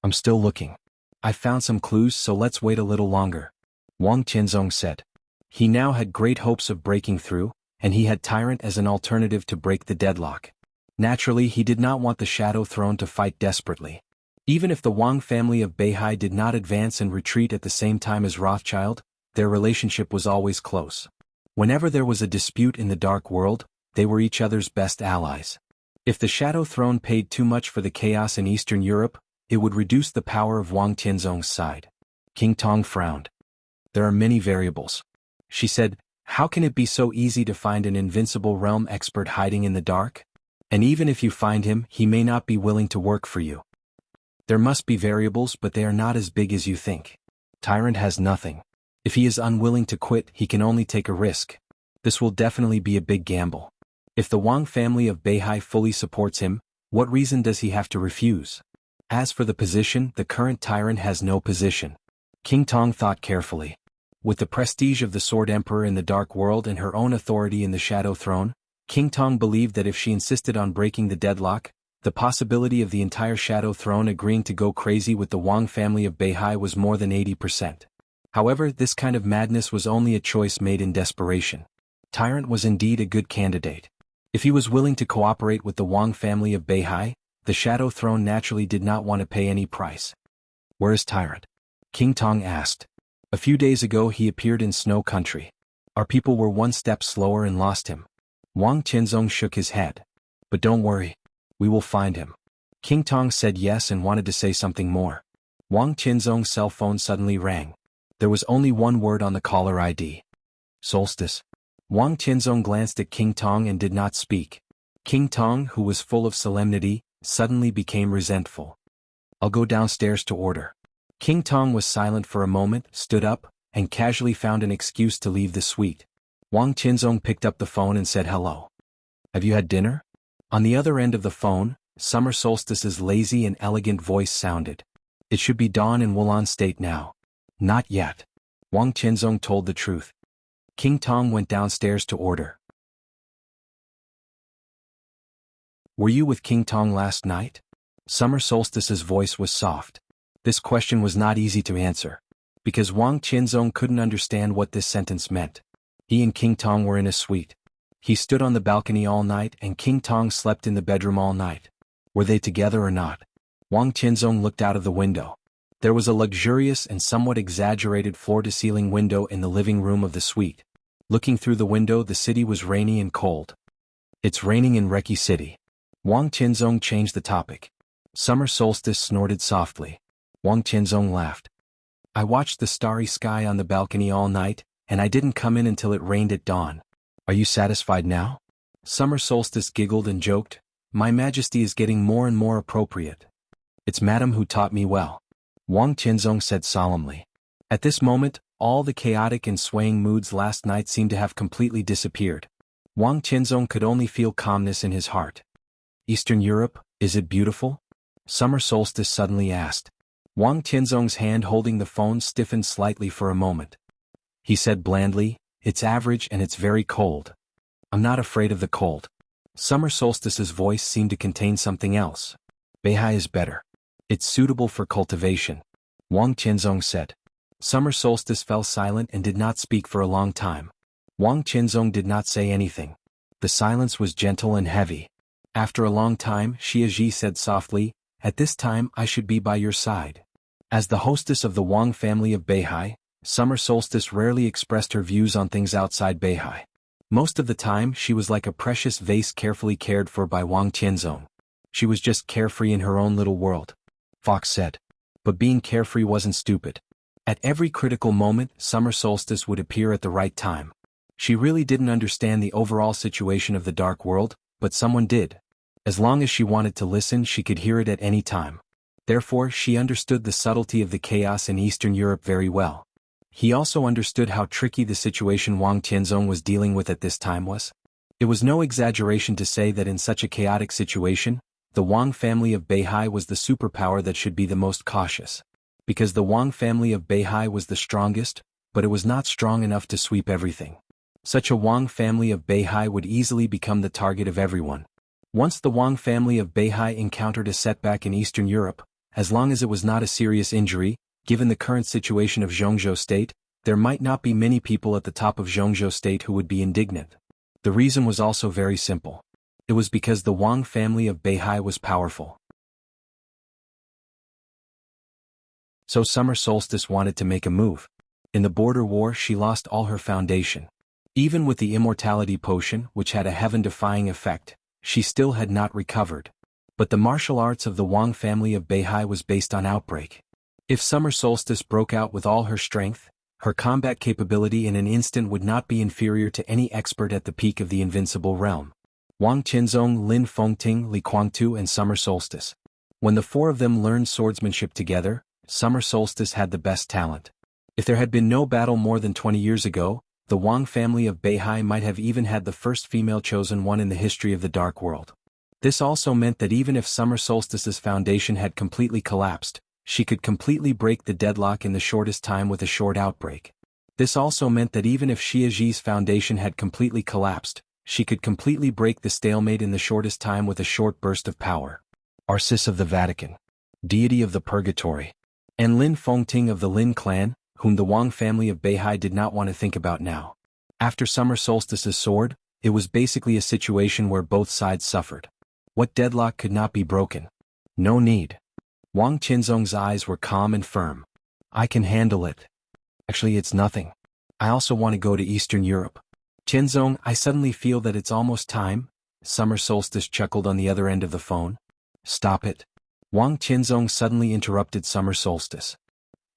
I'm still looking. I found some clues, so let's wait a little longer. Wang Qianzong said. He now had great hopes of breaking through, and he had Tyrant as an alternative to break the deadlock. Naturally, he did not want the Shadow Throne to fight desperately. Even if the Wang family of Beihai did not advance and retreat at the same time as Rothschild, their relationship was always close. Whenever there was a dispute in the Dark World, they were each other's best allies. If the Shadow Throne paid too much for the chaos in Eastern Europe, it would reduce the power of Wang Tianzong's side. King Tong frowned. There are many variables. She said, How can it be so easy to find an invincible realm expert hiding in the dark? And even if you find him, he may not be willing to work for you. There must be variables, but they are not as big as you think. Tyrant has nothing. If he is unwilling to quit, he can only take a risk. This will definitely be a big gamble. If the Wang family of Beihai fully supports him, what reason does he have to refuse? As for the position, the current tyrant has no position. King Tong thought carefully. With the prestige of the Sword Emperor in the Dark World and her own authority in the Shadow Throne, King Tong believed that if she insisted on breaking the deadlock, the possibility of the entire Shadow Throne agreeing to go crazy with the Wang family of Beihai was more than 80%. However, this kind of madness was only a choice made in desperation. Tyrant was indeed a good candidate. If he was willing to cooperate with the Wang family of Beihai, the Shadow Throne naturally did not want to pay any price. Where is Tyrant? King Tong asked. A few days ago he appeared in Snow Country. Our people were one step slower and lost him. Wang Qianzong shook his head. But don't worry. We will find him. King Tong said yes and wanted to say something more. Wang Qianzong's cell phone suddenly rang. There was only one word on the caller ID. Solstice. Wang Qianzong glanced at King Tong and did not speak. King Tong, who was full of solemnity, suddenly became resentful. I'll go downstairs to order. King Tong was silent for a moment, stood up, and casually found an excuse to leave the suite. Wang Qianzong picked up the phone and said hello. Have you had dinner? On the other end of the phone, Summer Solstice's lazy and elegant voice sounded. It should be dawn in Wulan State now. Not yet. Wang Qianzong told the truth. King Tong went downstairs to order. Were you with King Tong last night? Summer Solstice's voice was soft. This question was not easy to answer, because Wang Qianzong couldn't understand what this sentence meant. He and King Tong were in a suite. He stood on the balcony all night and King Tong slept in the bedroom all night. Were they together or not? Wang Qianzong looked out of the window. There was a luxurious and somewhat exaggerated floor-to-ceiling window in the living room of the suite. Looking through the window, the city was rainy and cold. It's raining in Reki City. Wang Qianzong changed the topic. Summer Solstice snorted softly. Wang Qianzong laughed. I watched the starry sky on the balcony all night, and I didn't come in until it rained at dawn. Are you satisfied now? Summer Solstice giggled and joked. My Majesty is getting more and more appropriate. It's Madam who taught me well. Wang Qianzong said solemnly. At this moment, all the chaotic and swaying moods last night seemed to have completely disappeared. Wang Qianzong could only feel calmness in his heart. Eastern Europe, is it beautiful? Summer Solstice suddenly asked. Wang Qianzong's hand holding the phone stiffened slightly for a moment. He said blandly, It's average and it's very cold. I'm not afraid of the cold. Summer Solstice's voice seemed to contain something else. Beihai is better. It's suitable for cultivation. Wang Qianzong said. Summer Solstice fell silent and did not speak for a long time. Wang Qianzong did not say anything. The silence was gentle and heavy. After a long time, Xia Ji said softly, At this time I should be by your side. As the hostess of the Wang family of Beihai, Summer Solstice rarely expressed her views on things outside Beihai. Most of the time she was like a precious vase carefully cared for by Wang Tianzong. She was just carefree in her own little world. Fox said. But being carefree wasn't stupid. At every critical moment, Summer Solstice would appear at the right time. She really didn't understand the overall situation of the dark world, but someone did. As long as she wanted to listen, she could hear it at any time. Therefore, she understood the subtlety of the chaos in Eastern Europe very well. He also understood how tricky the situation Wang Tianzong was dealing with at this time was. It was no exaggeration to say that in such a chaotic situation, the Wang family of Beihai was the superpower that should be the most cautious. Because the Wang family of Beihai was the strongest, but it was not strong enough to sweep everything. Such a Wang family of Beihai would easily become the target of everyone. Once the Wang family of Beihai encountered a setback in Eastern Europe, as long as it was not a serious injury, given the current situation of Zhongzhou State, there might not be many people at the top of Zhongzhou State who would be indignant. The reason was also very simple. It was because the Wang family of Beihai was powerful. So Summer Solstice wanted to make a move. In the border war she lost all her foundation. Even with the immortality potion, which had a heaven-defying effect, she still had not recovered. But the martial arts of the Wang family of Beihai was based on outbreak. If Summer Solstice broke out with all her strength, her combat capability in an instant would not be inferior to any expert at the peak of the invincible realm. Wang Tianzong, Lin Fengting, Li Guangtu and Summer Solstice. When the four of them learned swordsmanship together, Summer Solstice had the best talent. If there had been no battle more than 20 years ago, the Wang family of Beihai might have even had the first female chosen one in the history of the Dark World. This also meant that even if Summer Solstice's foundation had completely collapsed, she could completely break the deadlock in the shortest time with a short outbreak. This also meant that even if Xia Zhi's foundation had completely collapsed, she could completely break the stalemate in the shortest time with a short burst of power. Arcis of the Vatican, deity of the purgatory, and Lin Fengting of the Lin clan, whom the Wang family of Beihai did not want to think about now. After Summer Solstice's sword, it was basically a situation where both sides suffered. What deadlock could not be broken? No need. Wang Tianzong's eyes were calm and firm. I can handle it. Actually, it's nothing. I also want to go to Eastern Europe. Tianzong, I suddenly feel that it's almost time. Summer Solstice chuckled on the other end of the phone. Stop it. Wang Tianzong suddenly interrupted Summer Solstice.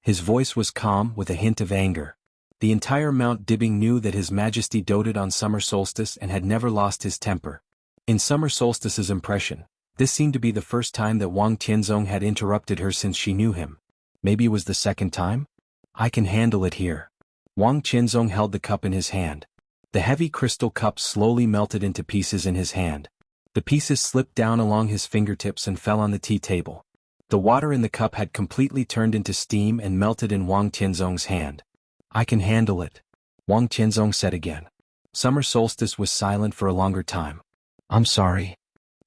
His voice was calm with a hint of anger. The entire Mount Dibbing knew that His Majesty doted on Summer Solstice and had never lost his temper. In Summer Solstice's impression, this seemed to be the first time that Wang Tianzong had interrupted her since she knew him. Maybe it was the second time? I can handle it here. Wang Tianzong held the cup in his hand. The heavy crystal cup slowly melted into pieces in his hand. The pieces slipped down along his fingertips and fell on the tea table. The water in the cup had completely turned into steam and melted in Wang Tianzong's hand. I can handle it, Wang Tianzong said again. Summer Solstice was silent for a longer time. I'm sorry.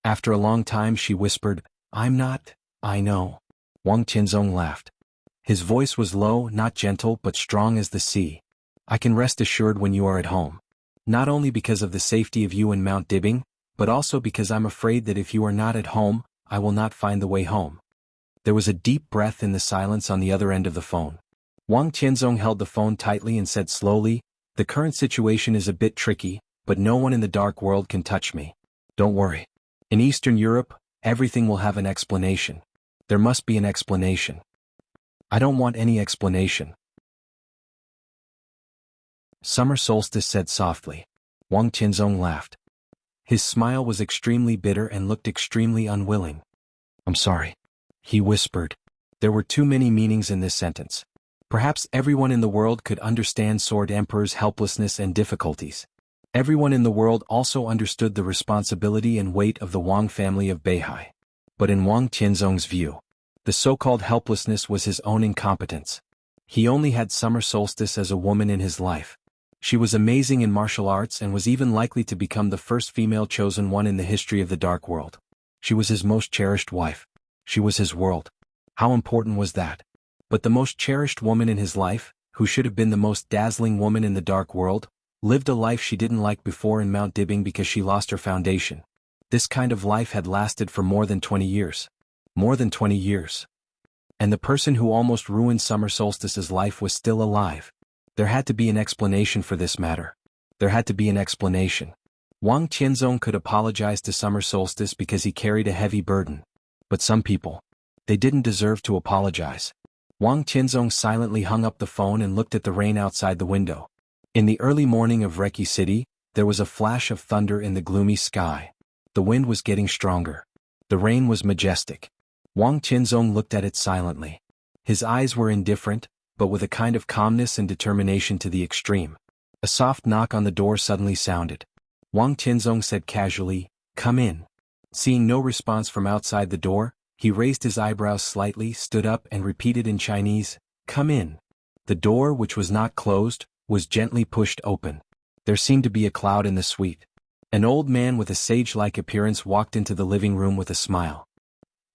After a long time she whispered, I'm not, I know. Wang Tianzong laughed. His voice was low, not gentle but strong as the sea. I can rest assured when you are at home. Not only because of the safety of you in Mount Dibbing, but also because I'm afraid that if you are not at home, I will not find the way home. There was a deep breath in the silence on the other end of the phone. Wang Tianzong held the phone tightly and said slowly, the current situation is a bit tricky, but no one in the dark world can touch me. Don't worry. In Eastern Europe, everything will have an explanation. There must be an explanation. I don't want any explanation. Summer Solstice said softly. Wang Tianzong laughed. His smile was extremely bitter and looked extremely unwilling. I'm sorry, he whispered. There were too many meanings in this sentence. Perhaps everyone in the world could understand Sword Emperor's helplessness and difficulties. Everyone in the world also understood the responsibility and weight of the Wang family of Beihai. But in Wang Tianzong's view, the so-called helplessness was his own incompetence. He only had Summer Solstice as a woman in his life. She was amazing in martial arts and was even likely to become the first female chosen one in the history of the Dark World. She was his most cherished wife. She was his world. How important was that? But the most cherished woman in his life, who should have been the most dazzling woman in the Dark World, lived a life she didn't like before in Mount Dibbing because she lost her foundation. This kind of life had lasted for more than 20 years. More than 20 years. And the person who almost ruined summer solstice's life was still alive. There had to be an explanation for this matter. There had to be an explanation. Wang Tianzong could apologize to summer solstice because he carried a heavy burden. But some people, they didn't deserve to apologize. Wang Tianzong silently hung up the phone and looked at the rain outside the window. In the early morning of Reki City, there was a flash of thunder in the gloomy sky. The wind was getting stronger. The rain was majestic. Wang Tianzong looked at it silently. His eyes were indifferent, but with a kind of calmness and determination to the extreme. A soft knock on the door suddenly sounded. Wang Tianzong said casually, "Come in." Seeing no response from outside the door, he raised his eyebrows slightly, stood up and repeated in Chinese, "Come in." The door, which was not closed, was gently pushed open. There seemed to be a cloud in the suite. An old man with a sage-like appearance walked into the living room with a smile.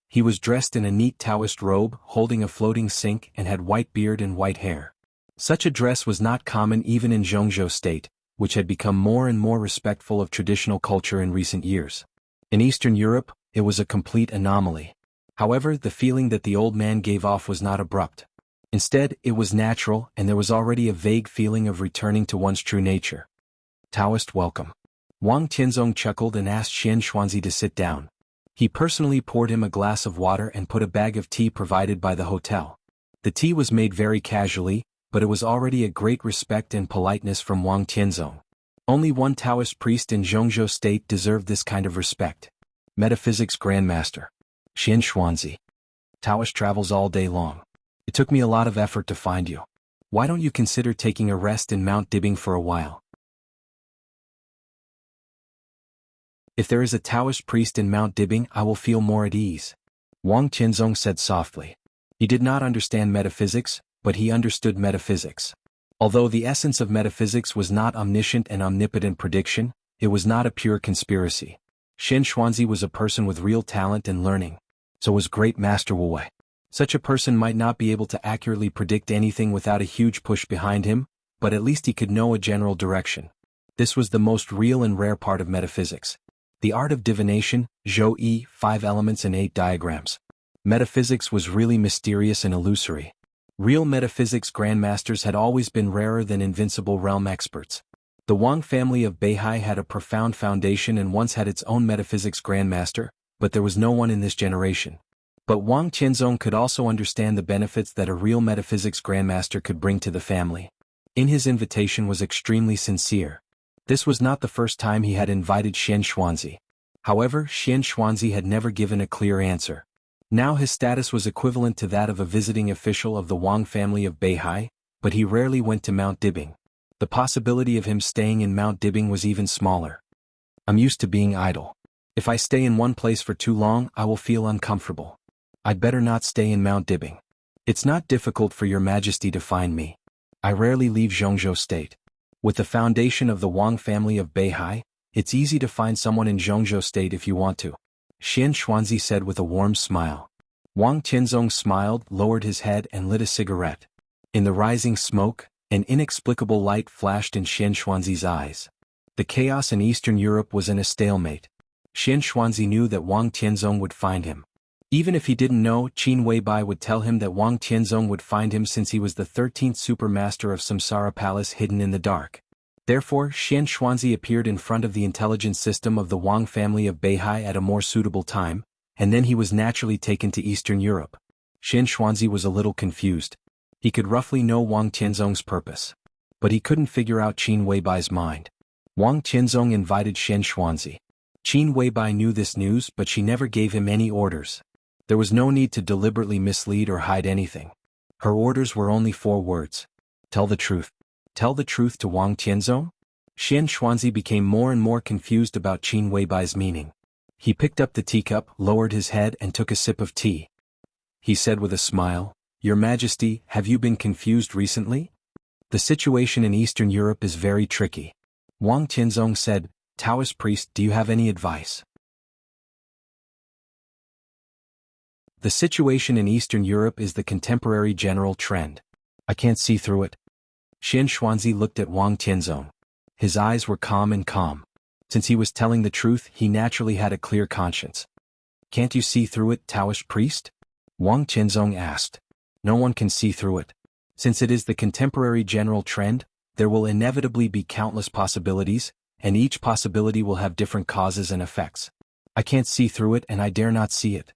He was dressed in a neat Taoist robe, holding a floating sink, and had white beard and white hair. Such a dress was not common even in Zhongzhou State, which had become more and more respectful of traditional culture in recent years. In Eastern Europe, it was a complete anomaly. However, the feeling that the old man gave off was not abrupt. Instead, it was natural, and there was already a vague feeling of returning to one's true nature. Taoist welcome. Wang Tianzong chuckled and asked Xian Xuanzi to sit down. He personally poured him a glass of water and put a bag of tea provided by the hotel. The tea was made very casually, but it was already a great respect and politeness from Wang Tianzong. Only one Taoist priest in Zhongzhou State deserved this kind of respect. Metaphysics Grandmaster. Xian Xuanzi. Taoist travels all day long. It took me a lot of effort to find you. Why don't you consider taking a rest in Mount Dibing for a while? If there is a Taoist priest in Mount Dibing, I will feel more at ease. Wang Tianzong said softly. He did not understand metaphysics, but he understood metaphysics. Although the essence of metaphysics was not omniscient and omnipotent prediction, it was not a pure conspiracy. Xian Xuanzi was a person with real talent and learning. So was great Master Wu Wei. Such a person might not be able to accurately predict anything without a huge push behind him, but at least he could know a general direction. This was the most real and rare part of metaphysics. The art of divination, Zhou Yi, 5 elements and 8 diagrams. Metaphysics was really mysterious and illusory. Real metaphysics grandmasters had always been rarer than invincible realm experts. The Wang family of Beihai had a profound foundation and once had its own metaphysics grandmaster, but there was no one in this generation. But Wang Tianzong could also understand the benefits that a real metaphysics grandmaster could bring to the family. In his invitation was extremely sincere. This was not the first time he had invited Xian Xuanzi. However, Xian Xuanzi had never given a clear answer. Now his status was equivalent to that of a visiting official of the Wang family of Beihai, but he rarely went to Mount Dibing. The possibility of him staying in Mount Dibing was even smaller. I'm used to being idle. If I stay in one place for too long, I will feel uncomfortable. I'd better not stay in Mount Dibing. It's not difficult for your majesty to find me. I rarely leave Zhongzhou State. With the foundation of the Wang family of Beihai, it's easy to find someone in Zhongzhou State if you want to. Xian Xuanzi said with a warm smile. Wang Tianzong smiled, lowered his head and lit a cigarette. In the rising smoke, an inexplicable light flashed in Xian Xuanzi's eyes. The chaos in Eastern Europe was in a stalemate. Xian Xuanzi knew that Wang Tianzong would find him. Even if he didn't know, Qin Weibai would tell him that Wang Tianzong would find him since he was the 13th supermaster of Samsara Palace hidden in the dark. Therefore, Xian Xuanzi appeared in front of the intelligence system of the Wang family of Beihai at a more suitable time, and then he was naturally taken to Eastern Europe. Xian Xuanzi was a little confused. He could roughly know Wang Tianzong's purpose. But he couldn't figure out Qin Weibai's mind. Wang Tianzong invited Xian Xuanzi. Qin Weibai knew this news, but she never gave him any orders. There was no need to deliberately mislead or hide anything. Her orders were only 4 words. Tell the truth. Tell the truth to Wang Tianzong? Xian Xuanzi became more and more confused about Qin Weibai's meaning. He picked up the teacup, lowered his head and took a sip of tea. He said with a smile, Your Majesty, have you been confused recently? The situation in Eastern Europe is very tricky. Wang Tianzong said, Taoist priest, do you have any advice? The situation in Eastern Europe is the contemporary general trend. I can't see through it. Xian Xuanzi looked at Wang Tianzong. His eyes were calm and calm. Since he was telling the truth, he naturally had a clear conscience. Can't you see through it, Taoist priest? Wang Qianzong asked. No one can see through it. Since it is the contemporary general trend, there will inevitably be countless possibilities, and each possibility will have different causes and effects. I can't see through it and I dare not see it,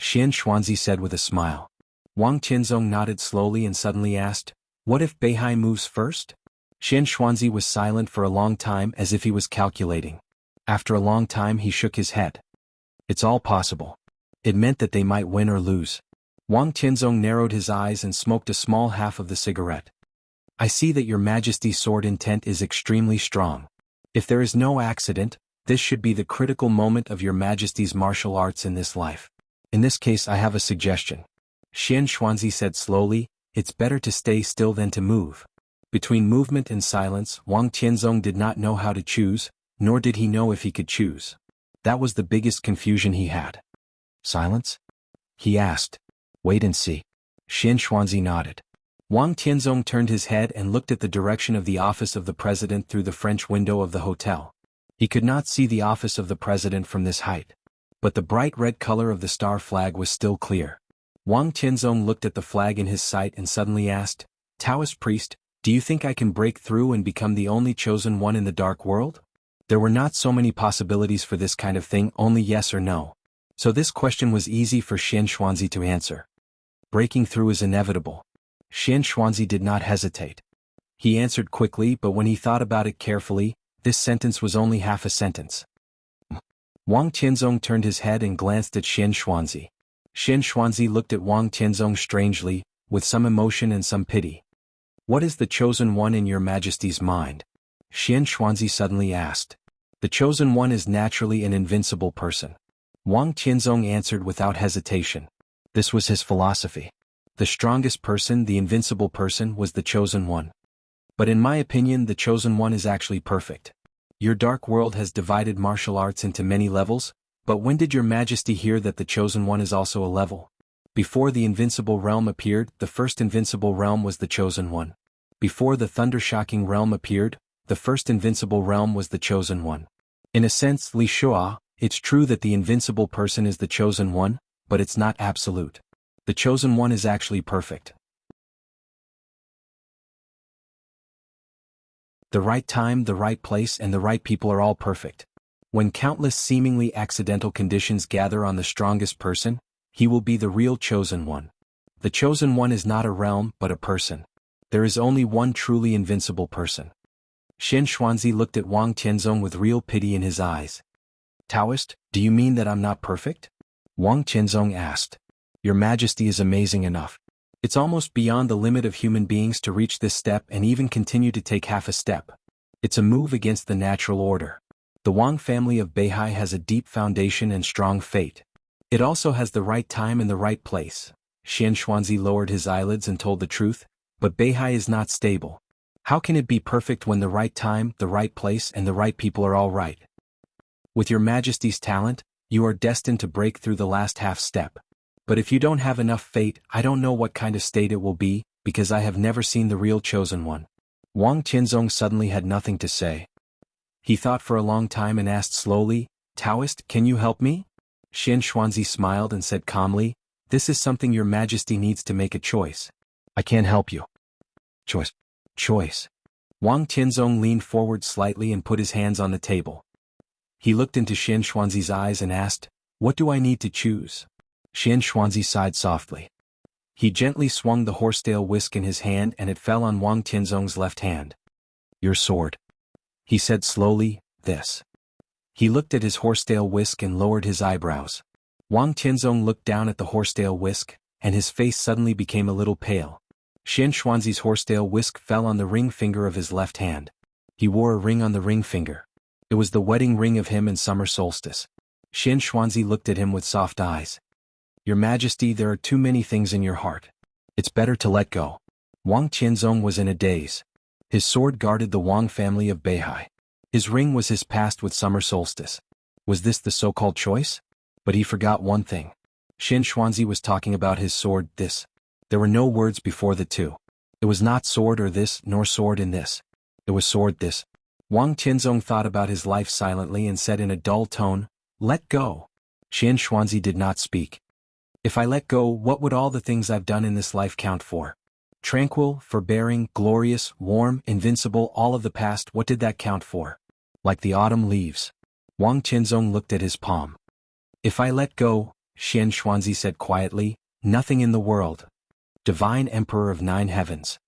Xian Xuanzi said with a smile. Wang Qianzong nodded slowly and suddenly asked, what if Beihai moves first? Xian Xuanzi was silent for a long time as if he was calculating. After a long time he shook his head. It's all possible. It meant that they might win or lose. Wang Qianzong narrowed his eyes and smoked a small half of the cigarette. I see that your Majesty's sword intent is extremely strong. If there is no accident, this should be the critical moment of your Majesty's martial arts in this life. In this case I have a suggestion. Xian Xuanzi said slowly, it's better to stay still than to move. Between movement and silence, Wang Qianzong did not know how to choose, nor did he know if he could choose. That was the biggest confusion he had. Silence? He asked. Wait and see. Xian Xuanzi nodded. Wang Qianzong turned his head and looked at the direction of the office of the president through the French window of the hotel. He could not see the office of the president from this height. But the bright red color of the star flag was still clear. Wang Qianzong looked at the flag in his sight and suddenly asked, Taoist priest, do you think I can break through and become the only chosen one in the dark world? There were not so many possibilities for this kind of thing, only yes or no. So this question was easy for Xian Xuanzi to answer. Breaking through is inevitable. Xian Xuanzi did not hesitate. He answered quickly, but when he thought about it carefully, this sentence was only half a sentence. Wang Qianzong turned his head and glanced at Xian Xuanzi. Xian Xuanzi looked at Wang Qianzong strangely, with some emotion and some pity. What is the chosen one in your Majesty's mind? Xian Xuanzi suddenly asked. The chosen one is naturally an invincible person. Wang Qianzong answered without hesitation. This was his philosophy. The strongest person, the invincible person, was the chosen one. But in my opinion, the chosen one is actually perfect. Your dark world has divided martial arts into many levels, but when did your Majesty hear that the chosen one is also a level? Before the invincible realm appeared, the first invincible realm was the chosen one. Before the thunder-shocking realm appeared, the first invincible realm was the chosen one. In a sense, Li Shua, it's true that the invincible person is the chosen one, but it's not absolute. The chosen one is actually perfect. The right time, the right place, and the right people are all perfect. When countless seemingly accidental conditions gather on the strongest person, he will be the real chosen one. The chosen one is not a realm, but a person. There is only one truly invincible person. Xian Xuanzi looked at Wang Qianzong with real pity in his eyes. Taoist, do you mean that I'm not perfect? Wang Qianzong asked. Your Majesty is amazing enough. It's almost beyond the limit of human beings to reach this step and even continue to take half a step. It's a move against the natural order. The Wang family of Beihai has a deep foundation and strong fate. It also has the right time and the right place. Xian Xuanzi lowered his eyelids and told the truth, but Beihai is not stable. How can it be perfect when the right time, the right place, and the right people are all right? With your Majesty's talent, you are destined to break through the last half step. But if you don't have enough fate, I don't know what kind of state it will be, because I have never seen the real chosen one. Wang Qianzong suddenly had nothing to say. He thought for a long time and asked slowly, Taoist, can you help me? Xian Xuanzi smiled and said calmly, this is something your Majesty needs to make a choice. I can't help you. Choice. Wang Qianzong leaned forward slightly and put his hands on the table. He looked into Xian Xuanzi's eyes and asked, what do I need to choose? Xian Xuanzi sighed softly. He gently swung the horsetail whisk in his hand and it fell on Wang Qianzong's left hand. Your sword. He said slowly, this. He looked at his horsetail whisk and lowered his eyebrows. Wang Qianzong looked down at the horsetail whisk, and his face suddenly became a little pale. Xian Xuanzi's horsetail whisk fell on the ring finger of his left hand. He wore a ring on the ring finger. It was the wedding ring of him and summer solstice. Xian Xuanzi looked at him with soft eyes. Your Majesty, there are too many things in your heart. It's better to let go. Wang Qianzong was in a daze. His sword guarded the Wang family of Beihai. His ring was his past with summer solstice. Was this the so-called choice? But he forgot one thing. Xian Xuanzi was talking about his sword, this. There were no words before the two. It was not sword or this, nor sword in this. It was sword this. Wang Qianzong thought about his life silently and said in a dull tone, let go. Xian Xuanzi did not speak. If I let go, what would all the things I've done in this life count for? Tranquil, forbearing, glorious, warm, invincible, all of the past, what did that count for? Like the autumn leaves. Wang Qianzong looked at his palm. If I let go, Xian Xuanzi said quietly, nothing in the world. Divine Emperor of 9 Heavens.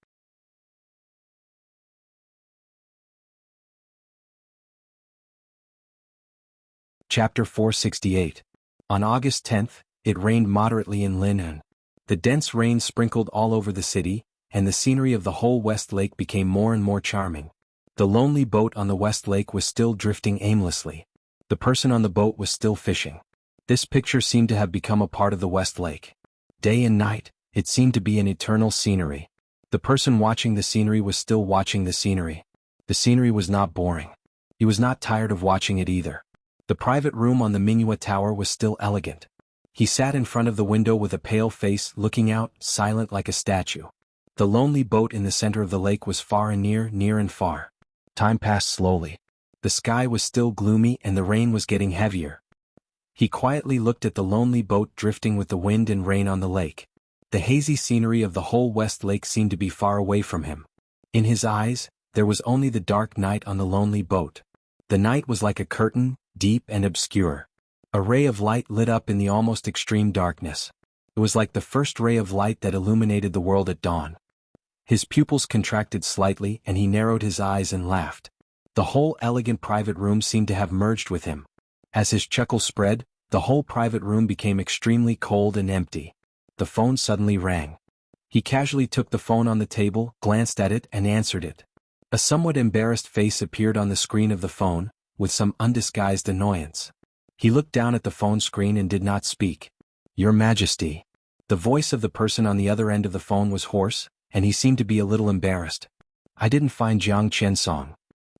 Chapter 468. On August 10th, it rained moderately in Lin'an. The dense rain sprinkled all over the city, and the scenery of the whole West Lake became more and more charming. The lonely boat on the West Lake was still drifting aimlessly. The person on the boat was still fishing. This picture seemed to have become a part of the West Lake. Day and night, it seemed to be an eternal scenery. The person watching the scenery was still watching the scenery. The scenery was not boring. He was not tired of watching it either. The private room on the Minhua Tower was still elegant. He sat in front of the window with a pale face, looking out, silent like a statue. The lonely boat in the center of the lake was far and near, near and far. Time passed slowly. The sky was still gloomy and the rain was getting heavier. He quietly looked at the lonely boat drifting with the wind and rain on the lake. The hazy scenery of the whole West Lake seemed to be far away from him. In his eyes, there was only the dark night on the lonely boat. The night was like a curtain, deep and obscure. A ray of light lit up in the almost extreme darkness. It was like the first ray of light that illuminated the world at dawn. His pupils contracted slightly and he narrowed his eyes and laughed. The whole elegant private room seemed to have merged with him. As his chuckle spread, the whole private room became extremely cold and empty. The phone suddenly rang. He casually took the phone on the table, glanced at it and answered it. A somewhat embarrassed face appeared on the screen of the phone, with some undisguised annoyance. He looked down at the phone screen and did not speak. Your Majesty. The voice of the person on the other end of the phone was hoarse, and he seemed to be a little embarrassed. I didn't find Jiang Qiansong.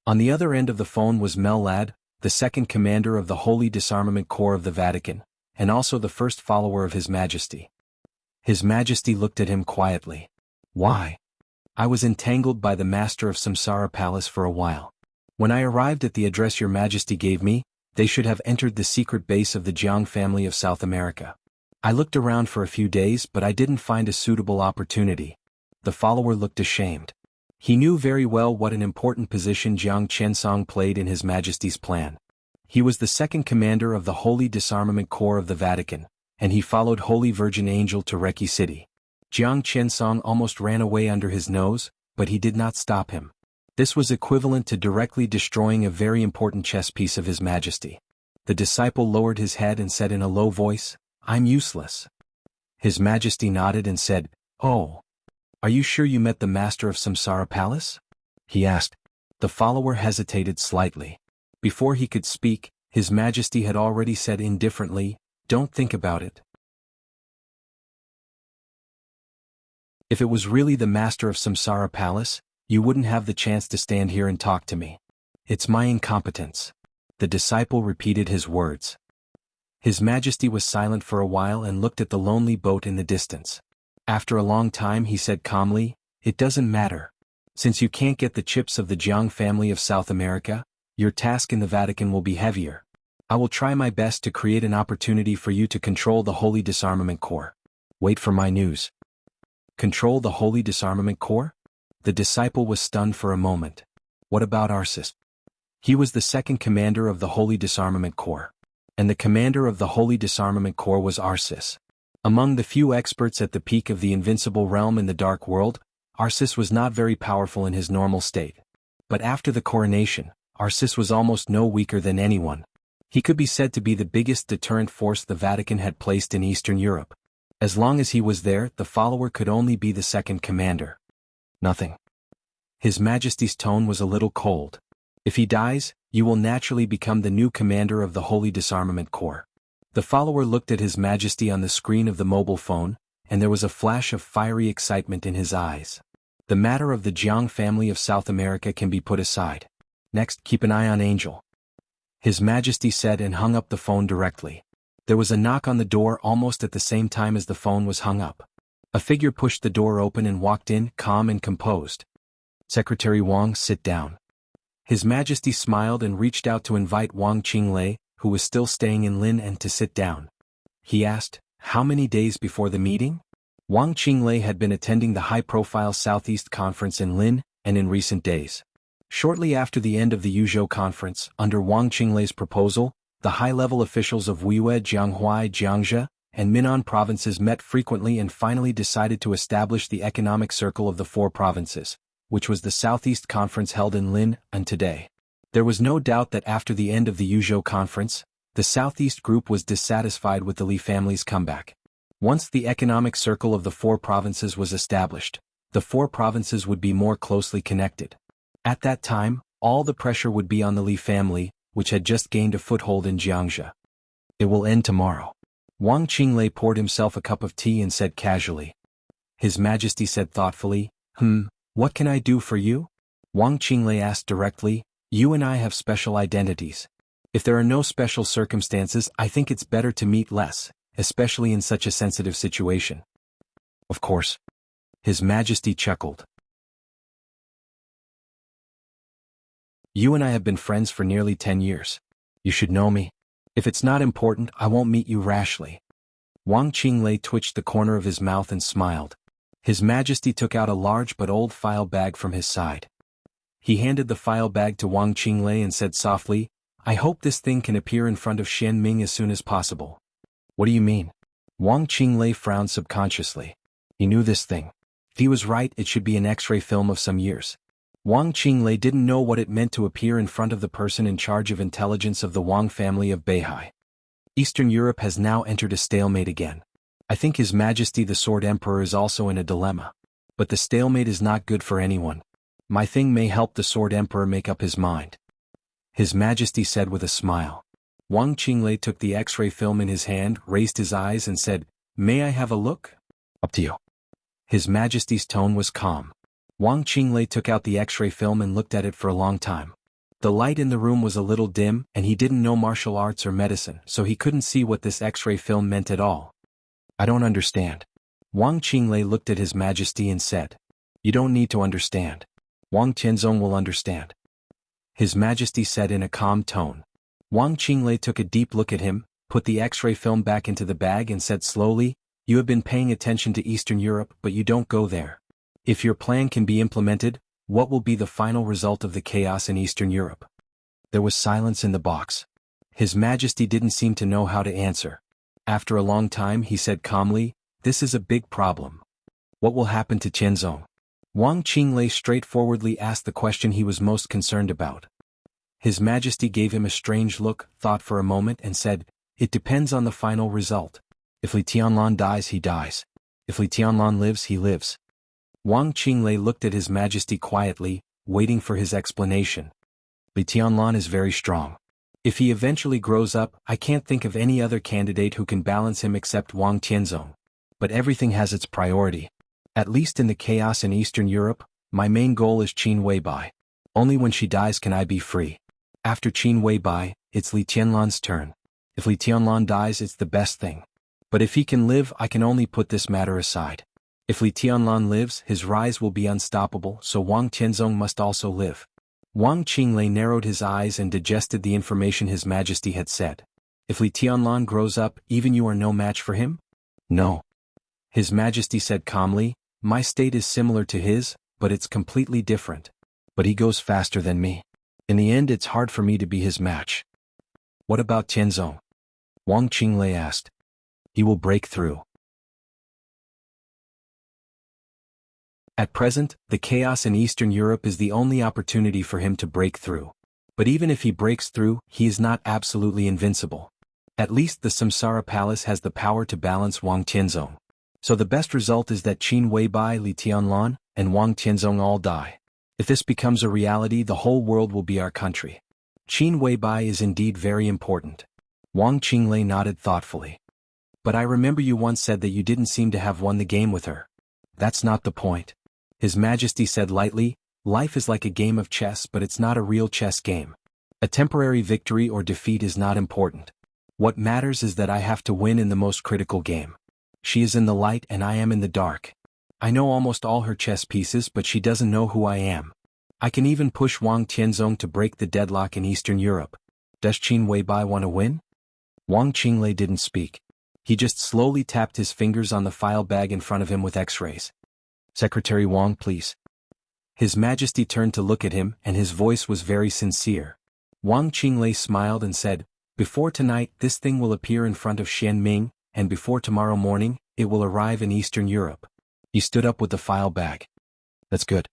On the other end of the phone was Mel Lad, the second commander of the Holy Disarmament Corps of the Vatican, and also the first follower of His Majesty. His Majesty looked at him quietly. Why? I was entangled by the master of Samsara Palace for a while. When I arrived at the address Your Majesty gave me, they should have entered the secret base of the Jiang family of South America. I looked around for a few days but I didn't find a suitable opportunity. The follower looked ashamed. He knew very well what an important position Jiang Qiansong played in His Majesty's plan. He was the second commander of the Holy Disarmament Corps of the Vatican, and he followed Holy Virgin Angel to Reki City. Jiang Qiansong almost ran away under his nose, but he did not stop him. This was equivalent to directly destroying a very important chess piece of His Majesty. The disciple lowered his head and said in a low voice, I'm useless. His Majesty nodded and said, Oh. Are you sure you met the master of Samsara Palace? He asked. The follower hesitated slightly. Before he could speak, His Majesty had already said indifferently, Don't think about it. If it was really the master of Samsara Palace, you wouldn't have the chance to stand here and talk to me. It's my incompetence. The disciple repeated his words. His Majesty was silent for a while and looked at the lonely boat in the distance. After a long time he said calmly, It doesn't matter. Since you can't get the chips of the Jiang family of South America, your task in the Vatican will be heavier. I will try my best to create an opportunity for you to control the Holy Disarmament Corps. Wait for my news. Control the Holy Disarmament Corps? The disciple was stunned for a moment. What about Arsis? He was the second commander of the Holy Disarmament Corps. And the commander of the Holy Disarmament Corps was Arsis. Among the few experts at the peak of the invincible realm in the Dark World, Arsis was not very powerful in his normal state. But after the coronation, Arsis was almost no weaker than anyone. He could be said to be the biggest deterrent force the Vatican had placed in Eastern Europe. As long as he was there, the follower could only be the second commander. Nothing. His Majesty's tone was a little cold. If he dies, you will naturally become the new commander of the Holy Disarmament Corps. The follower looked at His Majesty on the screen of the mobile phone, and there was a flash of fiery excitement in his eyes. The matter of the Jiang family of South America can be put aside. Next, keep an eye on Angel. His Majesty said and hung up the phone directly. There was a knock on the door almost at the same time as the phone was hung up. A figure pushed the door open and walked in, calm and composed. Secretary Wang, sit down. His Majesty smiled and reached out to invite Wang Qinglei, who was still staying in Lin'an, to sit down. He asked, How many days before the meeting? Wang Qinglei had been attending the high-profile Southeast Conference in Lin, and in recent days. Shortly after the end of the Yuzhou Conference, under Wang Qinglei's proposal, the high-level officials of Wuxia, Jianghuai, Jiangxia, and Minnan provinces met frequently and finally decided to establish the Economic Circle of the Four Provinces, which was the Southeast Conference held in Lin, and today. There was no doubt that after the end of the Yuzhou Conference, the Southeast Group was dissatisfied with the Li family's comeback. Once the Economic Circle of the Four Provinces was established, the four provinces would be more closely connected. At that time, all the pressure would be on the Li family, which had just gained a foothold in Jiangxia. It will end tomorrow. Wang Qinglei poured himself a cup of tea and said casually. His Majesty said thoughtfully, What can I do for you? Wang Qinglei asked directly, You and I have special identities. If there are no special circumstances, I think it's better to meet less, especially in such a sensitive situation. Of course. His Majesty chuckled. You and I have been friends for nearly 10 years. You should know me. If it's not important, I won't meet you rashly. Wang Qinglei twitched the corner of his mouth and smiled. His Majesty took out a large but old file bag from his side. He handed the file bag to Wang Qinglei and said softly, I hope this thing can appear in front of Xian Ming as soon as possible. What do you mean? Wang Qinglei frowned subconsciously. He knew this thing. If he was right, it should be an X-ray film of some years. Wang Qinglei didn't know what it meant to appear in front of the person in charge of intelligence of the Wang family of Beihai. Eastern Europe has now entered a stalemate again. I think His Majesty the Sword Emperor is also in a dilemma. But the stalemate is not good for anyone. My thing may help the Sword Emperor make up his mind. His Majesty said with a smile. Wang Qinglei took the X-ray film in his hand, raised his eyes and said, May I have a look? Up to you. His Majesty's tone was calm. Wang Qinglei took out the X-ray film and looked at it for a long time. The light in the room was a little dim, and he didn't know martial arts or medicine, so he couldn't see what this X-ray film meant at all. I don't understand. Wang Qinglei looked at His Majesty and said, You don't need to understand. Wang Tianzong will understand. His Majesty said in a calm tone. Wang Qinglei took a deep look at him, put the X-ray film back into the bag and said slowly, You have been paying attention to Eastern Europe, but you don't go there. If your plan can be implemented, what will be the final result of the chaos in Eastern Europe? There was silence in the box. His Majesty didn't seem to know how to answer. After a long time he said calmly, This is a big problem. What will happen to Tianzong? Wang Qinglei straightforwardly asked the question he was most concerned about. His Majesty gave him a strange look, thought for a moment and said, It depends on the final result. If Li Tianlan dies, he dies. If Li Tianlan lives, he lives. Wang Qinglei looked at His Majesty quietly, waiting for his explanation. Li Tianlan is very strong. If he eventually grows up, I can't think of any other candidate who can balance him except Wang Tianzong. But everything has its priority. At least in the chaos in Eastern Europe, my main goal is Qin Weibai. Only when she dies can I be free. After Qin Weibai, it's Li Tianlan's turn. If Li Tianlan dies, it's the best thing. But if he can live, I can only put this matter aside. If Li Tianlan lives, his rise will be unstoppable, so Wang Tianzong must also live. Wang Qinglei narrowed his eyes and digested the information His Majesty had said. If Li Tianlan grows up, even you are no match for him? No. His Majesty said calmly, My state is similar to his, but it's completely different. But he goes faster than me. In the end, it's hard for me to be his match. What about Tianzong? Wang Qinglei asked. He will break through. At present, the chaos in Eastern Europe is the only opportunity for him to break through. But even if he breaks through, he is not absolutely invincible. At least the Samsara Palace has the power to balance Wang Tianzong. So the best result is that Qin Weibai, Li Tianlan, and Wang Tianzong all die. If this becomes a reality, the whole world will be our country. Qin Weibai is indeed very important. Wang Qinglei nodded thoughtfully. But I remember you once said that you didn't seem to have won the game with her. That's not the point. His Majesty said lightly, Life is like a game of chess, but it's not a real chess game. A temporary victory or defeat is not important. What matters is that I have to win in the most critical game. She is in the light and I am in the dark. I know almost all her chess pieces, but she doesn't know who I am. I can even push Wang Tianzong to break the deadlock in Eastern Europe. Does Qin Weibai want to win? Wang Qinglei didn't speak. He just slowly tapped his fingers on the file bag in front of him with X-rays. "Secretary Wang, please." His Majesty turned to look at him, and his voice was very sincere. Wang Qinglei smiled and said, "Before tonight this thing will appear in front of Xian Ming, and before tomorrow morning, it will arrive in Eastern Europe." He stood up with the file bag. "That's good."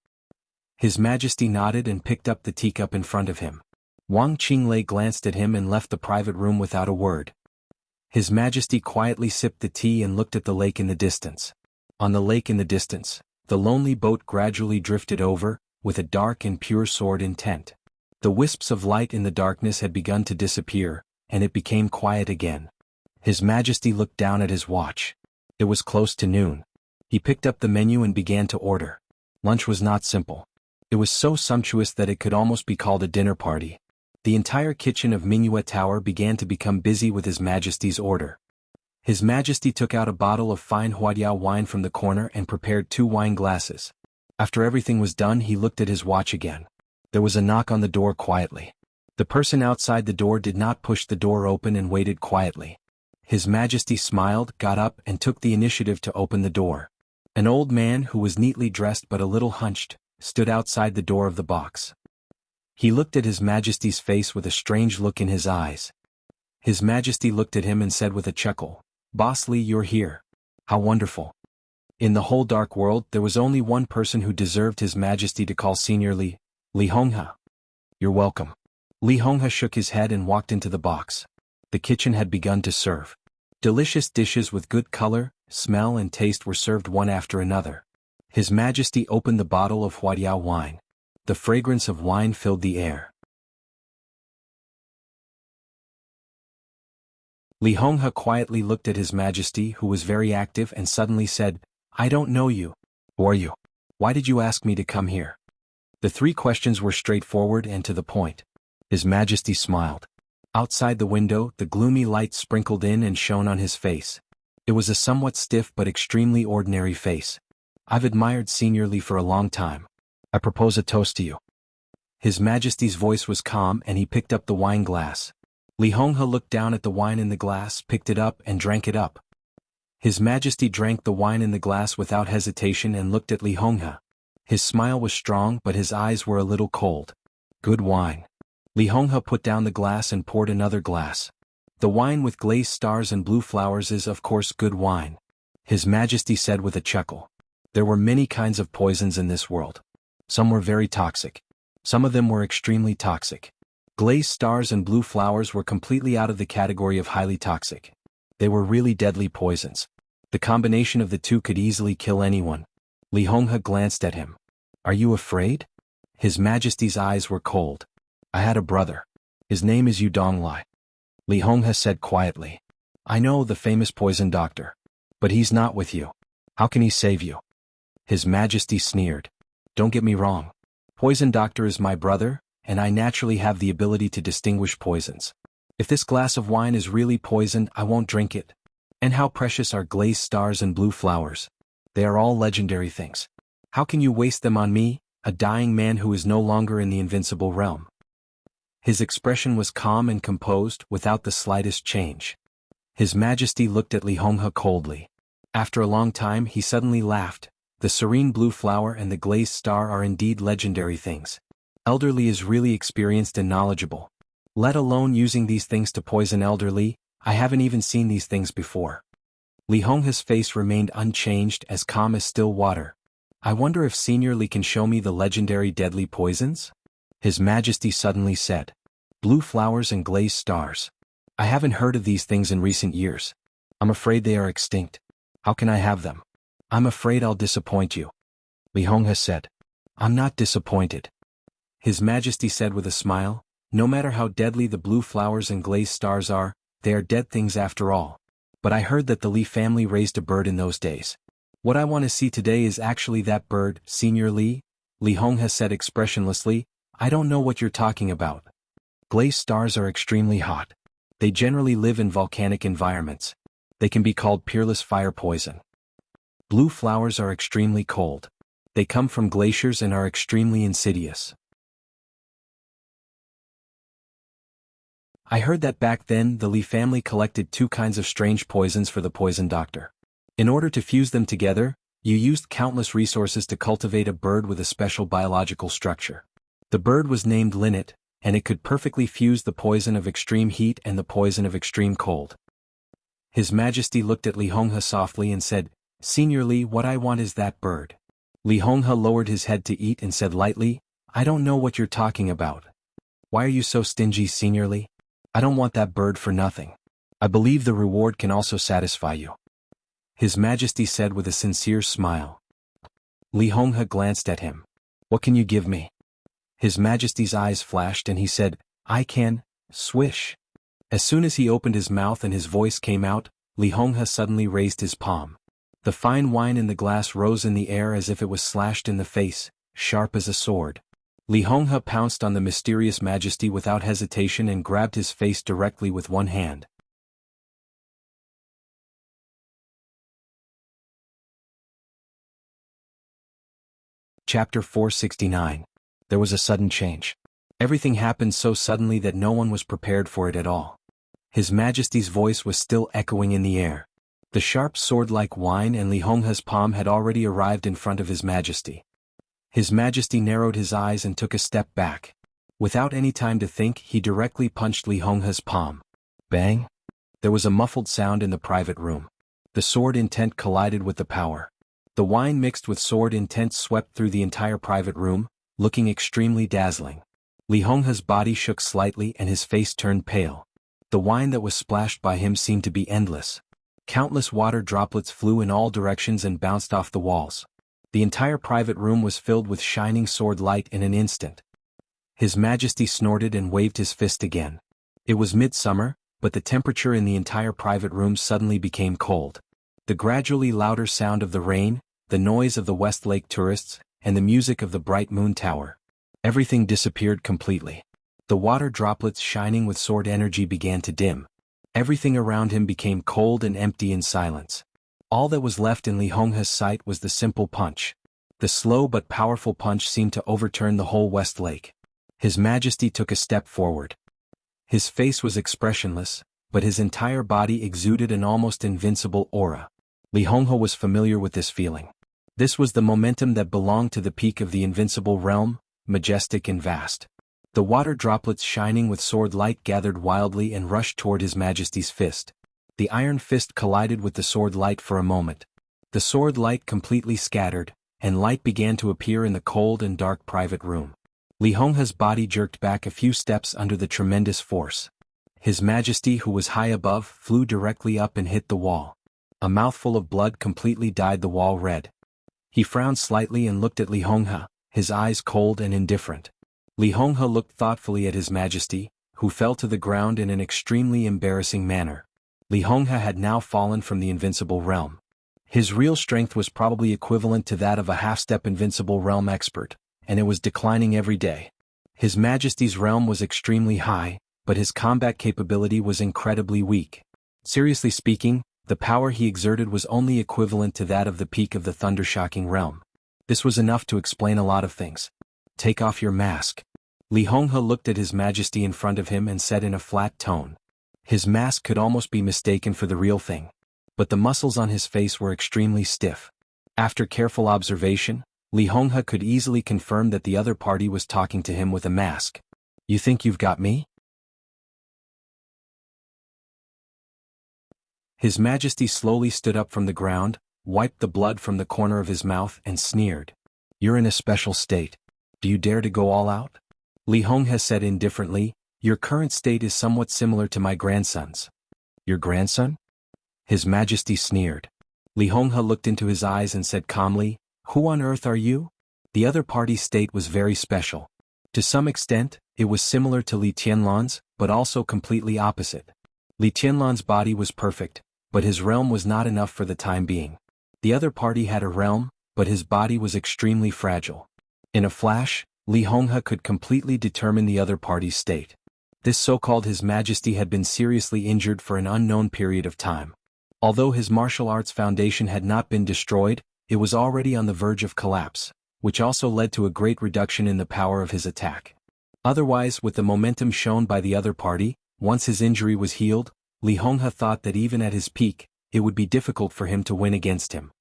His Majesty nodded and picked up the teacup in front of him. Wang Qinglei glanced at him and left the private room without a word. His Majesty quietly sipped the tea and looked at the lake in the distance. On the lake in the distance, the lonely boat gradually drifted over, with a dark and pure sword intent. The wisps of light in the darkness had begun to disappear, and it became quiet again. His Majesty looked down at his watch. It was close to noon. He picked up the menu and began to order. Lunch was not simple. It was so sumptuous that it could almost be called a dinner party. The entire kitchen of Mingyue Tower began to become busy with His Majesty's order. His Majesty took out a bottle of fine Huadiao wine from the corner and prepared 2 wine glasses. After everything was done, he looked at his watch again. There was a knock on the door quietly. The person outside the door did not push the door open and waited quietly. His Majesty smiled, got up, and took the initiative to open the door. An old man who was neatly dressed but a little hunched stood outside the door of the box. He looked at His Majesty's face with a strange look in his eyes. His Majesty looked at him and said with a chuckle, "Boss Li, you're here. How wonderful." In the whole dark world there was only one person who deserved His Majesty to call Senior Li, Li Honghe. "You're welcome." Li Honghe shook his head and walked into the box. The kitchen had begun to serve. Delicious dishes with good color, smell and taste were served one after another. His Majesty opened the bottle of Huadiao wine. The fragrance of wine filled the air. Li Honghe quietly looked at His Majesty, who was very active, and suddenly said, "I don't know you. Who are you? Why did you ask me to come here?" The 3 questions were straightforward and to the point. His Majesty smiled. Outside the window, the gloomy light sprinkled in and shone on his face. It was a somewhat stiff but extremely ordinary face. "I've admired Senior Li for a long time. I propose a toast to you." His Majesty's voice was calm and he picked up the wine glass. Li Honghe looked down at the wine in the glass, picked it up and drank it up. His Majesty drank the wine in the glass without hesitation and looked at Li Honghe. His smile was strong but his eyes were a little cold. "Good wine." Li Honghe put down the glass and poured another glass. "The wine with glazed stars and blue flowers is of course good wine." His Majesty said with a chuckle. There were many kinds of poisons in this world. Some were very toxic. Some of them were extremely toxic. Glazed stars and blue flowers were completely out of the category of highly toxic. They were really deadly poisons. The combination of the 2 could easily kill anyone. Li Honghe glanced at him. "Are you afraid?" His Majesty's eyes were cold. "I had a brother. His name is Yu Donglai." Li Honghe said quietly. "I know, the famous poison doctor. But he's not with you. How can he save you?" His Majesty sneered. "Don't get me wrong. Poison Doctor is my brother, and I naturally have the ability to distinguish poisons. If this glass of wine is really poisoned, I won't drink it. And how precious are glazed stars and blue flowers. They are all legendary things. How can you waste them on me, a dying man who is no longer in the invincible realm?" His expression was calm and composed, without the slightest change. His Majesty looked at Li Honghe coldly. After a long time he suddenly laughed. "The serene blue flower and the glazed star are indeed legendary things. Elder Li is really experienced and knowledgeable. Let alone using these things to poison Elder Li, I haven't even seen these things before." Li Honghe's face remained unchanged, as calm as still water. "I wonder if Senior Li can show me the legendary deadly poisons?" His Majesty suddenly said. "Blue flowers and glazed stars. I haven't heard of these things in recent years. I'm afraid they are extinct. How can I have them? I'm afraid I'll disappoint you." Li Honghe said. "I'm not disappointed." His Majesty said with a smile, "No matter how deadly the blue flowers and glazed stars are, they are dead things after all. But I heard that the Li family raised a bird in those days. What I want to see today is actually that bird, Senior Li." Li Honghe said expressionlessly. "I don't know what you're talking about. Glazed stars are extremely hot. They generally live in volcanic environments. They can be called peerless fire poison. Blue flowers are extremely cold. They come from glaciers and are extremely insidious. I heard that back then the Li family collected two kinds of strange poisons for the poison doctor. In order to fuse them together, you used countless resources to cultivate a bird with a special biological structure. The bird was named Linnet, and it could perfectly fuse the poison of extreme heat and the poison of extreme cold. His Majesty looked at Li Honghe softly and said, "Senior Li, what I want is that bird." Li Honghe lowered his head to eat and said lightly, "I don't know what you're talking about. Why are you so stingy, Senior Li? I don't want that bird for nothing. I believe the reward can also satisfy you." His Majesty said with a sincere smile. Li Honghe glanced at him. "What can you give me?" His Majesty's eyes flashed and he said, "I can, swish." As soon as he opened his mouth and his voice came out, Li Honghe suddenly raised his palm. The fine wine in the glass rose in the air as if it was slashed in the face, sharp as a sword. Li Honghe pounced on the mysterious Majesty without hesitation and grabbed his face directly with one hand. Chapter 469. There was a sudden change. Everything happened so suddenly that no one was prepared for it at all. His Majesty's voice was still echoing in the air. The sharp sword-like wine and Li Honghe's palm had already arrived in front of His Majesty. His Majesty narrowed his eyes and took a step back. Without any time to think, he directly punched Li Honghe's palm. Bang! There was a muffled sound in the private room. The sword intent collided with the power. The wine mixed with sword intent swept through the entire private room, looking extremely dazzling. Li Honghe's body shook slightly and his face turned pale. The wine that was splashed by him seemed to be endless. Countless water droplets flew in all directions and bounced off the walls. The entire private room was filled with shining sword light in an instant. His Majesty snorted and waved his fist again. It was midsummer, but the temperature in the entire private room suddenly became cold. The gradually louder sound of the rain, the noise of the West Lake tourists, and the music of the bright moon tower. Everything disappeared completely. The water droplets shining with sword energy began to dim. Everything around him became cold and empty in silence. All that was left in Li Honghe's sight was the simple punch. The slow but powerful punch seemed to overturn the whole West Lake. His Majesty took a step forward. His face was expressionless, but his entire body exuded an almost invincible aura. Li Honghe was familiar with this feeling. This was the momentum that belonged to the peak of the invincible realm, majestic and vast. The water droplets shining with sword light gathered wildly and rushed toward His Majesty's fist. The iron fist collided with the sword light for a moment. The sword light completely scattered, and light began to appear in the cold and dark private room. Li Honghe's body jerked back a few steps under the tremendous force. His Majesty, who was high above, flew directly up and hit the wall. A mouthful of blood completely dyed the wall red. He frowned slightly and looked at Li Honghe, his eyes cold and indifferent. Li Honghe looked thoughtfully at His Majesty, who fell to the ground in an extremely embarrassing manner. Li Honghe had now fallen from the invincible realm. His real strength was probably equivalent to that of a half-step invincible realm expert, and it was declining every day. His Majesty's realm was extremely high, but his combat capability was incredibly weak. Seriously speaking, the power he exerted was only equivalent to that of the peak of the thundershocking realm. This was enough to explain a lot of things. "Take off your mask." Li Honghe looked at His Majesty in front of him and said in a flat tone. His mask could almost be mistaken for the real thing. But the muscles on his face were extremely stiff. After careful observation, Li Honghe could easily confirm that the other party was talking to him with a mask. "You think you've got me?" His Majesty slowly stood up from the ground, wiped the blood from the corner of his mouth and sneered. "You're in a special state. Do you dare to go all out?" Li Honghe said indifferently, "Your current state is somewhat similar to my grandson's." "Your grandson?" His Majesty sneered. Li Honghe looked into his eyes and said calmly, "Who on earth are you?" The other party's state was very special. To some extent, it was similar to Li Tianlan's, but also completely opposite. Li Tianlan's body was perfect, but his realm was not enough for the time being. The other party had a realm, but his body was extremely fragile. In a flash, Li Honghe could completely determine the other party's state. This so-called His Majesty had been seriously injured for an unknown period of time. Although his martial arts foundation had not been destroyed, it was already on the verge of collapse, which also led to a great reduction in the power of his attack. Otherwise, with the momentum shown by the other party, Once his injury was healed, Li Honghe thought that even at his peak, it would be difficult for him to win against him.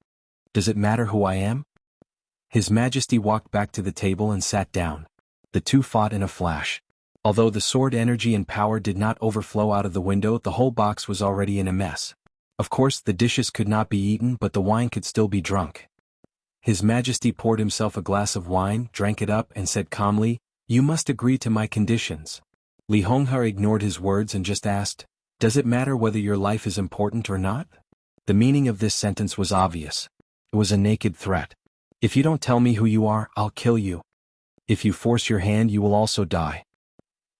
Does it matter who I am? His Majesty walked back to the table and sat down. The two fought in a flash. Although the sword energy and power did not overflow out of the window, the whole box was already in a mess. Of course, the dishes could not be eaten, but the wine could still be drunk. His Majesty poured himself a glass of wine, drank it up, and said calmly, "You must agree to my conditions." Li Honghe ignored his words and just asked, "Does it matter whether your life is important or not?" The meaning of this sentence was obvious. It was a naked threat. If you don't tell me who you are, I'll kill you. If you force your hand, you will also die.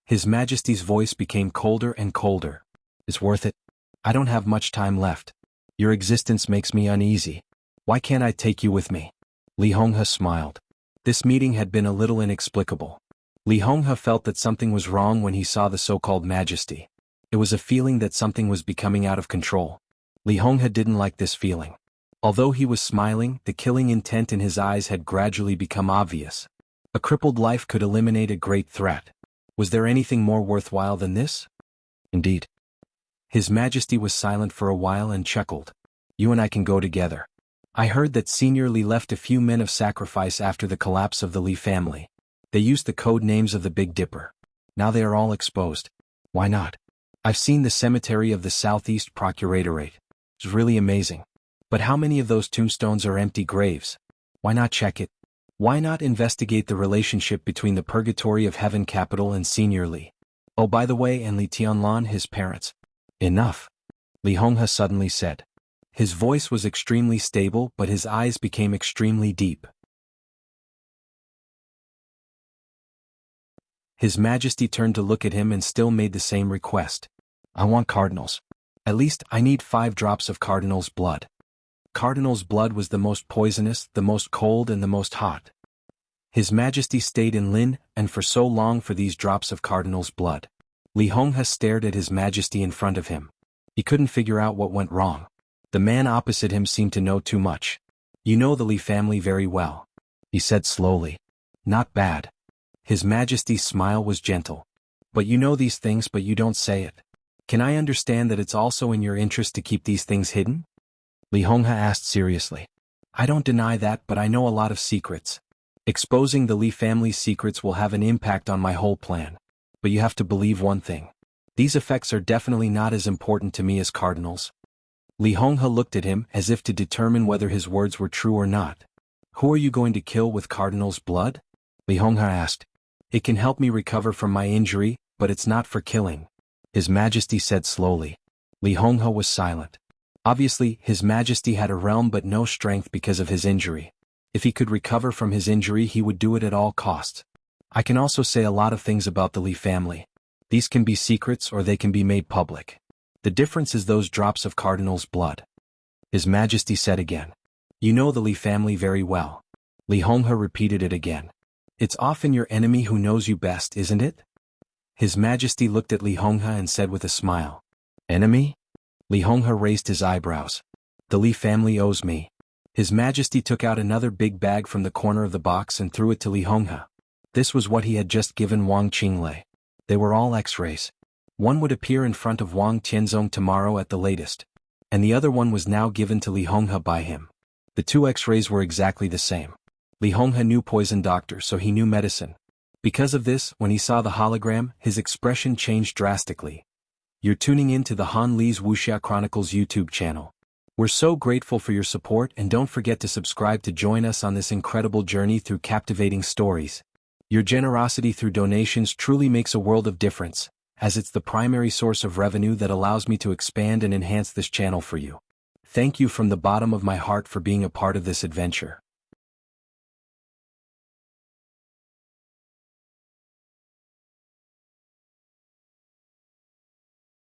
His Majesty's voice became colder and colder. "It's worth it. I don't have much time left. Your existence makes me uneasy. Why can't I take you with me?" Li Honghe smiled. This meeting had been a little inexplicable. Li Honghe felt that something was wrong when he saw the so-called Majesty. It was a feeling that something was becoming out of control. Li Honghe didn't like this feeling. Although he was smiling, the killing intent in his eyes had gradually become obvious. A crippled life could eliminate a great threat. Was there anything more worthwhile than this? Indeed. His Majesty was silent for a while and chuckled. "You and I can go together. I heard that Senior Li left a few men of sacrifice after the collapse of the Li family. They used the code names of the Big Dipper. Now they are all exposed. Why not? I've seen the cemetery of the Southeast Procuratorate. It's really amazing. But how many of those tombstones are empty graves? Why not check it? Why not investigate the relationship between the Purgatory of Heaven Capital and Senior Li? Oh, by the way, and Li Tianlan, his parents." "Enough," Li Honghe suddenly said. His voice was extremely stable, but his eyes became extremely deep. His Majesty turned to look at him and still made the same request. "I want cardinals. At least I need 5 drops of cardinal's blood." Cardinal's blood was the most poisonous, the most cold, and the most hot. His Majesty stayed in Lin, and for so long for these drops of cardinal's blood. Li Honghe stared at his Majesty in front of him. He couldn't figure out what went wrong. The man opposite him seemed to know too much. "You know the Li family very well," he said slowly. "Not bad." His Majesty's smile was gentle. "But you know these things, but you don't say it. Can I understand that it's also in your interest to keep these things hidden?" Li Honghe asked seriously. "I don't deny that, but I know a lot of secrets. Exposing the Li family's secrets will have an impact on my whole plan. But you have to believe one thing. These effects are definitely not as important to me as cardinals." Li Honghe looked at him as if to determine whether his words were true or not. "Who are you going to kill with cardinal's blood?" Li Honghe asked. "It can help me recover from my injury, but it's not for killing," His Majesty said slowly. Li Honghe was silent. Obviously, His Majesty had a realm but no strength because of his injury. If he could recover from his injury, he would do it at all costs. I can also say a lot of things about the Li family. These can be secrets or they can be made public. The difference is those drops of cardinal's blood. His Majesty said again. "You know the Li family very well." Li Honghe repeated it again. "It's often your enemy who knows you best, isn't it?" His Majesty looked at Li Honghe and said with a smile. "Enemy?" Li Honghe raised his eyebrows. "The Li family owes me." His Majesty took out another big bag from the corner of the box and threw it to Li Honghe. This was what he had just given Wang Qinglei. They were all X-rays. One would appear in front of Wang Tianzong tomorrow at the latest. And the other one was now given to Li Honghe by him. The 2 X-rays were exactly the same. Li Honghe knew poison doctor, so he knew medicine. Because of this, when he saw the hologram, his expression changed drastically. You're tuning in to the Han Li's Wuxia Chronicles YouTube channel. We're so grateful for your support, and don't forget to subscribe to join us on this incredible journey through captivating stories. Your generosity through donations truly makes a world of difference, as it's the primary source of revenue that allows me to expand and enhance this channel for you. Thank you from the bottom of my heart for being a part of this adventure.